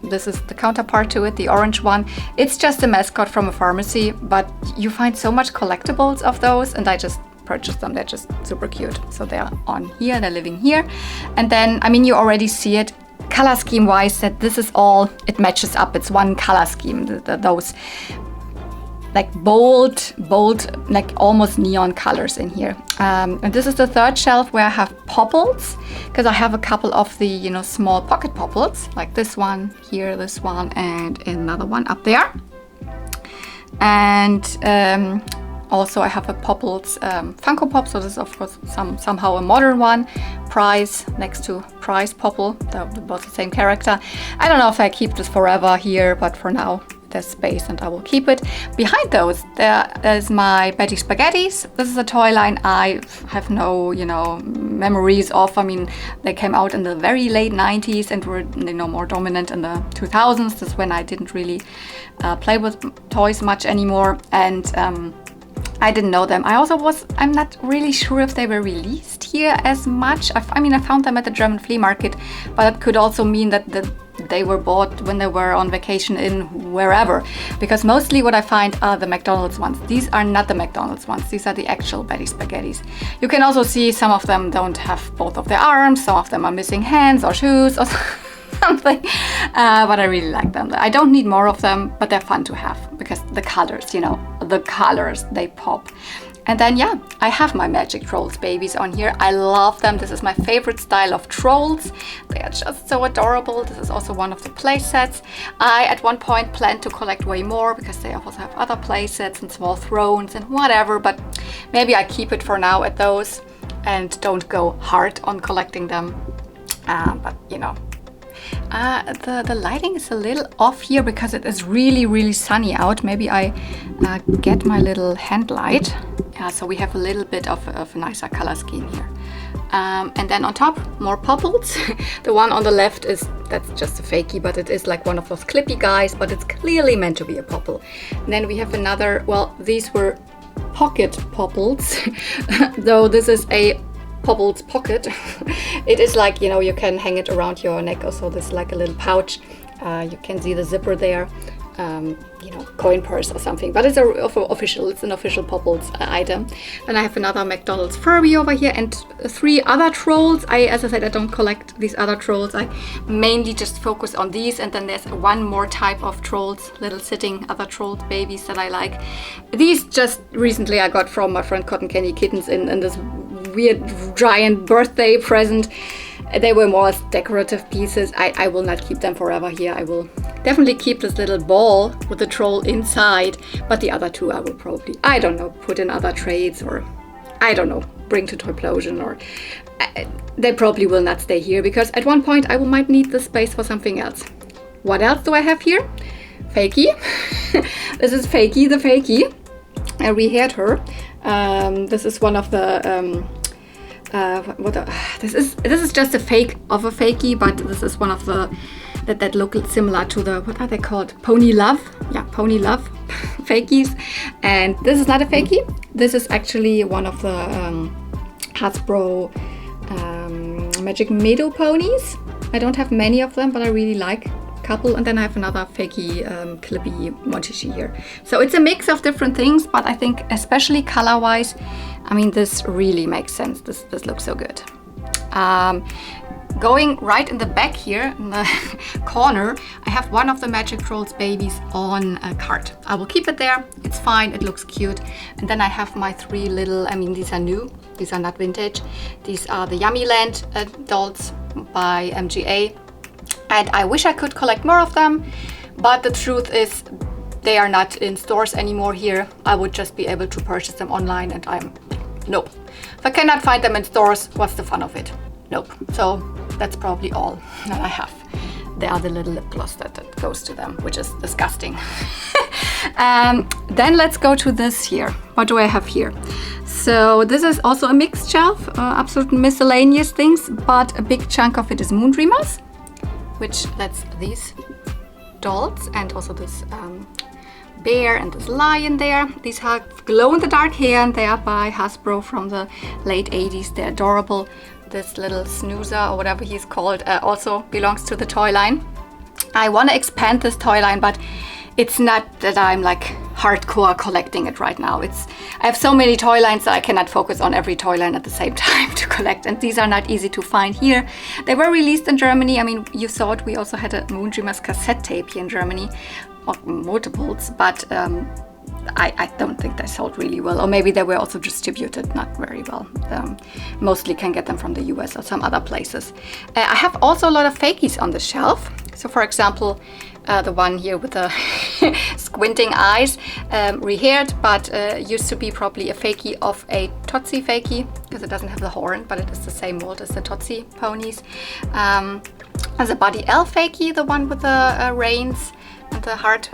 This is the counterpart to it, the orange one. It's just a mascot from a pharmacy, but you find so much collectibles of those, and I just purchased them. They're just super cute. So they're on here, they're living here. And then, I mean, you already see it color scheme wise that this is all, it matches up. It's one color scheme. Those like bold, like almost neon colors in here. And this is the 3rd shelf where I have popples, because I have a couple of the, you know, small pocket popples, like this one here, this one, and another one up there. And also I have a Popples Funko Pop, so this is of course somehow a modern one. Prize next to Prize Popple, they're both the same character. I don't know if I keep this forever here, but for now there's space and I will keep it. Behind those, there's my Betty Spaghettis. This is a toy line I have no, you know, memories of. I mean, they came out in the very late 90s and were, you know, more dominant in the 2000s. This is when I didn't really play with toys much anymore, and I didn't know them. I'm not really sure if they were released here as much. I mean, I found them at the German flea market, but it could also mean that they were bought when they were on vacation in wherever, because mostly what I find are the McDonald's ones. These are not the McDonald's ones. These are the actual Betty Spaghettis. You can also see some of them don't have both of their arms. Some of them are missing hands or shoes or something, but I really like them. I don't need more of them, but they're fun to have because the colors, you know, the colors, they pop. And then, yeah, I have my Magic Trolls babies on here. I love them. This is my favorite style of trolls. They are just so adorable. This is also one of the play sets. I, at one point, planned to collect way more because they also have other play sets and small thrones and whatever, but maybe I keep it for now at those and don't go hard on collecting them. But, you know, the lighting is a little off here because it is really sunny out. Maybe I get my little hand light. So we have a little bit of a nicer color scheme here. And then on top, more popples. The one on the left that's just a fakie, but it is like one of those clippy guys, but it's clearly meant to be a popple. And then we have another, well, these were pocket popples, though this is a Popples pocket. It is like, you know, you can hang it around your neck, also this like a little pouch. You can see the zipper there, you know, coin purse or something, but it's an official Popples item. Then I have another McDonald's Furby over here and 3 other trolls. As I said, I don't collect these other trolls. I mainly just focus on these, and then there's one more type of trolls, little sitting other trolls babies that I like. These just recently I got from my friend Cotton Candy Kittens in this weird giant birthday present. They were more as decorative pieces. I will not keep them forever here. I will definitely keep this little ball with the troll inside, but the other 2 I will probably, I don't know, put in other trades, or I don't know, bring to Toyplosion, or they probably will not stay here because at one point I might need the space for something else. What else do I have here? Fakie. This is Fakie the Fakie. I rehaired her. This is one of the this is just a fake of a fakie, but this is one of the that look similar to the, what are they called? Pony Love. Yeah, Pony Love fakies. And this is not a fakie. This is actually one of the Hasbro Magic Meadow ponies. I don't have many of them, but I really like a couple, and then I have another fakey clippy montishi here. So it's a mix of different things, but I think especially color-wise, I mean, this really makes sense. This looks so good. Going right in the back here, in the corner, I have one of the Magic Trolls babies on a cart. I will keep it there. It's fine. It looks cute. And then I have my 3 little, I mean, these are new. These are not vintage. These are the Yummyland dolls by MGA. And I wish I could collect more of them, but the truth is they are not in stores anymore here. I would just be able to purchase them online, and nope. If I cannot find them in stores, what's the fun of it? Nope. So that's probably all that I have. There are the little lip gloss that goes to them, which is disgusting. Then let's go to this here. What do I have here? So this is also a mixed shelf, absolute miscellaneous things, but a big chunk of it is Moon Dreamers, which lets these dolls and also this bear and this lion there. These have glow-in-the-dark hair, and they are by Hasbro from the late 80s. They're adorable. This little snoozer, or whatever he's called, also belongs to the toy line. I want to expand this toy line, but it's not that I'm like hardcore collecting it right now. I have so many toy lines that I cannot focus on every toy line at the same time to collect, and these are not easy to find here. They were released in Germany. I mean, you saw it. We also had a Moon Dreamers cassette tape here in Germany, or multiples, but I don't think they sold really well, or maybe they were also distributed not very well. Mostly can get them from the US or some other places. I have also a lot of fakies on the shelf. So for example, the one here with the squinting eyes, rehaired, but used to be probably a fakie of a Totsi fakie, because it doesn't have the horn, but it is the same mold as the Totsi ponies. As a Buddy Elf fakie, the one with the reins and the heart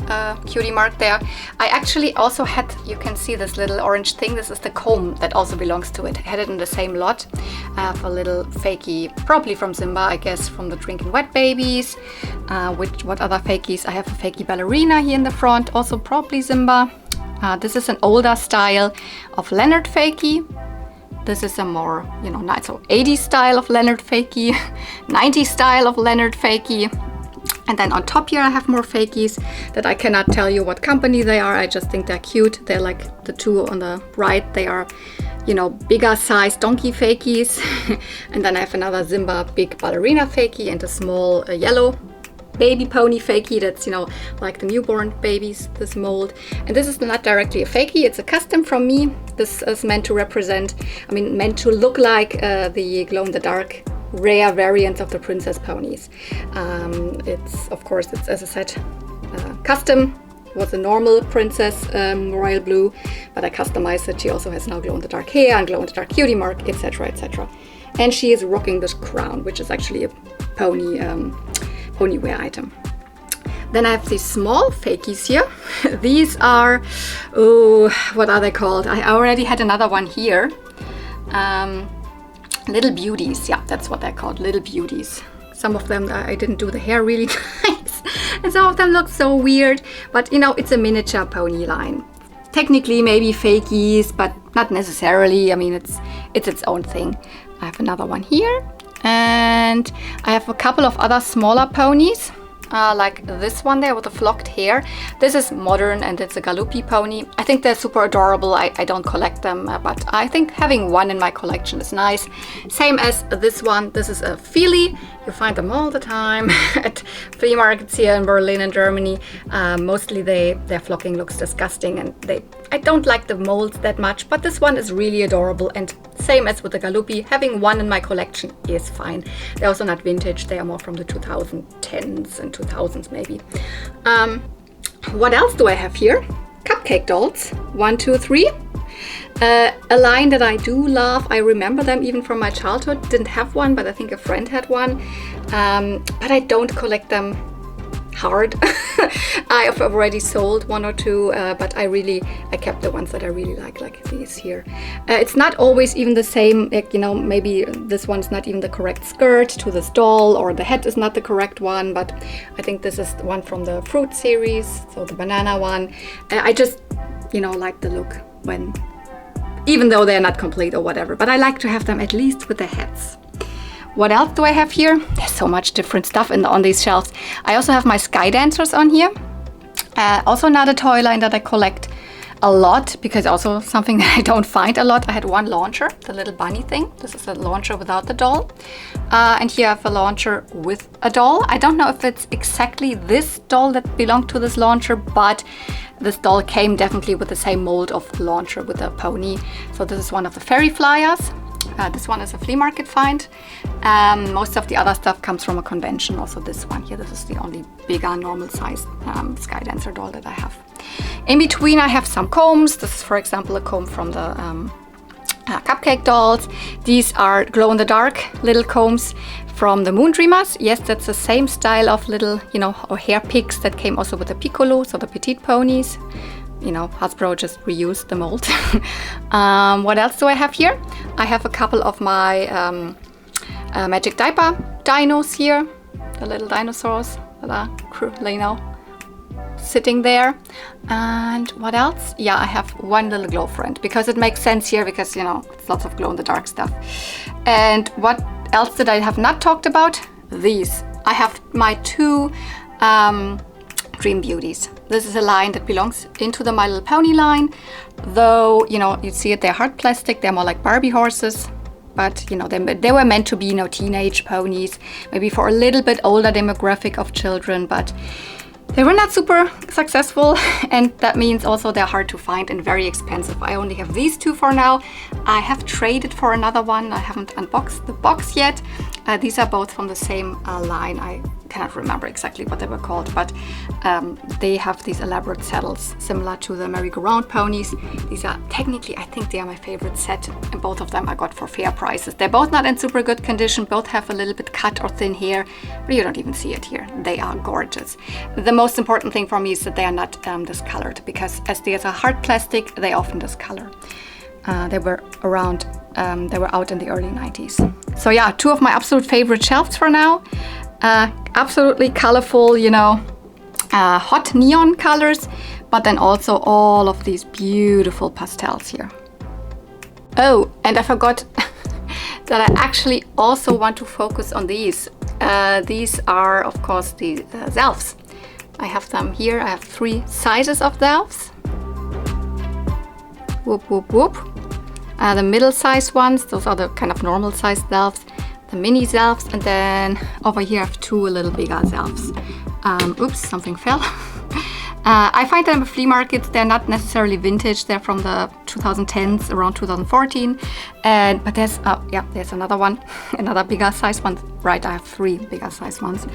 cutie mark there. I actually also had, you can see this little orange thing, this is the comb that also belongs to it. I had it in the same lot for a little fakie, probably from Simba, I guess, from the Drinking Wet babies. What other fakies? I have a fakie ballerina here in the front, also probably Simba. This is an older style of Leonard fakie. This is a more, nice, so 80s style of Leonard fakie, 90s style of Leonard fakie. And then on top here I have more fakies that I cannot tell you what company they are. I just think they're cute. They're like the two on the right. They are, bigger size donkey fakies. And then I have another Simba big ballerina fakie and a small yellow baby pony fakie that's, like the newborn babies, this mold. And this is not directly a fakie, it's a custom from me. This is meant to meant to look like the glow-in-the-dark rare variants of the princess ponies. It's, of course, it's, as I said, custom. Was a normal princess royal blue, but I customized it. She also has now glow-in-the-dark hair and glow-in-the-dark cutie mark, etc., etc. And she is rocking this crown, which is actually a pony wear item. Then I have these small fakies here. These are, what are they called? I already had another one here. Little beauties, yeah, that's what they're called, little beauties. Some of them, I didn't do the hair really nice, and some of them look so weird, but it's a miniature pony line. Technically maybe fakies, but not necessarily. I mean, it's its own thing. I have another one here, and I have a couple of other smaller ponies. Like this one there with the flocked hair. This is modern and it's a Galuppi pony. I think they're super adorable. I don't collect them, but I think having one in my collection is nice. Same as this one. This is a Feely. You find them all the time at flea markets here in Berlin and Germany. Mostly their flocking looks disgusting, and I don't like the molds that much, but this one is really adorable, and same as with the Galuppi, having one in my collection is fine. They're also not vintage, they are more from the 2010s and 2000s maybe. What else do I have here? Cupcake dolls, 1, 2, 3. A line that I do love. I remember them even from my childhood. Didn't have one, but I think a friend had one. But I don't collect them hard. I have already sold 1 or 2, but I kept the ones that I really like these here. It's not always even the same, maybe this one's not even the correct skirt to this doll, or the head is not the correct one, but I think this is the one from the fruit series, so the banana one. I just, like the look even though they're not complete or whatever, but I like to have them at least with the heads. What else do I have here? There's so much different stuff on these shelves. I also have my sky dancers on here. Also another toy line that I collect a lot, because also something that I don't find a lot. I had one launcher, the little bunny thing. This is a launcher without the doll. And here I have a launcher with a doll. I don't know if it's exactly this doll that belonged to this launcher, but this doll came definitely with the same mold of the launcher with a pony. So this is one of the fairy flyers. This one is a flea market find. Most of the other stuff comes from a convention. Also this one here, this is the only bigger normal sized sky dancer doll that I have. In between I have some combs. This is, for example, a comb from the cupcake dolls. These are glow-in-the-dark little combs from the Moon Dreamers. Yes, that's the same style of little, you know, or hair picks that came also with the Piccolo, so the petite ponies. You know, Hasbro just reused the mold. What else do I have here? I have a couple of my magic diaper dinos here, the little dinosaurs that are, you know, sitting there. And what else? Yeah, I have one little glow friend, because it makes sense here, because, you know, it's lots of glow-in-the-dark stuff. And what else did I have not talked about? These. I have my two Dream Beauties. This is a line that belongs into the My Little Pony line, though, you know, you see it, they're hard plastic, they're more like Barbie horses. But, you know, they were meant to be, you know, teenage ponies, maybe for a little bit older demographic of children, but they were not super successful, and that means also they're hard to find and very expensive. I only have these two for now. I have traded for another one. I haven't unboxed the box yet. These are both from the same line. I cannot remember exactly what they were called, but they have these elaborate saddles similar to the merry-go-round ponies. These are technically, I think they are my favorite set, and both of them I got for fair prices. They're both not in super good condition. Both have a little bit cut or thin hair, but you don't even see it here. They are gorgeous. The most important thing for me is that they are not discolored, because as they are hard plastic, they often discolor. They were out in the early 90s. So yeah, two of my absolute favorite shelves for now. Absolutely colorful, you know, hot neon colors, but then also all of these beautiful pastels here. Oh, and I forgot that I actually also want to focus on these. These are, of course, the Zelfs. I have them here. I have 3 sizes of Zelfs. Whoop, whoop, whoop. The middle-sized ones, those are the kind of normal-sized Zelfs. The mini Zelfs, and then over here I have 2 a little bigger Zelfs. Oops, something fell. I find them at flea markets. They're not necessarily vintage. They're from the 2010s, around 2014. But there's another one, another bigger size one. Right, I have 3 bigger size ones.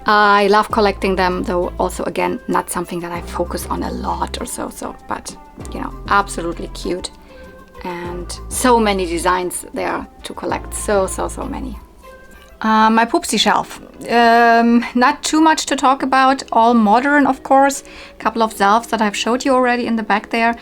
I love collecting them, though also, again, not something that I focus on a lot or so, but, you know, absolutely cute. And so many designs there to collect, so many. My Poopsie shelf. Not too much to talk about, all modern, of course. A couple of Zelfs that I've showed you already in the back there.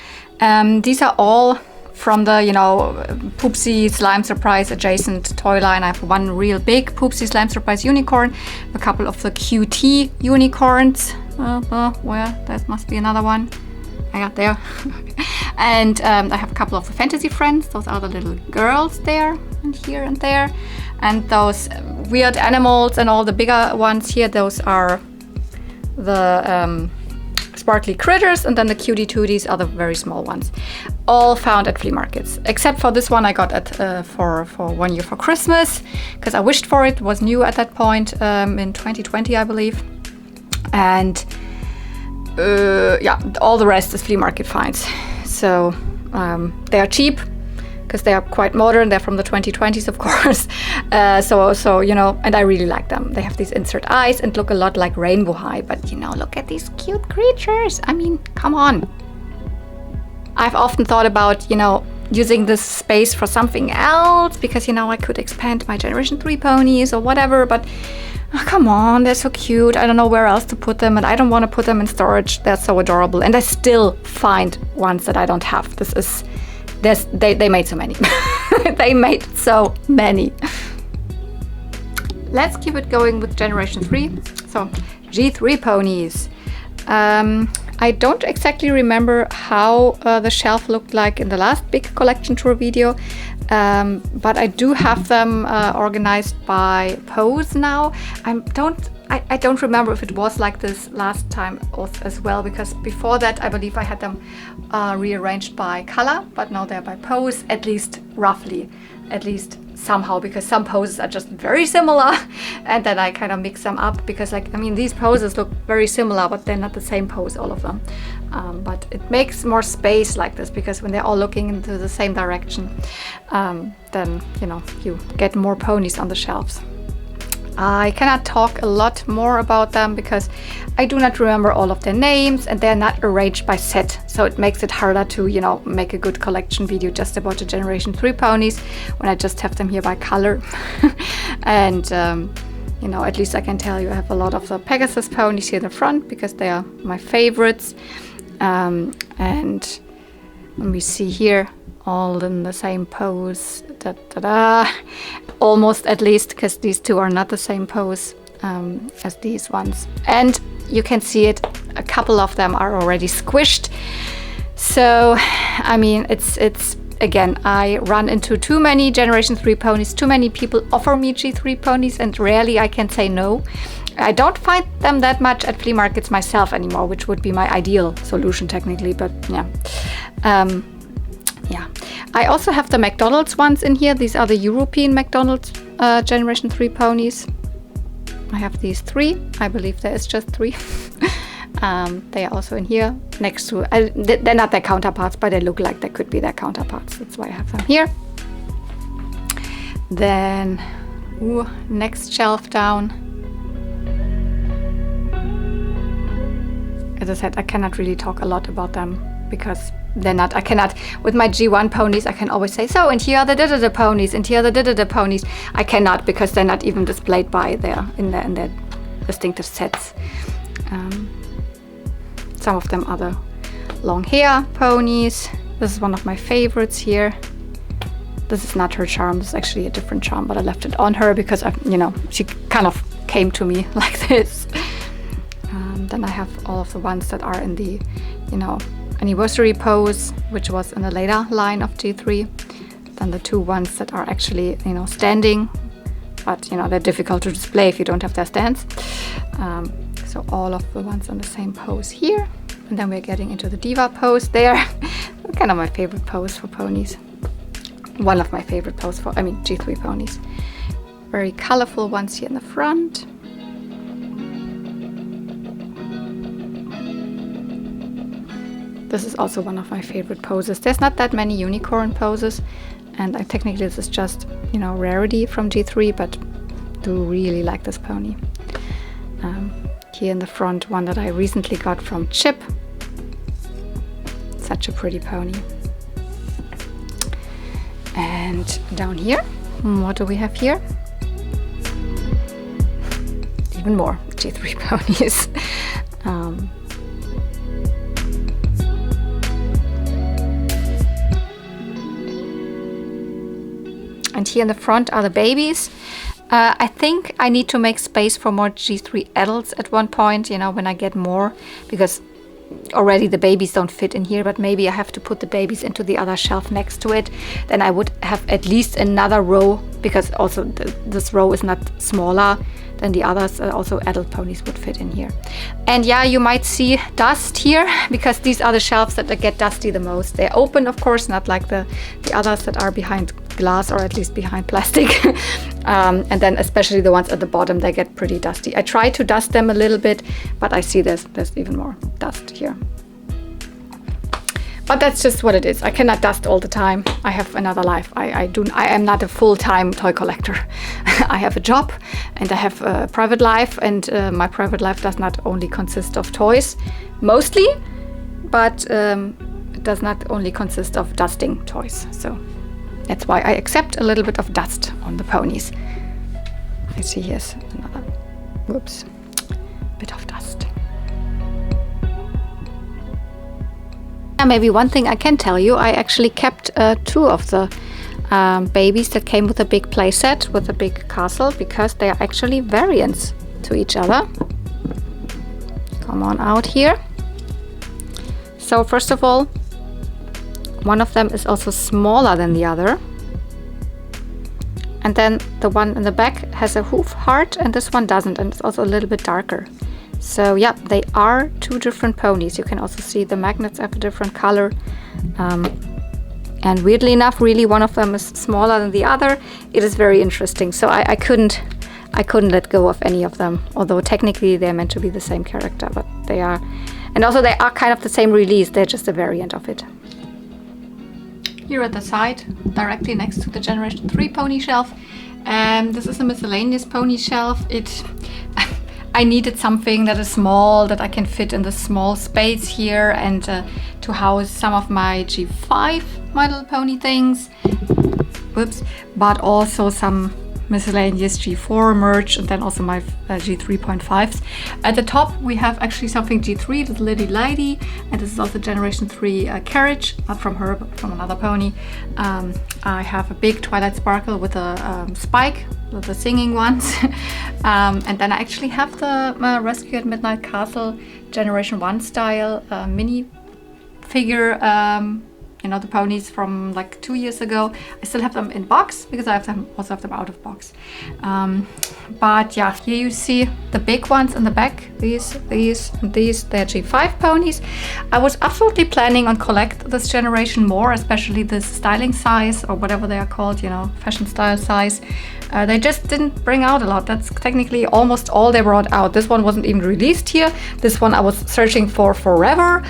These are all from the, you know, Poopsie Slime Surprise adjacent toy line. I have one real big Poopsie Slime Surprise unicorn, a couple of the QT unicorns. Where? That must be another one. I got there. And I have a couple of the Fantasy Friends. Those are the little girls there and here and there. And those weird animals and all the bigger ones here, those are the sparkly critters, and then the cutie tooties are the very small ones. All found at flea markets, except for this one I got at for 1 year for Christmas, because I wished for it. It was new at that point in 2020, I believe. And yeah, all the rest is flea market finds. So they are cheap because they are quite modern. They're from the 2020s, of course. So you know, and I really like them. They have these insert eyes and look a lot like Rainbow High, but you know, look at these cute creatures. I mean, come on. I've often thought about, you know, using this space for something else, because, you know, I could expand my Generation 3 ponies or whatever, but oh, come on, they're so cute. I don't know where else to put them, and I don't want to put them in storage. They're so adorable, and I still find ones that I don't have. They made so many. They made so many. Let's keep it going with Generation 3. So G3 ponies. I I don't exactly remember how the shelf looked like in the last big collection tour video, but I do have them organized by pose now. I don't remember if it was like this last time as well, because before that I believe I had them rearranged by color, but now they're by pose, at least roughly, at least somehow, because some poses are just very similar and then I kind of mix them up, because like, I mean, these poses look very similar but they're not the same pose, all of them. But it makes more space like this, because when they're all looking into the same direction, then, you know, you get more ponies on the shelves. I cannot talk a lot more about them because I do not remember all of their names and they're not arranged by set. So it makes it harder to, you know, make a good collection video just about the Generation 3 ponies when I just have them here by color. And, you know, at least I can tell you I have a lot of the Pegasus ponies here in the front because they are my favorites. And let me see here, all in the same pose. Almost, at least, because these two are not the same pose as these ones. And you can see it, a couple of them are already squished. So, I mean, it's again, I run into too many Generation 3 ponies. Too many people offer me G3 ponies and rarely I can say no. I don't find them that much at flea markets myself anymore, which would be my ideal solution technically, but yeah. Yeah, I also have the McDonald's ones in here. These are the European McDonald's Generation 3 ponies. I have these 3. I believe there is just 3. They are also in here next to, they're not their counterparts, but they look like they could be their counterparts. That's why I have them here. Then, next shelf down. As I said, I cannot really talk a lot about them because they're not, I cannot, with my G1 ponies, I can always say, so, and here are the da-da-da ponies, and here are the da-da-da ponies. I cannot, because they're not even displayed by in their distinctive sets. Some of them are the long hair ponies. This is one of my favorites here. This is not her charm, this is actually a different charm, but I left it on her because, you know, she kind of came to me like this. Then I have all of the ones that are in the, you know, anniversary pose, which was in the later line of G3. Then the 2 ones that are actually, you know, standing, but, you know, they're difficult to display if you don't have their stands. So all of the ones on the same pose here. And then we're getting into the diva pose there. Kind of my favorite pose for ponies. One of my favorite pose for, G3 ponies. Very colorful ones here in the front. This is also one of my favorite poses. There's not that many unicorn poses, and technically this is just, you know, rarity from G3, but do really like this pony. Here in the front, one that I recently got from Chip. Such a pretty pony. And down here, what do we have here? Even more G3 ponies. And here in the front are the babies. I think I need to make space for more G3 adults at one point, you know, when I get more, because already the babies don't fit in here, but maybe I have to put the babies into the other shelf next to it. Then I would have at least another row, because also this row is not smaller than the others. Also adult ponies would fit in here. And yeah, you might see dust here, because these are the shelves that get dusty the most. They're open, of course, not like the others that are behind glass, or at least behind plastic. And then especially the ones at the bottom, they get pretty dusty. I try to dust them a little bit, but I see there's even more dust here. But that's just what it is. I cannot dust all the time. I have another life. I am not a full-time toy collector. I have a job and I have a private life, and my private life does not only consist of toys, mostly, but it does not only consist of dusting toys. So that's why I accept a little bit of dust on the ponies. I see here's another, whoops, bit of dust. Maybe one thing I can tell you, I actually kept 2 of the babies that came with a big playset, with a big castle, because they are actually variants to each other. Come on out here. So first of all, one of them is also smaller than the other. And then the one in the back has a hoof heart and this one doesn't, and it's also a little bit darker. So yeah, they are two different ponies. You can also see the magnets have a different color. And weirdly enough, really one of them is smaller than the other. It is very interesting. So I couldn't let go of any of them, although technically they're meant to be the same character, but they are. And also they are kind of the same release, they're just a variant of it. Here at the side, directly next to the Generation 3 pony shelf, this is a Miscellaneous pony shelf. I needed something that is small, that I can fit in the small space here, and to house some of my G5 My Little Pony things. Whoops. But also some Miscellaneous G4 merch, and then also my G3.5s. At the top we have actually something G3, the Liddy Lady, and this is also Generation 3 carriage, not from her but from another pony. I have a big Twilight Sparkle with a spike, the singing ones. And then I actually have the Rescue at Midnight Castle Generation 1 style mini figure. You know, the ponies from like 2 years ago. I still have them in box because I also have them out of box. But yeah, here you see the big ones in the back. These, and these, they're G5 ponies. I was absolutely planning on collect this generation more, especially this styling size or whatever they are called, you know, fashion style size. They just didn't bring out a lot. That's technically almost all they brought out. This one wasn't even released here. This one I was searching for forever.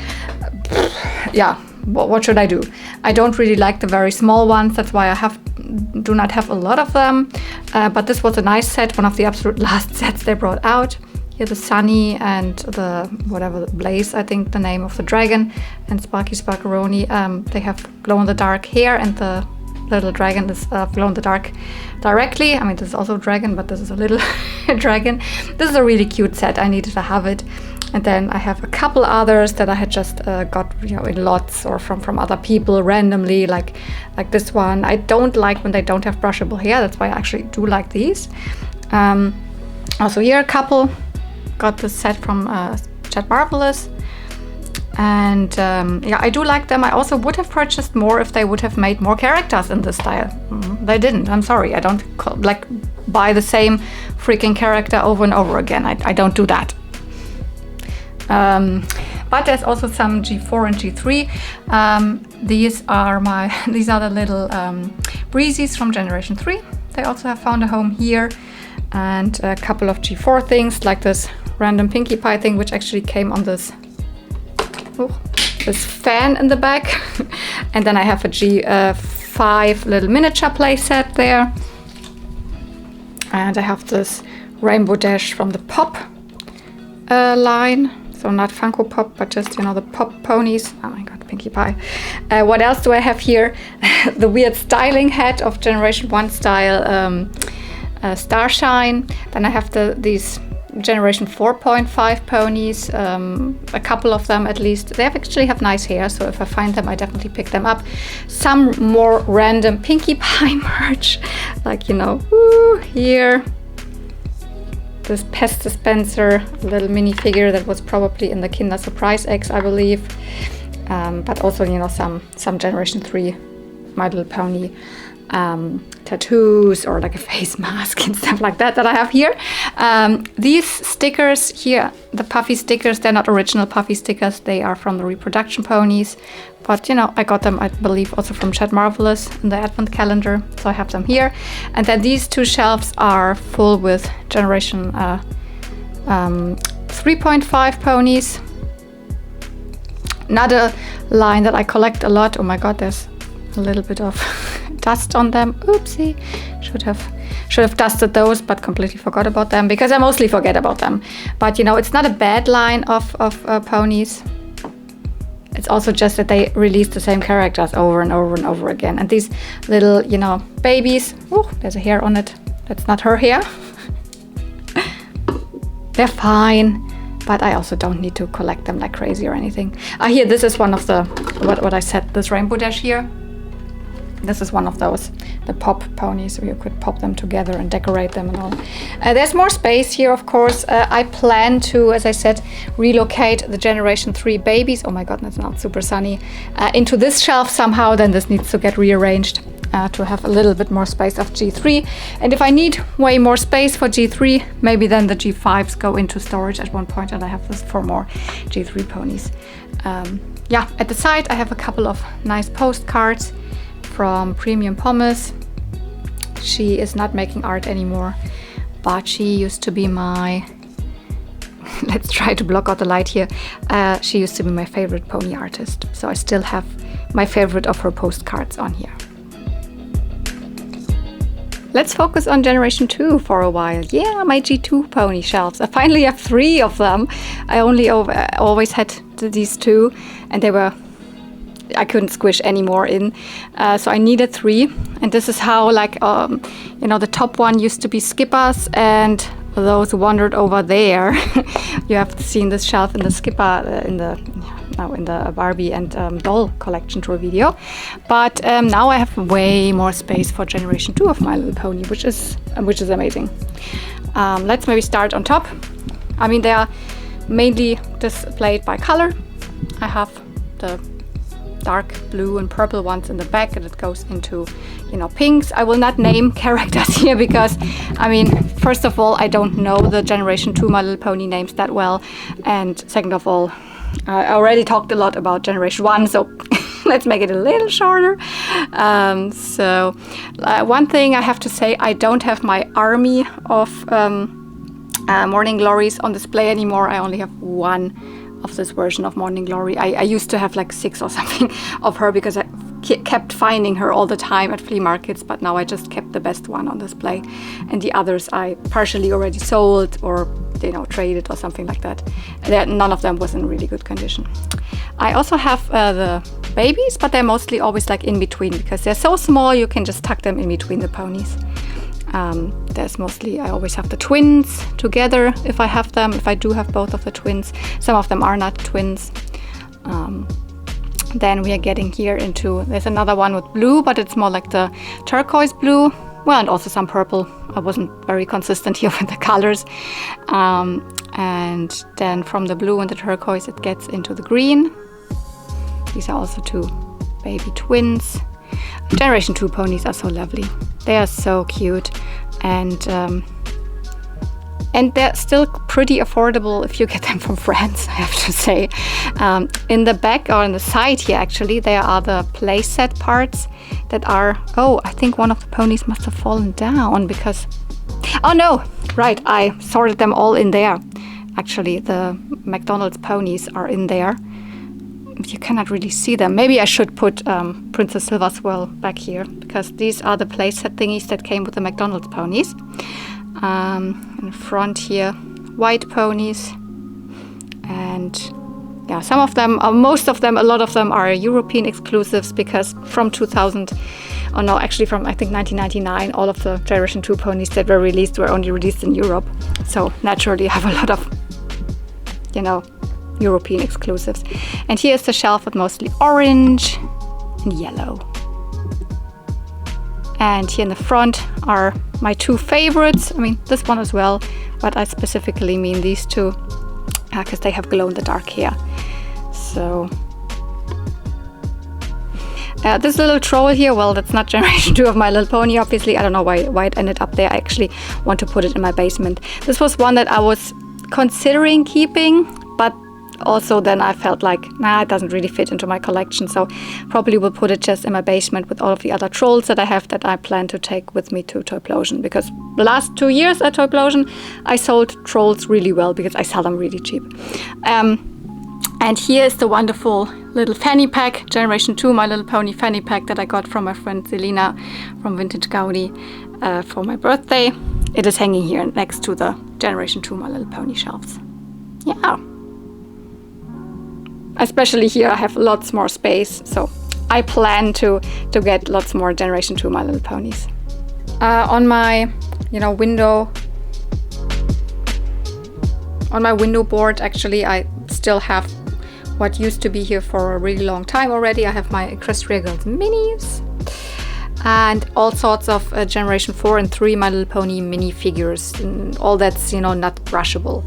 Yeah. What should I do? I don't really like the very small ones. That's why I do not have a lot of them. But this was a nice set, one of the absolute last sets they brought out. Here the Sunny and the whatever, Blaze, I think the name of the dragon, and Sparky Sparkeroni. They have glow-in-the-dark hair, and the little dragon is glow-in-the-dark directly. I mean, this is also a dragon, but this is a little dragon. This is a really cute set. I needed to have it. And then I have a couple others that I had just got, you know, in lots or from other people randomly, like this one. I don't like when they don't have brushable hair. That's why I actually do like these. Also here a couple. Got this set from Chat Marvelous. And yeah, I do like them. I also would have purchased more if they would have made more characters in this style. They didn't. I'm sorry. I don't like buy the same freaking character over and over again. I don't do that. But there's also some G4 and G3. These are the little breezies from Generation 3. They also have found a home here, and a couple of G4 things like this random Pinkie Pie thing, which actually came on this fan in the back. And then I have a G5 little miniature play set there, and I have this Rainbow Dash from the Pop line. So not Funko Pop, but just, you know, the Pop ponies. Oh my god, Pinkie Pie. What else do I have here? The weird styling hat of Generation 1 style Starshine. Then I have these Generation 4.5 ponies, a couple of them at least. They actually have nice hair, so if I find them, I definitely pick them up. Some more random Pinkie Pie merch, like, you know, here. This Pest Dispenser, a little mini figure that was probably in the Kinder Surprise eggs, I believe. But also, you know, some Generation 3 My Little Pony tattoos or like a face mask and stuff like that I have here. These stickers here, the puffy stickers, they're not original puffy stickers. They are from the reproduction ponies. But, you know, I got them, I believe, also from Chat Marvelous in the advent calendar. So I have them here. And then these two shelves are full with Generation 3.5 ponies. Another line that I collect a lot. Oh my god, there's a little bit of dust on them. Oopsie. Should have dusted those, but completely forgot about them because I mostly forget about them. But, you know, it's not a bad line of ponies. It's also just that they release the same characters over and over and over again. And these little, you know, babies. Oh, there's a hair on it. That's not her hair. They're fine, but I also don't need to collect them like crazy or anything. Here, this is one of the, what I said, this Rainbow Dash here. This is one of those, the pop ponies, where you could pop them together and decorate them and all. There's more space here, of course. I plan to, as I said, relocate the Generation 3 babies. Oh my god, that's not super sunny. Into this shelf somehow, then this needs to get rearranged to have a little bit more space of G3. And if I need way more space for G3, maybe then the G5s go into storage at one point and I have this for more G3 ponies. Yeah, at the side I have a couple of nice postcards from Premium Ponies. She is not making art anymore, but she used to be my let's try to block out the light here. She used to be my favorite pony artist, so I still have my favorite of her postcards on here. Let's focus on Generation 2 for a while. Yeah, my G2 pony shelves. I finally have 3 of them. I only always had these 2, and I couldn't squish any more in. So I needed 3. And this is how, like, you know, the top one used to be Skippers, and those wandered over there. You have seen this shelf in the Skipper, in the Barbie and doll collection tour video, but now I have way more space for Generation 2 of My Little Pony, which is amazing. Let's maybe start on top. I mean, they are mainly displayed by color. I have the dark blue and purple ones in the back, and it goes into, you know, pinks. I will not name characters here because, I mean, first of all, I don't know the Generation 2 My Little Pony names that well, and second of all, I already talked a lot about Generation 1, so let's make it a little shorter. One thing I have to say, I don't have my army of Morning Glories on display anymore. I only have 1 of this version of Morning Glory. I used to have like 6 or something of her because I kept finding her all the time at flea markets, but now I just kept the best one on display, and the others I partially already sold or, you know, traded or something like that. None of them was in really good condition. I also have the babies, but they're mostly always like in between because they're so small you can just tuck them in between the ponies. There's mostly, I always have the twins together if I have them, if I do have both of the twins. Some of them are not twins. Then we are getting here into, there's another one with blue, but it's more like the turquoise blue. Well, and also some purple. I wasn't very consistent here with the colors. And then from the blue and the turquoise, it gets into the green. These are also 2 baby twins. Generation 2 ponies are so lovely. They are so cute. And they're still pretty affordable if you get them from France, I have to say. In the back, or on the side here actually, there are the playset parts that are, oh, I think one of the ponies must have fallen down because, oh no, right, I sorted them all in there. Actually, the McDonald's ponies are in there. You cannot really see them. Maybe I should put Princess Silver Swirl back here, because these are the playset thingies that came with the McDonald's ponies. In front here, white ponies, and yeah, some of them, most of them, a lot of them are European exclusives, because from 2000, oh no, actually from I think 1999, all of the Generation 2 ponies that were released were only released in Europe. So naturally I have a lot of, you know, European exclusives. And here's the shelf with mostly orange and yellow. And here in the front are my 2 favorites. I mean, this one as well, but I specifically mean these 2 because they have glow-in-the-dark hair. So this little troll here, well, that's not Generation 2 of My Little Pony, obviously. I don't know why it ended up there. I actually want to put it in my basement. This was one that I was considering keeping, but also then I felt like, nah, it doesn't really fit into my collection, so probably will put it just in my basement with all of the other trolls that I have that I plan to take with me to Toyplosion, because the last 2 years at Toyplosion I sold trolls really well because I sell them really cheap. And here is the wonderful little fanny pack, Generation 2 My Little Pony fanny pack that I got from my friend Selina from Vintage Gaudi for my birthday. It is hanging here next to the Generation 2 My Little Pony shelves. Yeah. Especially here I have lots more space, so I plan to get lots more Generation 2 My Little Ponies. On my, you know, window board, actually, I still have what used to be here for a really long time already. I have my Equestria Girls minis. and all sorts of Generation 4 and 3 My Little Pony minifigures, and all that's, you know, not brushable.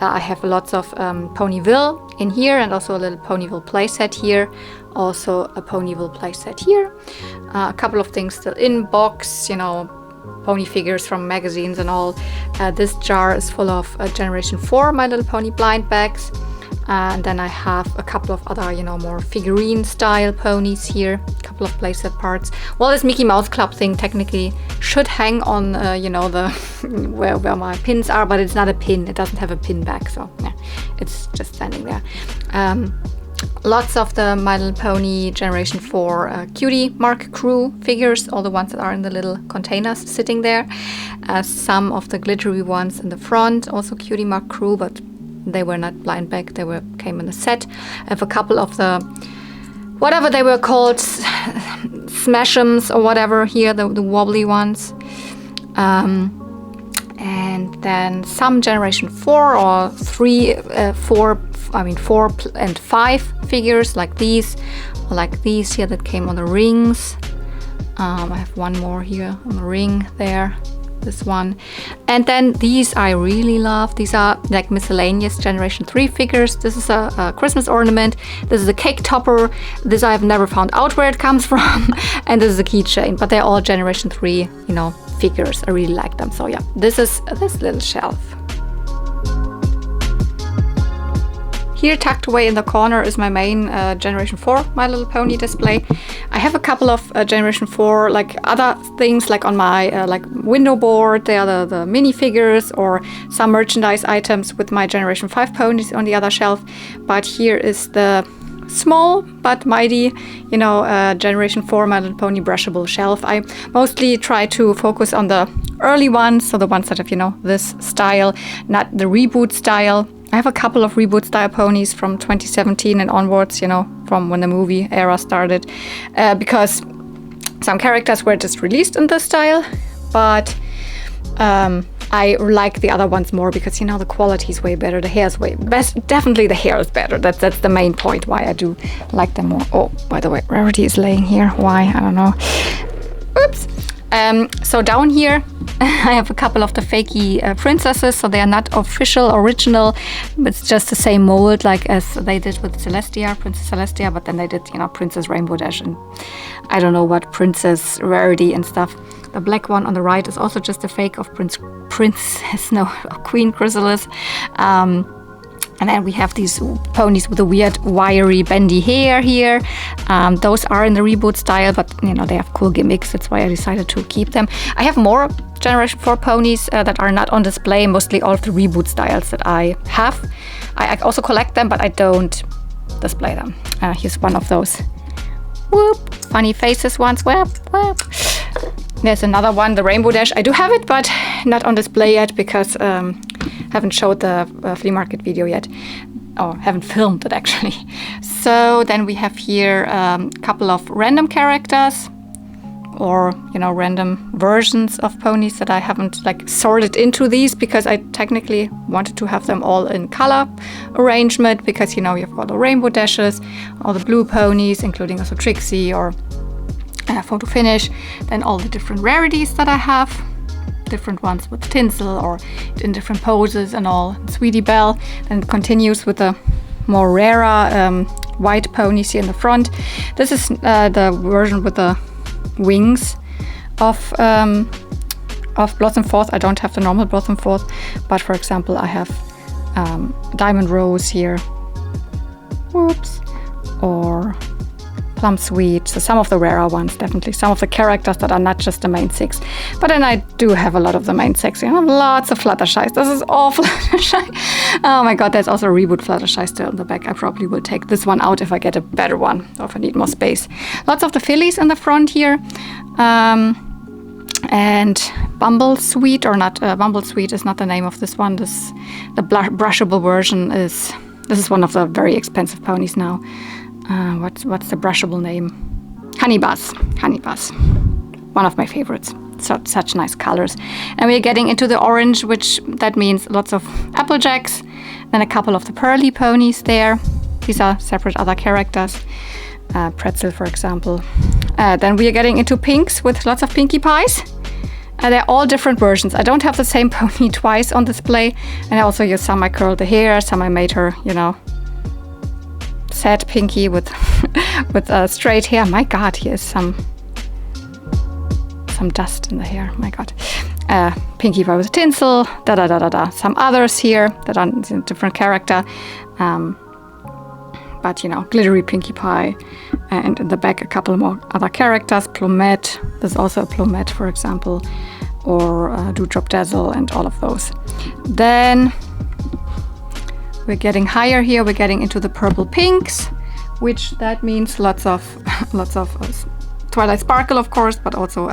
I have lots of Ponyville in here, and also a little Ponyville playset here, also a Ponyville playset here, a couple of things still in box, you know, pony figures from magazines and all. This jar is full of Generation 4 My Little Pony blind bags. And then I have a couple of other, you know, more figurine style ponies here, a couple of playset parts. Well, this Mickey Mouse Club thing technically should hang on, you know, the where my pins are, but it's not a pin. It doesn't have a pin back, so yeah, it's just standing there. Lots of the My Little Pony Generation 4 Cutie Mark Crew figures, all the ones that are in the little containers sitting there. Some of the glittery ones in the front, also Cutie Mark Crew, but they were not blind bag, they came in a set. I have a couple of the, whatever they were called, Smash'ems or whatever here, the wobbly ones. And then some Generation 4 or 4 and 5 figures like these, or like these here that came on the rings. I have one more here on the ring there. This one. And then these I really love. These are like Miscellaneous Generation 3 figures. This is a Christmas ornament. This is a cake topper. This I have never found out where it comes from. And this is a keychain, but they're all Generation 3, you know, figures. I really like them. So yeah, this is this little shelf. Here, tucked away in the corner, is my main Generation 4 My Little Pony display. I have a couple of Generation 4 like other things, like on my like window board. They are the minifigures or some merchandise items with my Generation 5 ponies on the other shelf. But here is the small but mighty, you know, Generation 4 My Little Pony brushable shelf. I mostly try to focus on the early ones, so the ones that have, you know, this style, not the reboot style. I have a couple of reboot style ponies from 2017 and onwards, you know, from when the movie era started, because some characters were just released in this style, but I like the other ones more because, you know, the quality is way better, the hair is way best. Definitely the hair is better. That's the main point why I do like them more. Oh, by the way, Rarity is laying here. Why? I don't know. Oops. So down here I have a couple of the fakey princesses, so they are not official, original, but it's just the same mold like as they did with Celestia, Princess Celestia, but then they did, you know, Princess Rainbow Dash and I don't know what, Princess Rarity and stuff. The black one on the right is also just a fake of Queen Chrysalis. And then we have these ponies with a weird, wiry, bendy hair here. Those are in the reboot style, but, you know, they have cool gimmicks. That's why I decided to keep them. I have more Generation 4 ponies that are not on display, mostly all of the reboot styles that I have. I also collect them, but I don't display them. Here's one of those. Whoop! Funny faces ones. Whoop, whoop. There's another one, the Rainbow Dash. I do have it, but not on display yet because haven't showed the flea market video yet, or haven't filmed it actually. So then we have here a couple of random characters, or, you know, random versions of ponies that I haven't like sorted into these because I technically wanted to have them all in color arrangement because, you know, you've got the Rainbow Dashes, all the blue ponies, including also Trixie or Photo Finish, then all the different rarities that I have, different ones with tinsel or in different poses and all. Sweetie Belle, and it continues with the more rarer white ponies here in the front. This is the version with the wings of Blossom Forth. I don't have the normal Blossom Forth, but for example I have Diamond Rose here, whoops, or Plum Sweet. So some of the rarer ones, definitely. Some of the characters that are not just the main 6. But then I do have a lot of the main 6. I have lots of Fluttershy. This is all Fluttershy. Oh my god, there's also a reboot Fluttershy still in the back. I probably will take this one out if I get a better one, or if I need more space. Lots of the fillies in the front here. And Bumble Sweet, or not, Bumble Sweet is not the name of this one. The brushable version is, this is one of the very expensive ponies now. What's the brushable name? Honey Buzz. One of my favorites. Such nice colors. And we're getting into the orange, which that means lots of Applejacks. Then a couple of the pearly ponies there. These are separate other characters. Pretzel, for example. Then we are getting into pinks with lots of Pinkie Pies. They're all different versions. I don't have the same pony twice on display. And I also use some I curled the hair, some I made her, you know, sad Pinkie with with straight hair. My God, here is some dust in the hair. My God. Pinkie Pie with tinsel, Some others here that are in different character. But, you know, glittery Pinkie Pie. And in the back, a couple more other characters. Plumette. There's also a Plumette, for example. Or Dewdrop Dazzle and all of those. Then we're getting higher here. We're getting into the purple pinks, which that means lots of Twilight Sparkle, of course, but also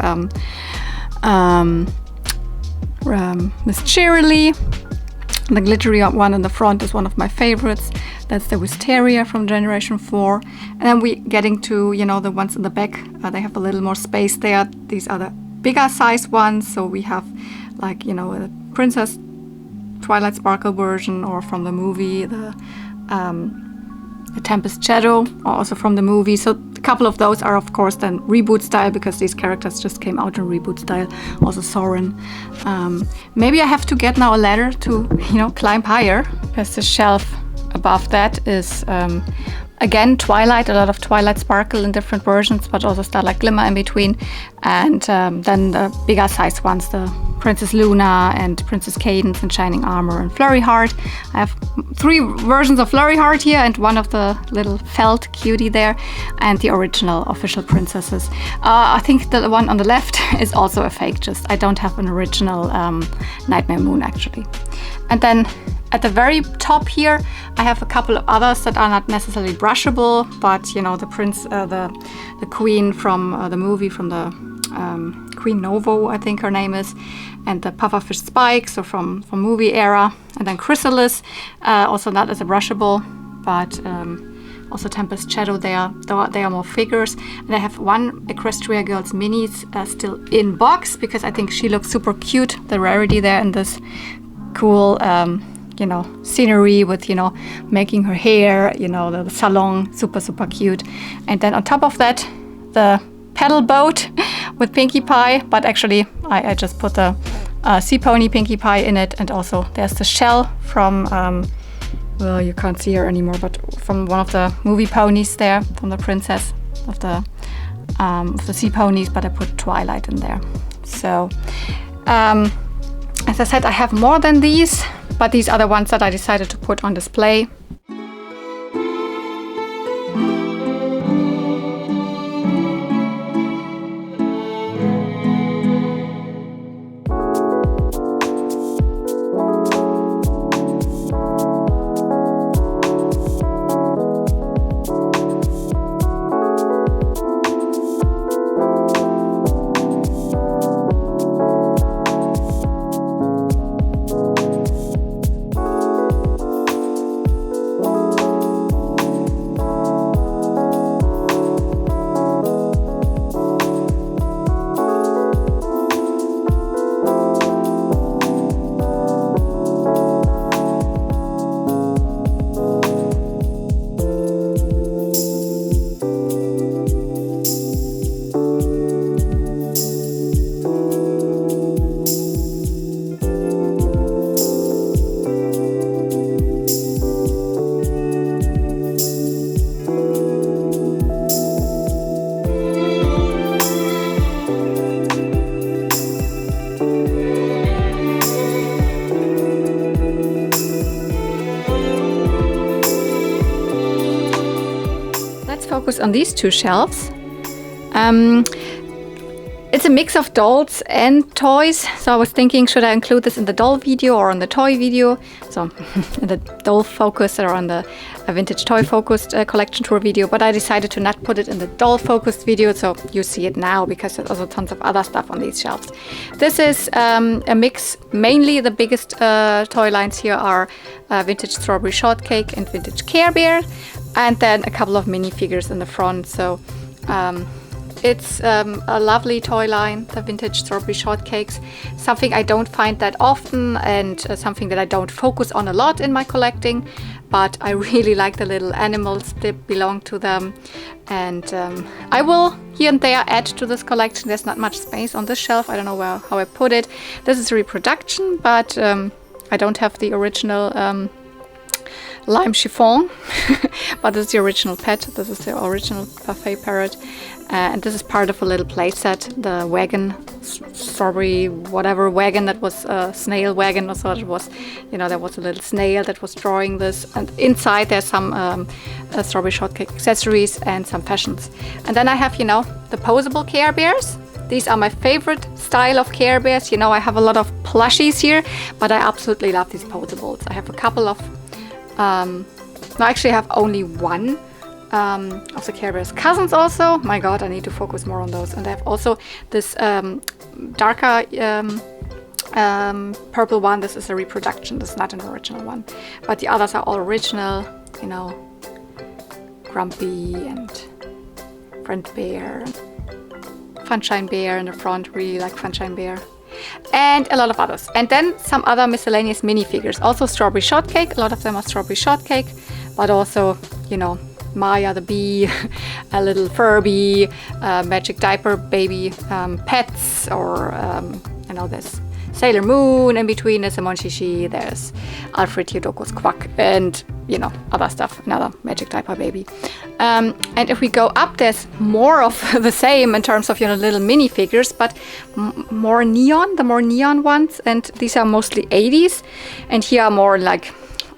Miss Cheerily. The glittery one in the front is one of my favorites. That's the Wisteria from Generation 4. And then we're getting to, you know, the ones in the back. They have a little more space there. These are the bigger size ones. So we have, like, you know, a Princess Twilight Sparkle version, or from the movie, the Tempest Shadow, also from the movie. So a couple of those are, of course, then reboot style, because these characters just came out in reboot style. Also Soren. Maybe I have to get now a ladder to, you know, climb higher, because the shelf above that is again Twilight, a lot of Twilight Sparkle in different versions, but also Starlight Glimmer in between. And then the bigger size ones, the Princess Luna and Princess Cadence and Shining Armor and Flurry Heart. I have 3 versions of Flurry Heart here, and one of the little felt cutie there, and the original official princesses. I think the one on the left is also a fake, just I don't have an original Nightmare Moon actually. And then at the very top here, I have a couple of others that are not necessarily brushable, but, you know, the the queen from the movie, from the Queen Novo, I think her name is, and the pufferfish Spike, so from movie era, and then Chrysalis, also not as a brushable, but also Tempest Shadow. They are more figures. And I have one Equestria Girls minis still in box, because I think she looks super cute. The rarity there in this cool you know, scenery with, you know, making her hair, you know, the salon, super cute. And then on top of that, the pedal boat with Pinkie Pie, but actually I just put the sea pony Pinkie Pie in it. And also there's the shell from well, you can't see her anymore, but from one of the movie ponies there, from the princess of the sea ponies, but I put Twilight in there. So as I said, I have more than these, but these are the ones that I decided to put on display. Focus on these 2 shelves. It's a mix of dolls and toys, so I was thinking, should I include this in the doll video or on the toy video? So in the doll focus or on the vintage toy focused collection tour video, but I decided to not put it in the doll focused video, so you see it now, because there's also tons of other stuff on these shelves. This is a mix. Mainly the biggest toy lines here are vintage Strawberry Shortcake and vintage Care Bear, and then a couple of minifigures in the front. So it's a lovely toy line, the vintage Strawberry Shortcakes. Something I don't find that often, and something that I don't focus on a lot in my collecting. but I really like the little animals that belong to them. And I will here and there add to this collection. There's not much space on this shelf. I don't know how I put it. This is a reproduction, but I don't have the original lime chiffon, but this is the original pet. This is the original buffet parrot. And this is part of a little play set, the wagon, strawberry, whatever wagon that was a snail wagon, or so it was, you know, there was a little snail that was drawing this. And inside there's some strawberry shortcake accessories and some fashions. And then I have, you know, the posable Care Bears. These are my favorite style of Care Bears. You know, I have a lot of plushies here, but I absolutely love these posables. I have a couple of, no, actually I have only one. Of the Care Bears cousins also. My god, I need to focus more on those. And I have also this darker purple one. This is a reproduction. This is not an original one. But the others are all original, you know, Grumpy and Friend Bear, Funshine Bear in the front, really like Funshine Bear. And a lot of others. And then some other miscellaneous minifigures. Also Strawberry Shortcake. A lot of them are Strawberry Shortcake. But also, you know, Maya the bee, a little Furby, Magic Diaper baby pets, or you know, there's Sailor Moon in between, there's a Monchichi, there's Alfred Yodoko's Quack, and you know, other stuff, another Magic Diaper baby. And if we go up, there's more of the same in terms of, you know, little minifigures, but more neon, the more neon ones, and these are mostly 80s, and here are more like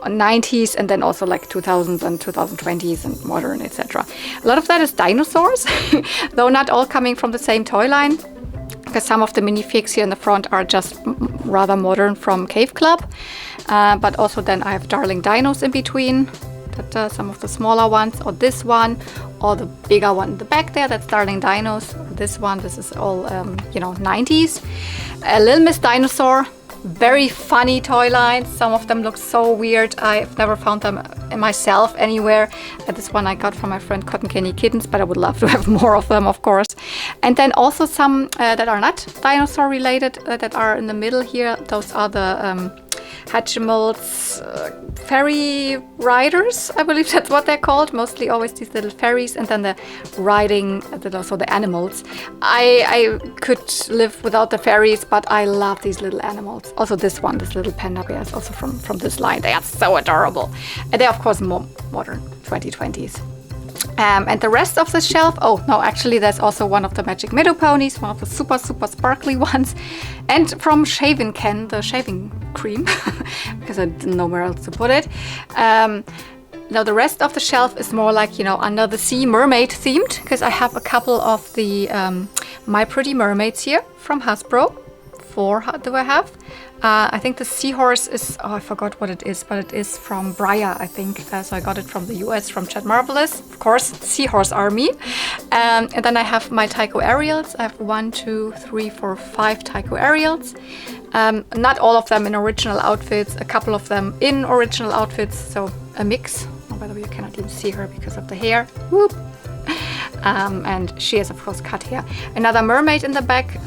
90s, and then also like 2000s and 2020s and modern, etc. A lot of that is dinosaurs, though not all coming from the same toy line, because some of the minifigs here in the front are just rather modern from Cave Club. But also then I have Darling Dinos in between, that some of the smaller ones, or this one, or the bigger one in the back there, that's Darling Dinos. This one, this is all, you know, 90s. Little Miss Dinosaur. Very funny toy lines. Some of them look so weird. I've never found them myself anywhere. This one I got from my friend Cotton Candy Kittens, but I would love to have more of them, of course. And then also some that are not dinosaur related, that are in the middle here. Those are the Hatchimals ferry riders, I believe that's what they're called. Mostly always these little ferries, and then the riding, also the animals. I could live without the ferries, but I love these little animals. Also this one, this little panda bear, is also from this line. They are so adorable. And they're of course more modern, 2020s. And the rest of the shelf, oh no, actually there's also one of the Magic Meadow ponies, one of the super sparkly ones, and from Shaving Ken, the shaving cream, because I didn't know where else to put it. Now the rest of the shelf is more like, you know, under the sea mermaid themed, because I have a couple of the My Pretty Mermaids here from Hasbro. 4 do I have. I think the seahorse is, oh, I forgot what it is, but it is from Brite, I think. So I got it from the US, from Chad Marvelous. Of course, Seahorse Army. And then I have my Tycho Ariels. I have 1, 2, 3, 4, 5 Tycho Ariels. Not all of them in original outfits, a couple of them in original outfits, so a mix. Oh, by the way, you cannot even see her because of the hair. Whoop. And she has, of course, cut hair. Another mermaid in the back.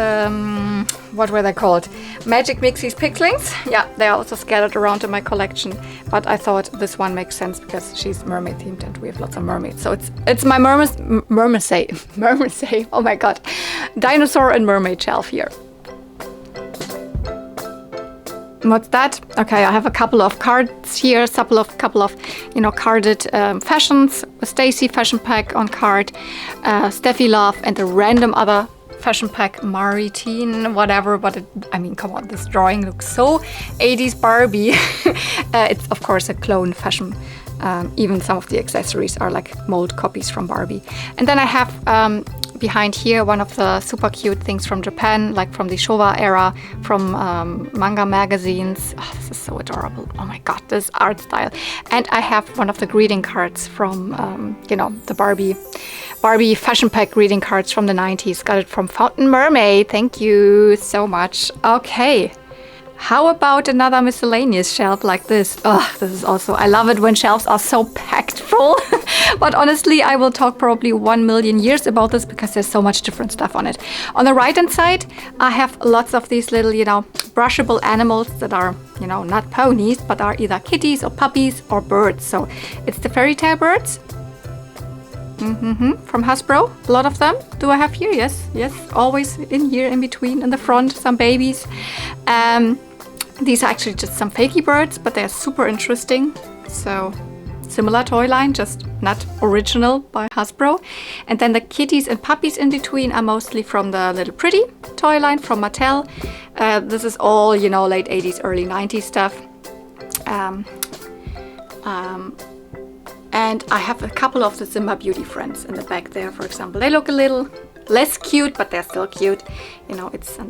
What were they called? Magic Mixie's Picklings. Yeah, they are also scattered around in my collection. But I thought this one makes sense because she's mermaid themed and we have lots of mermaids. So it's my mermaid. Oh my god, dinosaur and mermaid shelf here. What's that? Okay, I have a couple of cards here, a couple of you know, carded fashions. Stacy fashion pack on card, Steffi Love, and a random other fashion pack, Maritine, whatever. But I mean, come on, this drawing looks so 80s Barbie. It's of course a clone fashion. Even some of the accessories are like mold copies from Barbie. And then I have behind here one of the super cute things from Japan, like from the Showa era, from manga magazines. Oh, this is so adorable. Oh my god, this art style. And I have one of the greeting cards from, you know, the Barbie fashion pack greeting cards from the 90s. Got it from Fountain Mermaid. Thank you so much. Okay. How about another miscellaneous shelf like this? Oh, this is also, I love it when shelves are so packed full. But honestly, I will talk probably 1 million years about this because there's so much different stuff on it. On the right hand side, I have lots of these little, brushable animals that are, not ponies, but are either kitties or puppies or birds. So it's the fairy tale birds. From Hasbro, a lot of them. Do I have here? Yes, always in here, in between, in the front, some babies. These are actually just some fakey birds, but they're super interesting. So similar toy line, just not original by Hasbro. And then the kitties and puppies in between are mostly from the Little Pretty toy line from Mattel. This is all, late 80s, early 90s stuff. And I have a couple of the Simba Beauty friends in the back there, for example. They look a little less cute, but they're still cute. And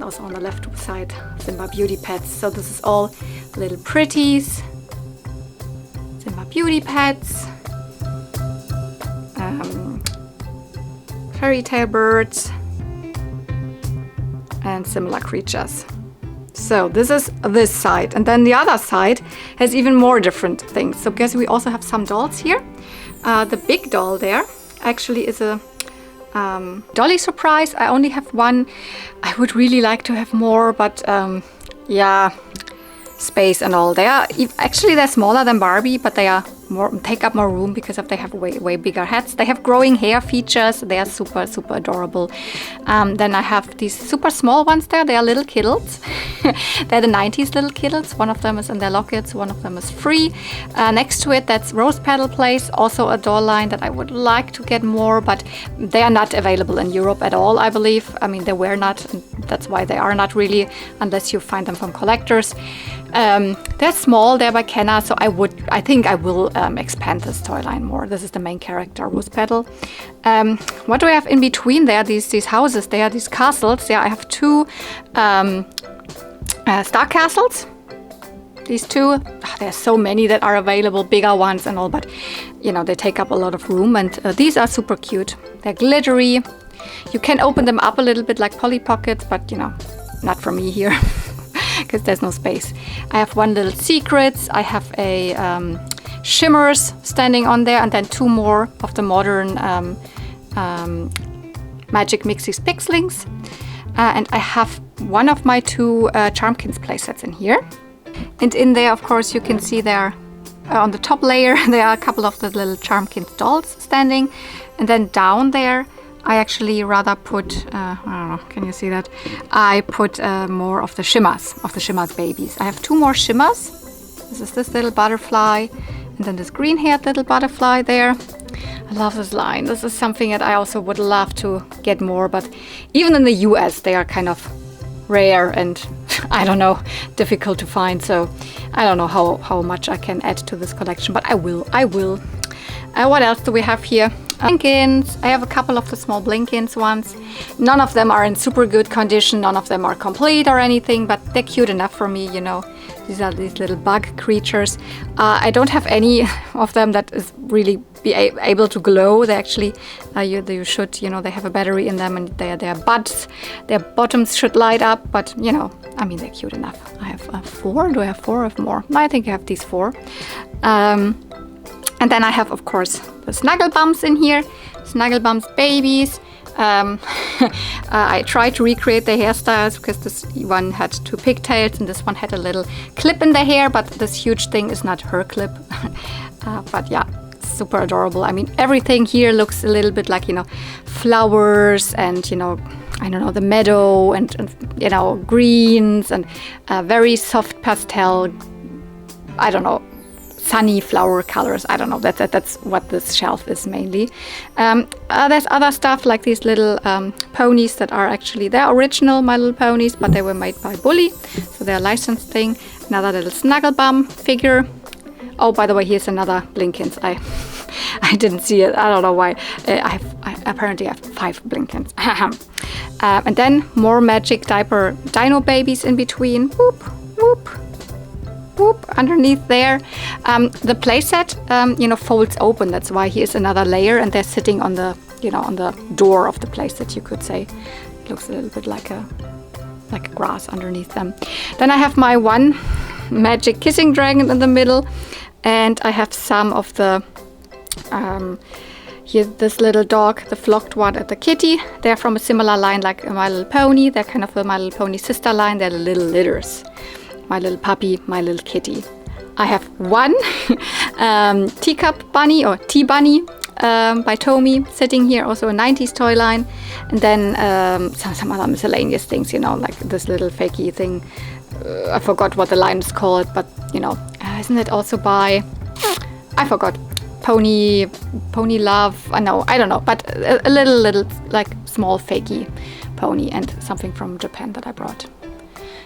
also on the left side, Simba Beauty pets. So this is all Little Pretties, Simba Beauty pets, fairy tale birds, and similar creatures. So this is this side, and then the other side has even more different things. So guess we also have some dolls here. The big doll there actually is a dolly surprise. I only have one. I would really like to have more, but yeah, space and all. They're smaller than Barbie, but they are take up more room because they have way bigger heads. They have growing hair features. They are super adorable. Then I have these super small ones there. They are little kittles. They're the 90s little kittles. One of them is in their lockets, one of them is free. Next to it, that's Rose Petal Place, also a doll line that I would like to get more, but they are not available in Europe at all, I believe. I mean, they were not, and that's why they are not really, unless you find them from collectors. They're small, they're by Kenna, so I think I will expand this toy line more. This is the main character, Rose Petal. What do I have in between there? These houses there, these castles. There I have two star castles. These two, there's so many that are available, bigger ones and all, but they take up a lot of room, and these are super cute. They're glittery. You can open them up a little bit like Polly Pockets, but not for me here. Because there's no space. I have one little Secrets. I have a Shimmers standing on there, and then two more of the modern Magic Mixies Pixlings. And I have one of my two Charmkins playsets in here. And in there, of course, you can see there on the top layer, there are a couple of the little Charmkins dolls standing. And then down there, I actually rather put, I don't know, can you see that? I put more of the Shimmers babies. I have two more Shimmers. This is this little butterfly, and then this green-haired little butterfly there. I love this line. This is something that I also would love to get more, but even in the US, they are kind of rare and, I don't know, difficult to find. So I don't know how much I can add to this collection, but I will. What else do we have here? Blinkins. I have a couple of the small Blinkins ones. None of them are in super good condition. None of them are complete or anything, but they're cute enough for me, These are these little bug creatures. I don't have any of them that is really able to glow. They actually, you should, they have a battery in them, and their bottoms should light up, but, I mean, they're cute enough. I have 4. Do I have 4 or more? No, I think I have these 4. And then I have, of course, the Snuggle Bums in here. Snuggle Bums babies. I tried to recreate their hairstyles because this one had 2 pigtails and this one had a little clip in the hair, but this huge thing is not her clip. But yeah, super adorable. I mean, everything here looks a little bit like, flowers and, I don't know, the meadow and greens and very soft pastel, I don't know, sunny flower colors. I don't know, that's what this shelf is mainly. There's other stuff like these little ponies that are actually, they're original My Little Ponies, but they were made by Bully, so they're a licensed thing. Another little Snuggle Bum figure. Oh, by the way, here's another Blinkins. I didn't see it. I don't know why. I apparently have 5 Blinkins. And then more magic diaper dino babies in between. Whoop, whoop. Whoop, underneath there. The playset, folds open. That's why here's another layer, and they're sitting on the, on the door of the playset, you could say. It looks a little bit like a grass underneath them. Then I have my one magic kissing dragon in the middle, and I have some of the Here, this little dog, the flocked one, and the kitty. They're from a similar line like My Little Pony. They're kind of the My Little Pony sister line. They're the little litters. My Little Puppy, My Little Kitty. I have one teacup bunny or tea bunny by Tommy sitting here, also a 90s toy line. And then some other miscellaneous things, you know, like this little fakey thing. I forgot what the line is called, but you know, isn't it also by, I forgot. Pony Love, no, I don't know, but a little like small fakey pony and something from Japan that I brought.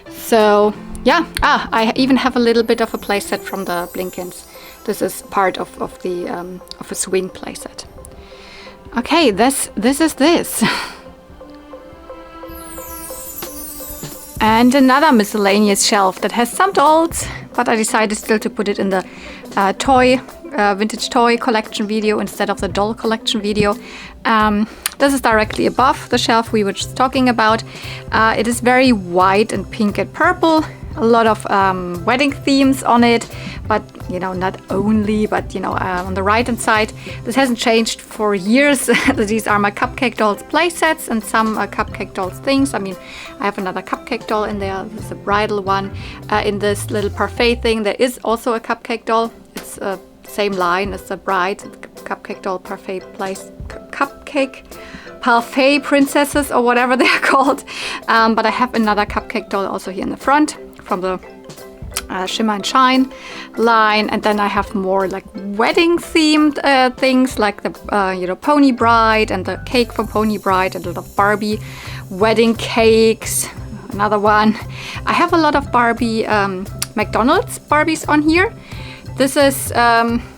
So yeah, I even have a little bit of a playset from the Blinkins. This is part of a swing playset. Okay, this is this. And another miscellaneous shelf that has some dolls, but I decided still to put it in the vintage toy collection video instead of the doll collection video. This is directly above the shelf we were just talking about. It is very white and pink and purple. A lot of wedding themes on it, but you know, not only, but you know, on the right hand side, this hasn't changed for years. These are my Cupcake Dolls play sets and some Cupcake Dolls things. I mean, I have another Cupcake Doll in there. This is a bridal one. In this little parfait thing, there is also a Cupcake Doll. It's same line as the Brite, Cupcake Doll parfait place, Cupcake parfait princesses or whatever they are called. But I have another Cupcake Doll also here in the front from the Shimmer and Shine line, and then I have more like wedding themed things like the you know, Pony Bride and the cake from Pony Bride and a lot of Barbie wedding cakes. Another one. I have a lot of Barbie McDonald's Barbies on here. This is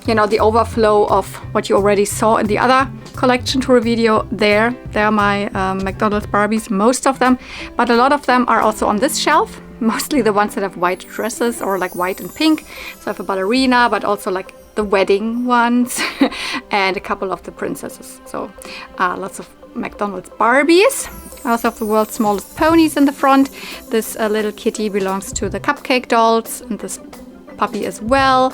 you know, the overflow of what you already saw in the other collection tour video. They're my McDonald's Barbies, most of them, but a lot of them are also on this shelf. Mostly the ones that have white dresses or like white and pink. So I have a ballerina, but also like the wedding ones and a couple of the princesses. So lots of McDonald's Barbies. I also have the world's smallest ponies in the front. This little kitty belongs to the Cupcake Dolls, and this puppy as well.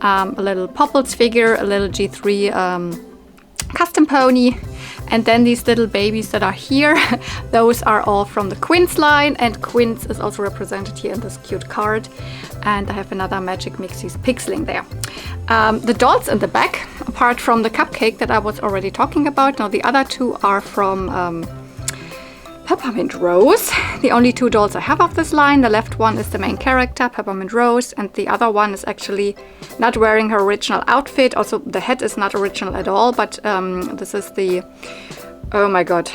A little Popples figure, a little G3 custom pony. And then these little babies that are here, those are all from the Quince line, and Quince is also represented here in this cute card. And I have another Magic Mixies Pixeling there. The dolls in the back, apart from the cupcake that I was already talking about, now the other two are from Peppermint Rose. The only two dolls I have of this line. The left one is the main character, Peppermint Rose, and the other one is actually not wearing her original outfit. Also, the head is not original at all, but this is the, oh my god,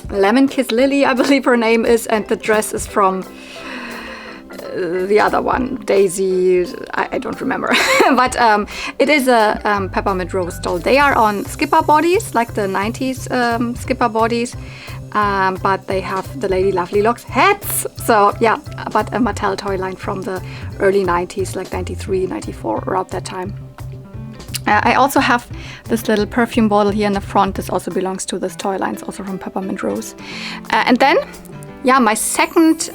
Lemon Kiss Lily, I believe her name is, and the dress is from the other one, Daisy, I don't remember. But it is a Peppermint Rose doll. They are on skipper bodies, like the 90s skipper bodies, but they have the Lady Lovely Locks heads. So yeah, but a Mattel toy line from the early 90s, like 93, 94, around that time. I also have this little perfume bottle here in the front. This also belongs to this toy line. It's also from Peppermint Rose. And then, yeah, my second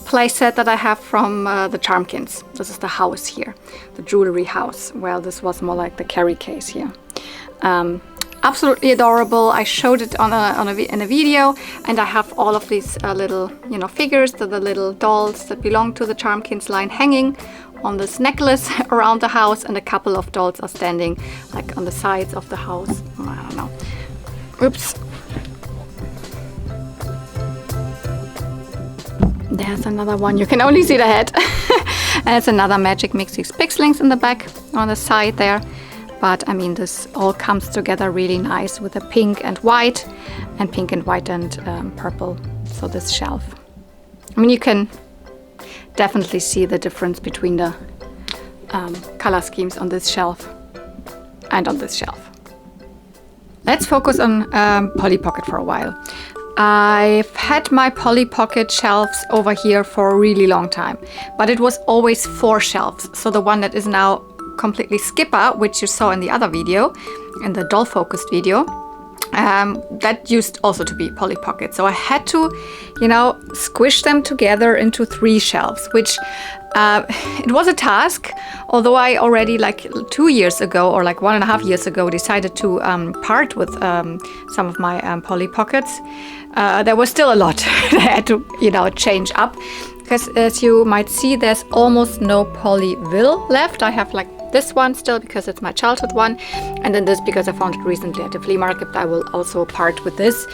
playset that I have from the Charmkins. This is the house here, the jewelry house. Well, this was more like the carry case here. Absolutely adorable. I showed it in a video, and I have all of these little, you know, figures, the little dolls that belong to the Charmkins line hanging on this necklace around the house, and a couple of dolls are standing like on the sides of the house. I don't know. Oops. There's another one. You can only see the head. And it's another Magic Mixies Pixelings in the back on the side there. But I mean, this all comes together really nice with the pink and white and purple. So this shelf. I mean, you can definitely see the difference between the color schemes on this shelf and on this shelf. Let's focus on Polly Pocket for a while. I've had my Polly Pocket shelves over here for a really long time, but it was always 4 shelves. So the one that is now completely skipper, which you saw in the other video, in the doll focused video, that used also to be Polly Pocket. So I had to, you know, squish them together into 3 shelves, which It was a task, although I already like 2 years ago or like 1.5 years ago decided to part with some of my Polly Pockets. There was still a lot that I had to, you know, change up, because as you might see, there's almost no Polyville left. I have like this one still because it's my childhood one, and then this because I found it recently at the flea market. I will also part with this,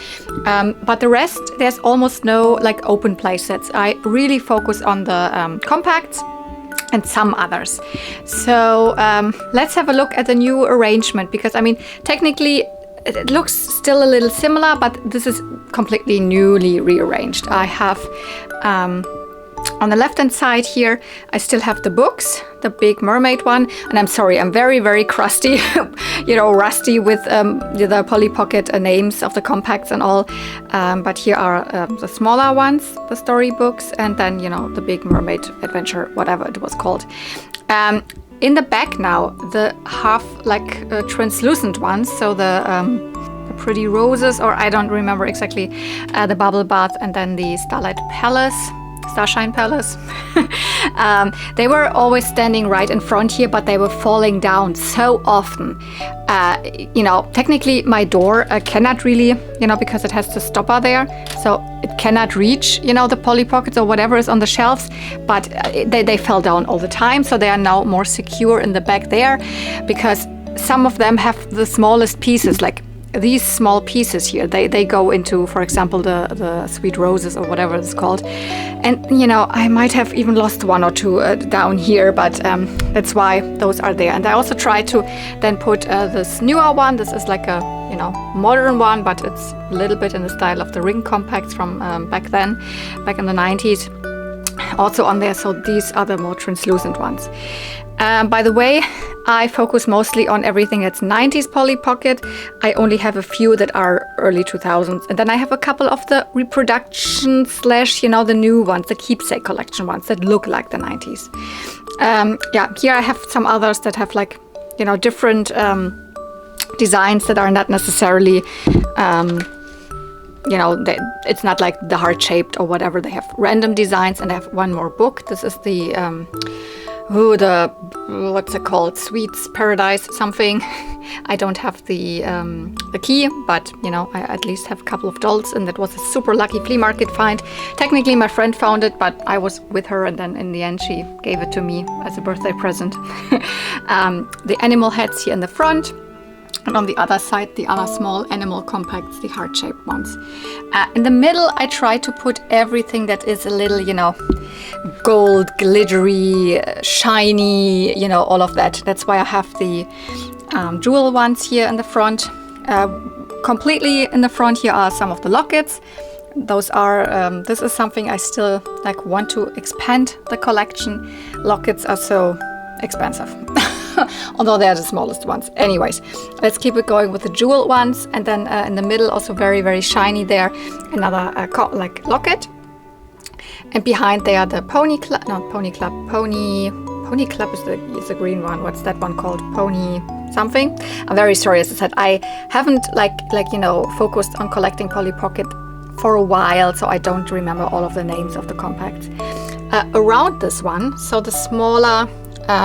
but the rest, there's almost no like open play sets. I really focus on the compacts and some others. So let's have a look at the new arrangement, because I mean technically it looks still a little similar, but this is completely newly rearranged. I have on the left hand side here, I still have the books, the big mermaid one, and I'm sorry, I'm very, very crusty, you know, rusty with the Polly Pocket names of the compacts and all. But here are the smaller ones, the story books, and then, you know, the big mermaid adventure, whatever it was called. In the back now, the half like translucent ones, so the Pretty Roses, or I don't remember exactly, the Bubble Bath, and then the Starshine Palace. They were always standing right in front here, but they were falling down so often. You know, technically my door cannot really, you know, because it has the stopper there, so it cannot reach, you know, the Polly Pockets or whatever is on the shelves, but they fell down all the time, so they are now more secure in the back there, because some of them have the smallest pieces, like these small pieces here, they go into, for example, the Sweet Roses or whatever it's called. And, you know, I might have even lost one or two down here, but that's why those are there. And I also try to then put this newer one. This is like a, you know, modern one, but it's a little bit in the style of the ring compacts from back then, back in the 90s. Also on there, so these are the more translucent ones. By the way, I focus mostly on everything that's 90s Polly Pocket. I only have a few that are early 2000s. And then I have a couple of the reproduction / you know, the new ones, the keepsake collection ones that look like the 90s. Yeah, here I have some others that have like, you know, different designs that are not necessarily, you know, it's not like the heart-shaped or whatever. They have random designs, and I have one more book. This is the what's it called? Sweets Paradise something. I don't have the key, but, you know, I at least have a couple of dolls, and that was a super lucky flea market find. Technically, my friend found it, but I was with her, and then in the end, she gave it to me as a birthday present. The animal heads here in the front. And on the other side, the other small animal compacts, the heart-shaped ones. In the middle, I try to put everything that is a little, you know, gold, glittery, shiny, you know, all of that. That's why I have the jewel ones here in the front. Completely in the front here are some of the lockets. Those are, this is something I still like want to expand the collection. Lockets are so expensive. Although they're the smallest ones. Anyways, let's keep it going with the jewel ones, and then in the middle, also very, very shiny there, another like locket. And behind there, the Pony Club is the green one. What's that one called? Pony something. I'm very sorry, as I said, I haven't like you know, focused on collecting Polly Pocket for a while, so I don't remember all of the names of the compacts. Around this one, so the smaller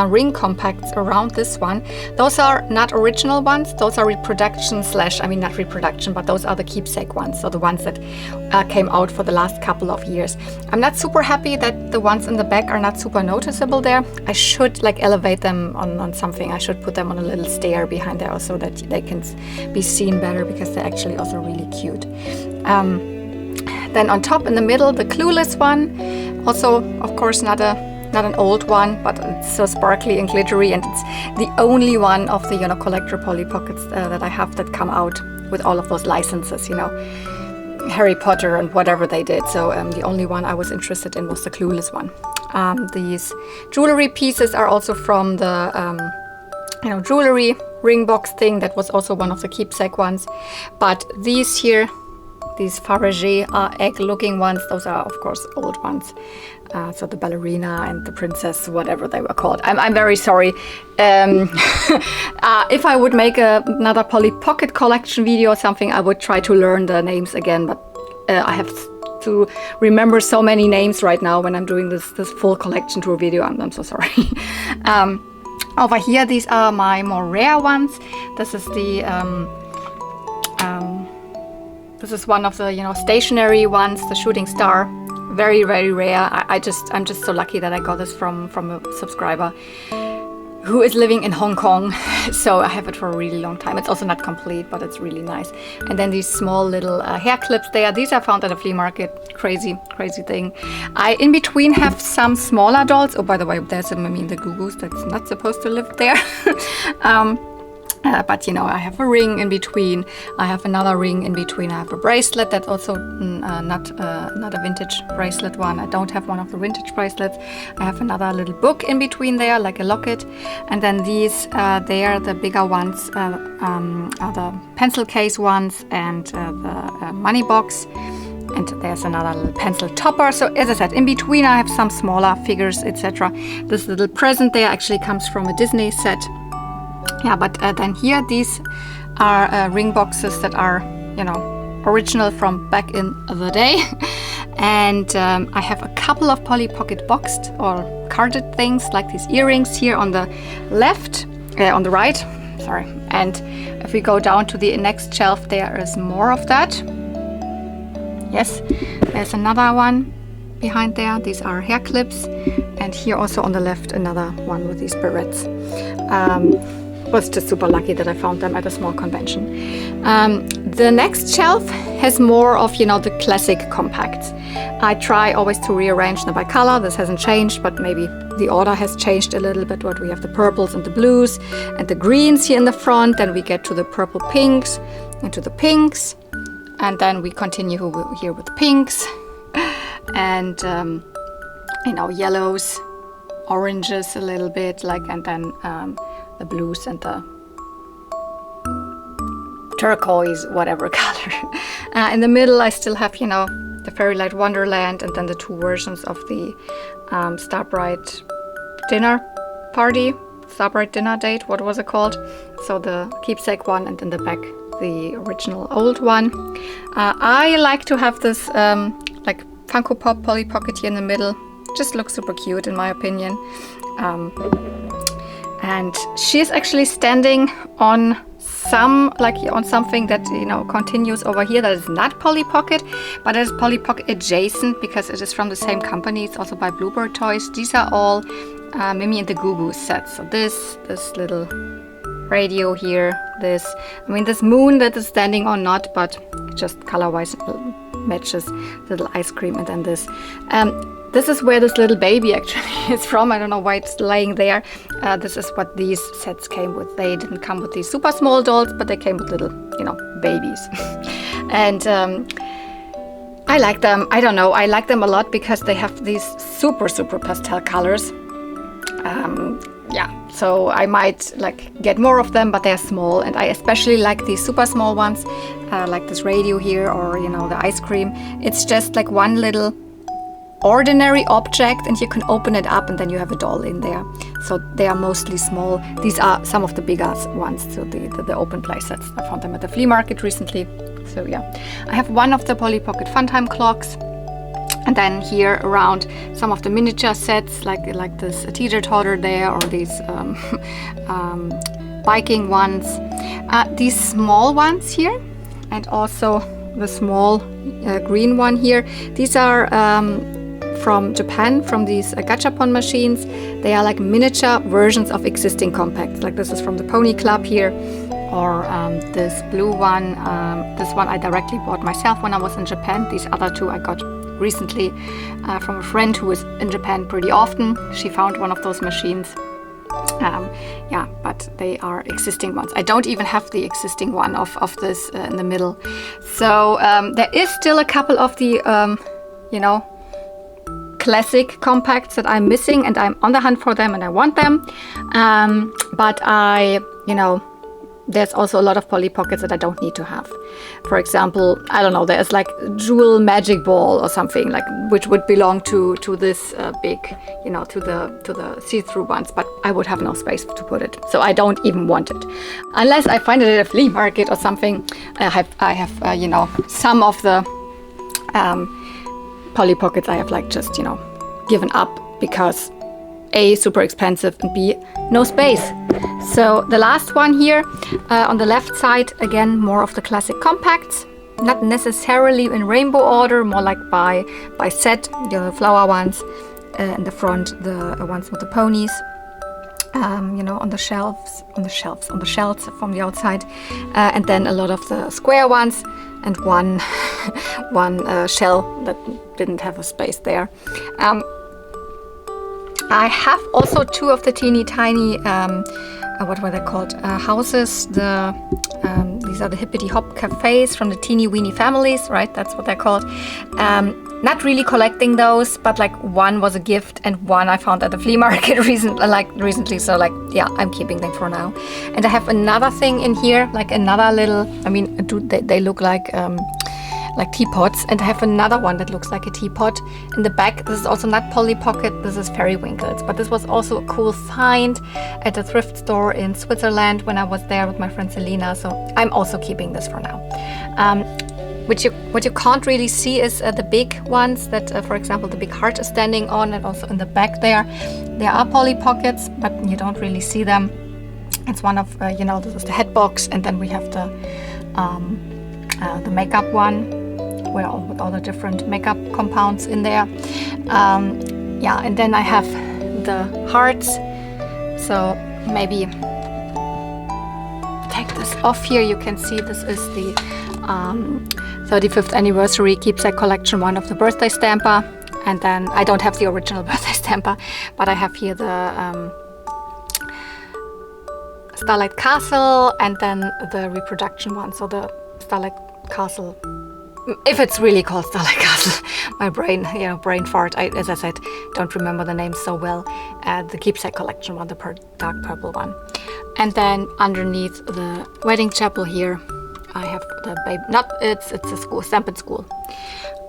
ring compacts around this one, those are not original ones. Those are reproduction / I mean, not reproduction, but those are the keepsake ones, so the ones that came out for the last couple of years. I'm not super happy that the ones in the back are not super noticeable there. I should like elevate them on something. I should put them on a little stair behind there so that they can be seen better, because they're actually also really cute. Then on top in the middle, the Clueless one, also of course not an old one, but it's so sparkly and glittery, and it's the only one of the, you know, collector Polly Pockets that I have that come out with all of those licenses, you know, Harry Potter and whatever they did. So the only one I was interested in was the Clueless one. These jewelry pieces are also from the you know, jewelry ring box thing. That was also one of the keepsake ones. But these here, these Fabergé egg-looking ones, those are of course old ones. So the ballerina and the princess, whatever they were called. I'm very sorry. If I would make another Polly Pocket collection video or something, I would try to learn the names again, but I have to remember so many names right now when I'm doing this full collection tour video. I'm so sorry. Over here, these are my more rare ones. This is the this is one of the, you know, stationary ones, the shooting star. Very, very rare. I'm just so lucky that I got this from a subscriber who is living in Hong Kong. So I have it for a really long time. It's also not complete, but it's really nice. And then these small little hair clips there. These I found at a flea market. Crazy, crazy thing. I, in between, have some smaller dolls. Oh, by the way, there's a Mimi in the Goo Goos that's not supposed to live there. But you know, I have a ring in between. I have another ring in between. I have a bracelet that's also not a vintage bracelet one. I don't have one of the vintage bracelets. I have another little book in between there, like a locket. And then these, they are the bigger ones, are the pencil case ones and the money box. And there's another little pencil topper. So as I said, in between I have some smaller figures, etc. This little present there actually comes from a Disney set. Yeah, but then here, these are ring boxes that are, you know, original from back in the day. And I have a couple of Polly Pocket boxed or carded things, like these earrings here on the left, on the right, sorry. And if we go down to the next shelf, there is more of that. Yes, there's another one behind there. These are hair clips. And here also on the left, another one with these barrettes. Was just super lucky that I found them at a small convention. The next shelf has more of, you know, the classic compacts. I try always to rearrange them by color. This hasn't changed, but maybe the order has changed a little bit. What we have, the purples and the blues and the greens here in the front. Then we get to the purple pinks and to the pinks. And then we continue here with pinks and, you know, yellows, oranges a little bit, like, and then the blues and the turquoise, whatever color. In the middle, I still have, you know, the Fairy Light Wonderland and then the two versions of the Starbright dinner party, Starbright dinner date, what was it called? So the keepsake one and in the back, the original old one. I like to have this like Funko Pop Polly Pocket here in the middle. Just looks super cute in my opinion. And she's actually standing on something that, you know, continues over here that is not Polly Pocket, but it is Polly Pocket adjacent because it is from the same company. It's also by Bluebird Toys. These are all Mimi and the Goo Goo sets. So this little radio here, this moon that is standing or not, but just color-wise matches little ice cream, and then this. This is where this little baby actually is from. I don't know why it's laying there. This is what these sets came with. They didn't come with these super small dolls, but they came with little, you know, babies. And I like them. I don't know. I like them a lot because they have these super, super pastel colors. Yeah, so I might like get more of them, but they're small. And I especially like these super small ones, like this radio here or, you know, the ice cream. It's just like one little ordinary object and you can open it up and then you have a doll in there. So they are mostly small. These are some of the bigger ones, so the open play sets. I found them at the flea market recently. So yeah, I have one of the Polly Pocket Funtime clocks, and then here around some of the miniature sets like this teeter totter there, or these biking ones, these small ones here, and also the small green one here. These are from Japan, from these gachapon machines. They are like miniature versions of existing compacts. Like this is from the Pony Club here, or this blue one. This one I directly bought myself when I was in Japan. These other two I got recently from a friend who is in Japan pretty often. She found one of those machines. Yeah, but they are existing ones. I don't even have the existing one of this in the middle. So there is still a couple of the, you know, classic compacts that I'm missing, and I'm on the hunt for them and I want them. But you know, there's also a lot of Polly Pockets that I don't need to have. For example, I don't know, there's like Jewel Magic Ball or something, like which would belong to this big, you know, to the see-through ones, but I would have no space to put it, so I don't even want it unless I find it at a flea market or something. I have you know, some of the Polly Pockets I have like just, you know, given up because A, super expensive, and B, no space. So the last one here on the left side, again, more of the classic compacts. Not necessarily in rainbow order, more like by set, you know, the flower ones. In the front, the ones with the ponies. You know, on the shelves from the outside, and then a lot of the square ones, and one shell that didn't have a space there. I have also two of the teeny tiny, what were they called? Houses. These are the hippity hop cafes from the teeny weeny families, right? That's what they're called. Not really collecting those, but like one was a gift and one I found at the flea market recently. So like, yeah, I'm keeping them for now. And I have another thing in here, like another little, I mean, they look like teapots, and I have another one that looks like a teapot in the back. This is also not Polly Pocket, this is Fairy Winkles, but this was also a cool find at a thrift store in Switzerland when I was there with my friend Selena, so I'm also keeping this for now. What you can't really see is the big ones that, for example, the big heart is standing on, and also in the back there are Polly Pockets, but you don't really see them. It's one of, you know, this is the head box, and then we have the makeup one, with all the different makeup compounds in there. Yeah, and then I have the hearts. So maybe take this off here. You can see this is the 35th anniversary keepsake collection, one of the birthday stamper. And then I don't have the original birthday stamper, but I have here the Starlight Castle, and then the reproduction one. So the Starlight Castle, if it's really called Starlight Castle, my brain fart. As I said, don't remember the name so well. The keepsake collection one, the dark purple one. And then underneath the wedding chapel here, I have the baby. It's a school, Stampin' School.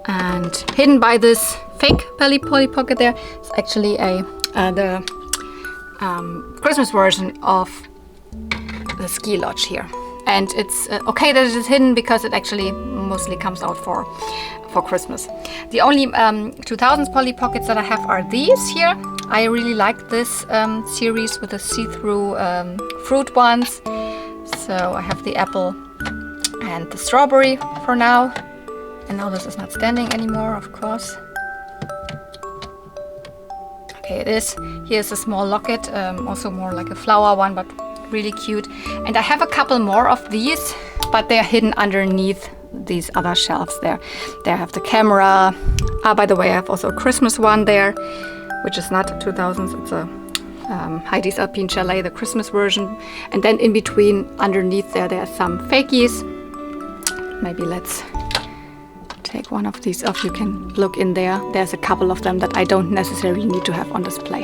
And hidden by this fake Polly Pocket there, it's actually the Christmas version of the ski lodge here. And it's okay that it is hidden because it actually mostly comes out for Christmas. The only 2000s Polly Pockets that I have are these here. I really like this series with the see-through fruit ones. So I have the apple and the strawberry for now. And now this is not standing anymore, of course. Okay, it is. Here's a small locket, also more like a flower one, but really cute. And I have a couple more of these, but they're hidden underneath these other shelves there. There I have the camera. By the way, I have also a Christmas one there, which is not 2000s. It's a Heidi's Alpine Chalet, the Christmas version. And then in between, underneath there are some fakies. Maybe let's take one of these off. You can look in there. There's a couple of them that I don't necessarily need to have on display.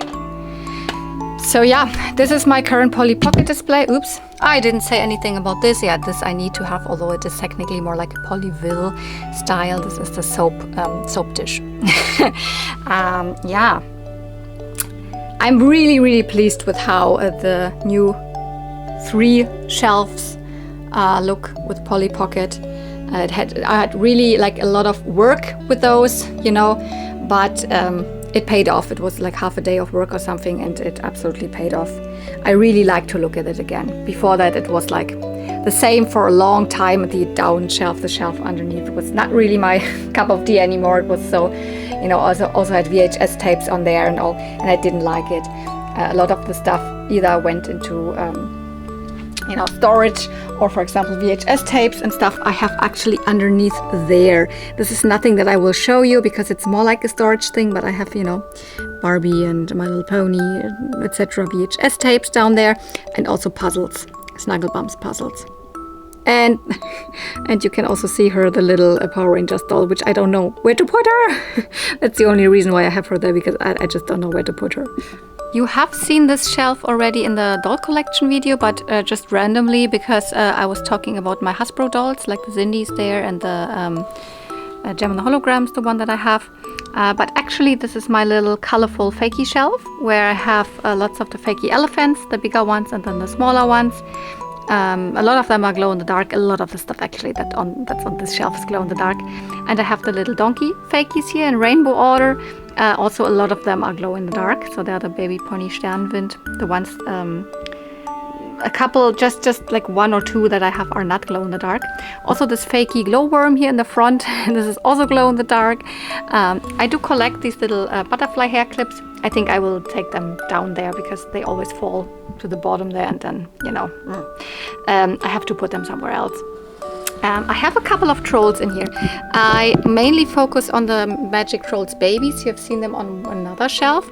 So yeah, this is my current Polly Pocket display. Oops, I didn't say anything about this. Yeah, this I need to have, although it is technically more like a Polyville style. This is the soap dish. Yeah, I'm really pleased with how the new 3 shelves look with Polly Pocket. I had really like a lot of work with those, you know, but it paid off. It was like half a day of work or something, and it absolutely paid off. I really like to look at it again. Before that, it was like the same for a long time. The down shelf, the shelf underneath, was not really my cup of tea anymore. It was so, you know, also had VHS tapes on there and all, and I didn't like it. A lot of the stuff either went into you know, storage, or for example VHS tapes and stuff I have actually underneath there. This is nothing that I will show you because it's more like a storage thing, but I have, you know, Barbie and My Little Pony, etc. VHS tapes down there, and also puzzles, Snugglebums puzzles. And you can also see her, the little Power Rangers doll, which I don't know where to put her. That's the only reason why I have her there, because I just don't know where to put her. You have seen this shelf already in the doll collection video, but just randomly, because I was talking about my Hasbro dolls, like the Zindies there and the Gem and the Holograms, the one that I have. But actually this is my little colorful fakey shelf, where I have lots of the fakey elephants, the bigger ones and then the smaller ones. A lot of them are glow in the dark. A lot of the stuff actually that's on this shelf is glow in the dark. And I have the little donkey fakies here in rainbow order. Also, a lot of them are glow in the dark. So they're the baby pony Sternwind. The ones, a couple, just like 1 or 2 that I have are not glow in the dark. Also, this fakey glowworm here in the front. This is also glow in the dark. I do collect these little butterfly hair clips. I think I will take them down there because they always fall to the bottom there, and then, you know, I have to put them somewhere else. I have a couple of trolls in here. I mainly focus on the magic trolls babies. You have seen them on another shelf,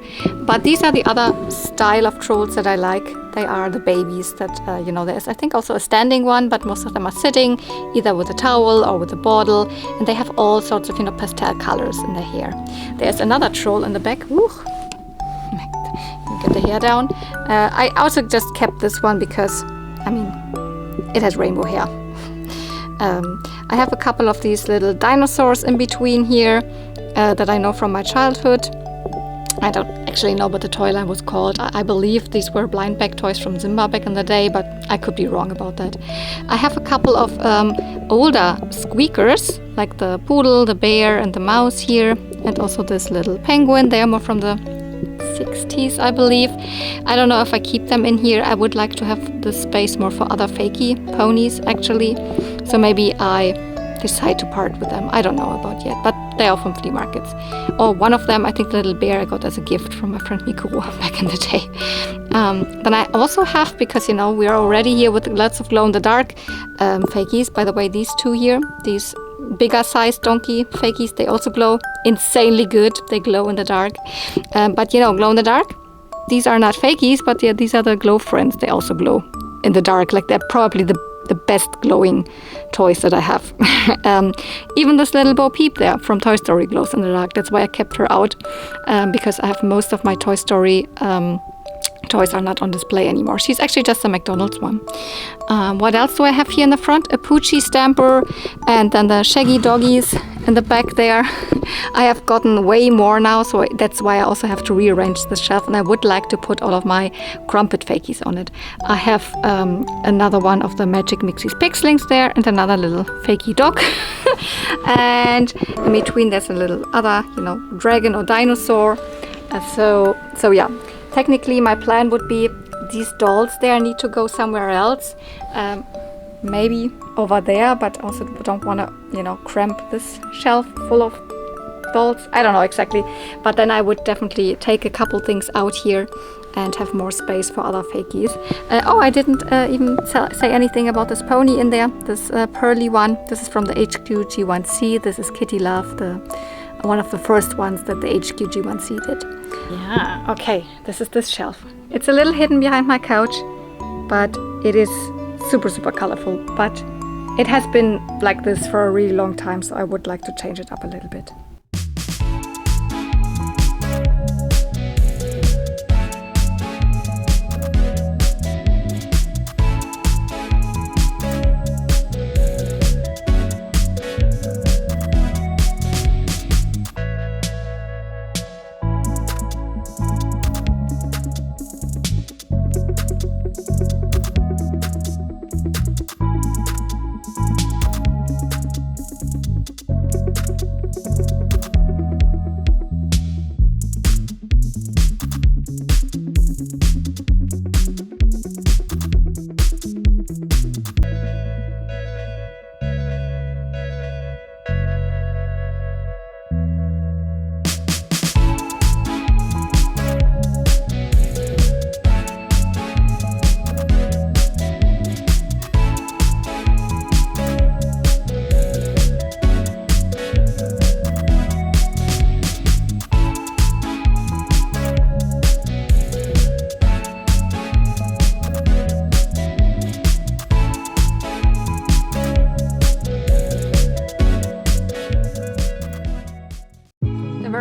but these are the other style of trolls that I like. They are the babies that, you know, there's I think also a standing one, but most of them are sitting either with a towel or with a bottle, and they have all sorts of, you know, pastel colors in their hair. There's another troll in the back. Ooh. Get the hair down. I also just kept this one because, I mean, it has rainbow hair. I have a couple of these little dinosaurs in between here that I know from my childhood. I don't actually know what the toy line was called. I believe these were blind bag toys from Zimba back in the day, but I could be wrong about that. I have a couple of older squeakers, like the poodle, the bear, and the mouse here, and also this little penguin. They are more from the 60s, I believe. I don't know if I keep them in here. I would like to have the space more for other fakey ponies, actually. So maybe I decide to part with them. I don't know about yet, but they are from flea markets. Or one of them, I think the little bear I got as a gift from my friend Mikuru back in the day. Then I also have, because, you know, we are already here with lots of glow-in-the-dark fakies. By the way, these 2 here, these bigger sized donkey fakies, they also glow insanely good. They glow in the dark. But, you know, glow in the dark, these are not fakies, but yeah, these are the glow friends. They also glow in the dark. Like, they're probably the best glowing toys that I have. Even this little Bo Peep there from Toy Story glows in the dark. That's why I kept her out, because I have most of my Toy Story toys are not on display anymore. She's actually just a McDonald's one. What else do I have here in the front? A Poochie Stamper, and then the Shaggy doggies in the back there. I have gotten way more now, so that's why I also have to rearrange the shelf, and I would like to put all of my Crumpet fakies on it. I have another one of the Magic Mixies Pixlings there, and another little fakey dog. And in between there's a little other, you know, dragon or dinosaur. So yeah. Technically, my plan would be these dolls there need to go somewhere else. Maybe over there, but also don't want to, you know, cramp this shelf full of dolls. I don't know exactly. But then I would definitely take a couple things out here and have more space for other fakies. Oh, I didn't even say anything about this pony in there. This pearly one. This is from the HQG1C. This is Kitty Love, one of the first ones that the HQG1C did. Yeah, okay, this is this shelf. It's a little hidden behind my couch, but it is super, super colorful. But it has been like this for a really long time, so I would like to change it up a little bit.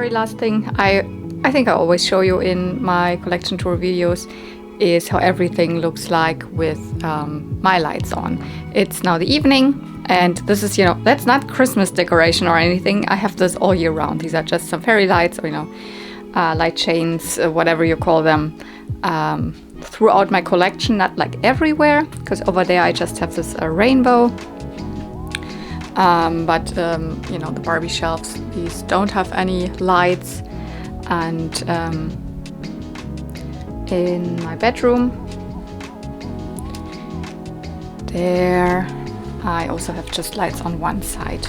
very last thing I think I always show you in my collection tour videos is how everything looks like with my lights on. It's now the evening, and this is, you know, that's not Christmas decoration or anything. I have this all year round. These are just some fairy lights, or, you know, light chains, whatever you call them. throughout my collection, not like everywhere, because over there I just have this rainbow. But you know, the Barbie shelves, these don't have any lights. And in my bedroom, there I also have just lights on one side,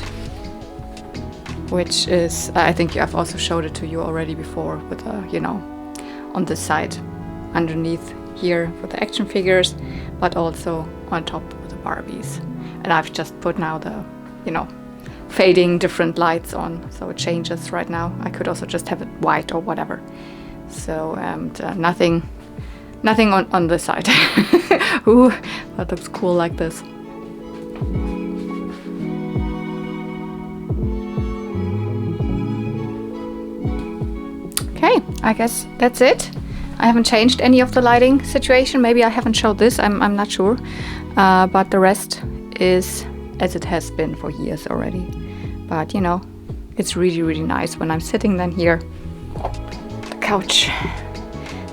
which is, I think I've also showed it to you already before, with you know, on this side underneath here for the action figures, but also on top with the Barbies. And I've just put now the, you know, fading different lights on, so it changes right now. I could also just have it white or whatever. So nothing on this side. Ooh, that looks cool like this. Okay, I guess that's it. I haven't changed any of the lighting situation. Maybe I haven't showed this, I'm not sure. But the rest is as it has been for years already. But you know, it's really, really nice when I'm sitting then here on the couch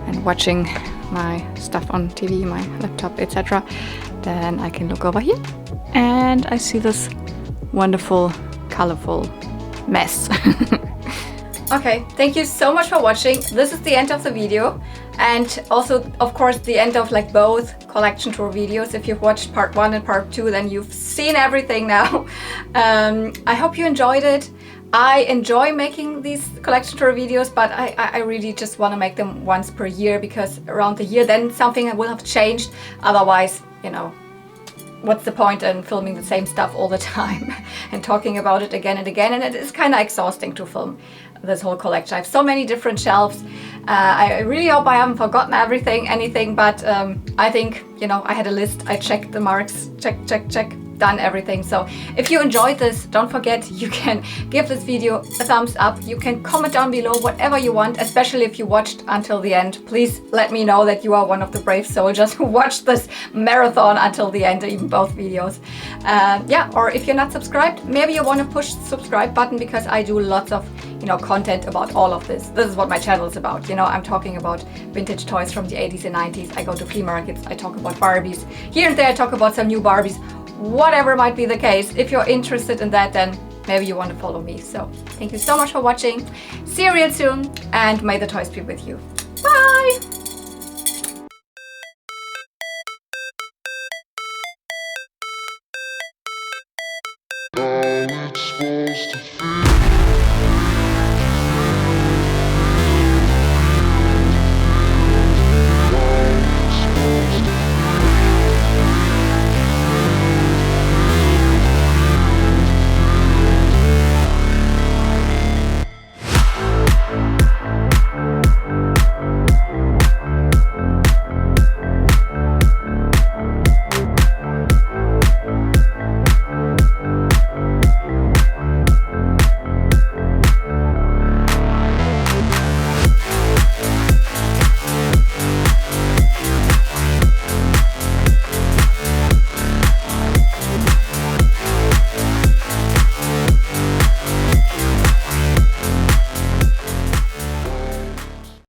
and watching my stuff on TV, my laptop, etc. Then I can look over here and I see this wonderful, colorful mess. Okay, thank you so much for watching. This is the end of the video, and also of course the end of like both collection tour videos. If you've watched part 1 and part 2, then you've seen everything now. I hope you enjoyed it. I enjoy making these collection tour videos, but I really just want to make them once per year, because around the year then something will have changed. Otherwise, you know, what's the point in filming the same stuff all the time and talking about it again and again, and it is kind of exhausting to film this whole collection. I have so many different shelves. I really hope I haven't forgotten anything, but I think, you know, I had a list, I checked the marks, check, done everything. So if you enjoyed this, don't forget, you can give this video a thumbs up. You can comment down below whatever you want, especially if you watched until the end. Please let me know that you are one of the brave soldiers who watched this marathon until the end, even both videos. Yeah, or if you're not subscribed, maybe you want to push the subscribe button, because I do lots of, you know, content about all of this. This is what my channel is about. You know, I'm talking about vintage toys from the 80s and 90s. I go to flea markets, I talk about Barbies. Here and there I talk about some new Barbies. Whatever might be the case, if you're interested in that, then maybe you want to follow me. So thank you so much for watching. See you real soon, and may the toys be with you. Bye! How it's supposed to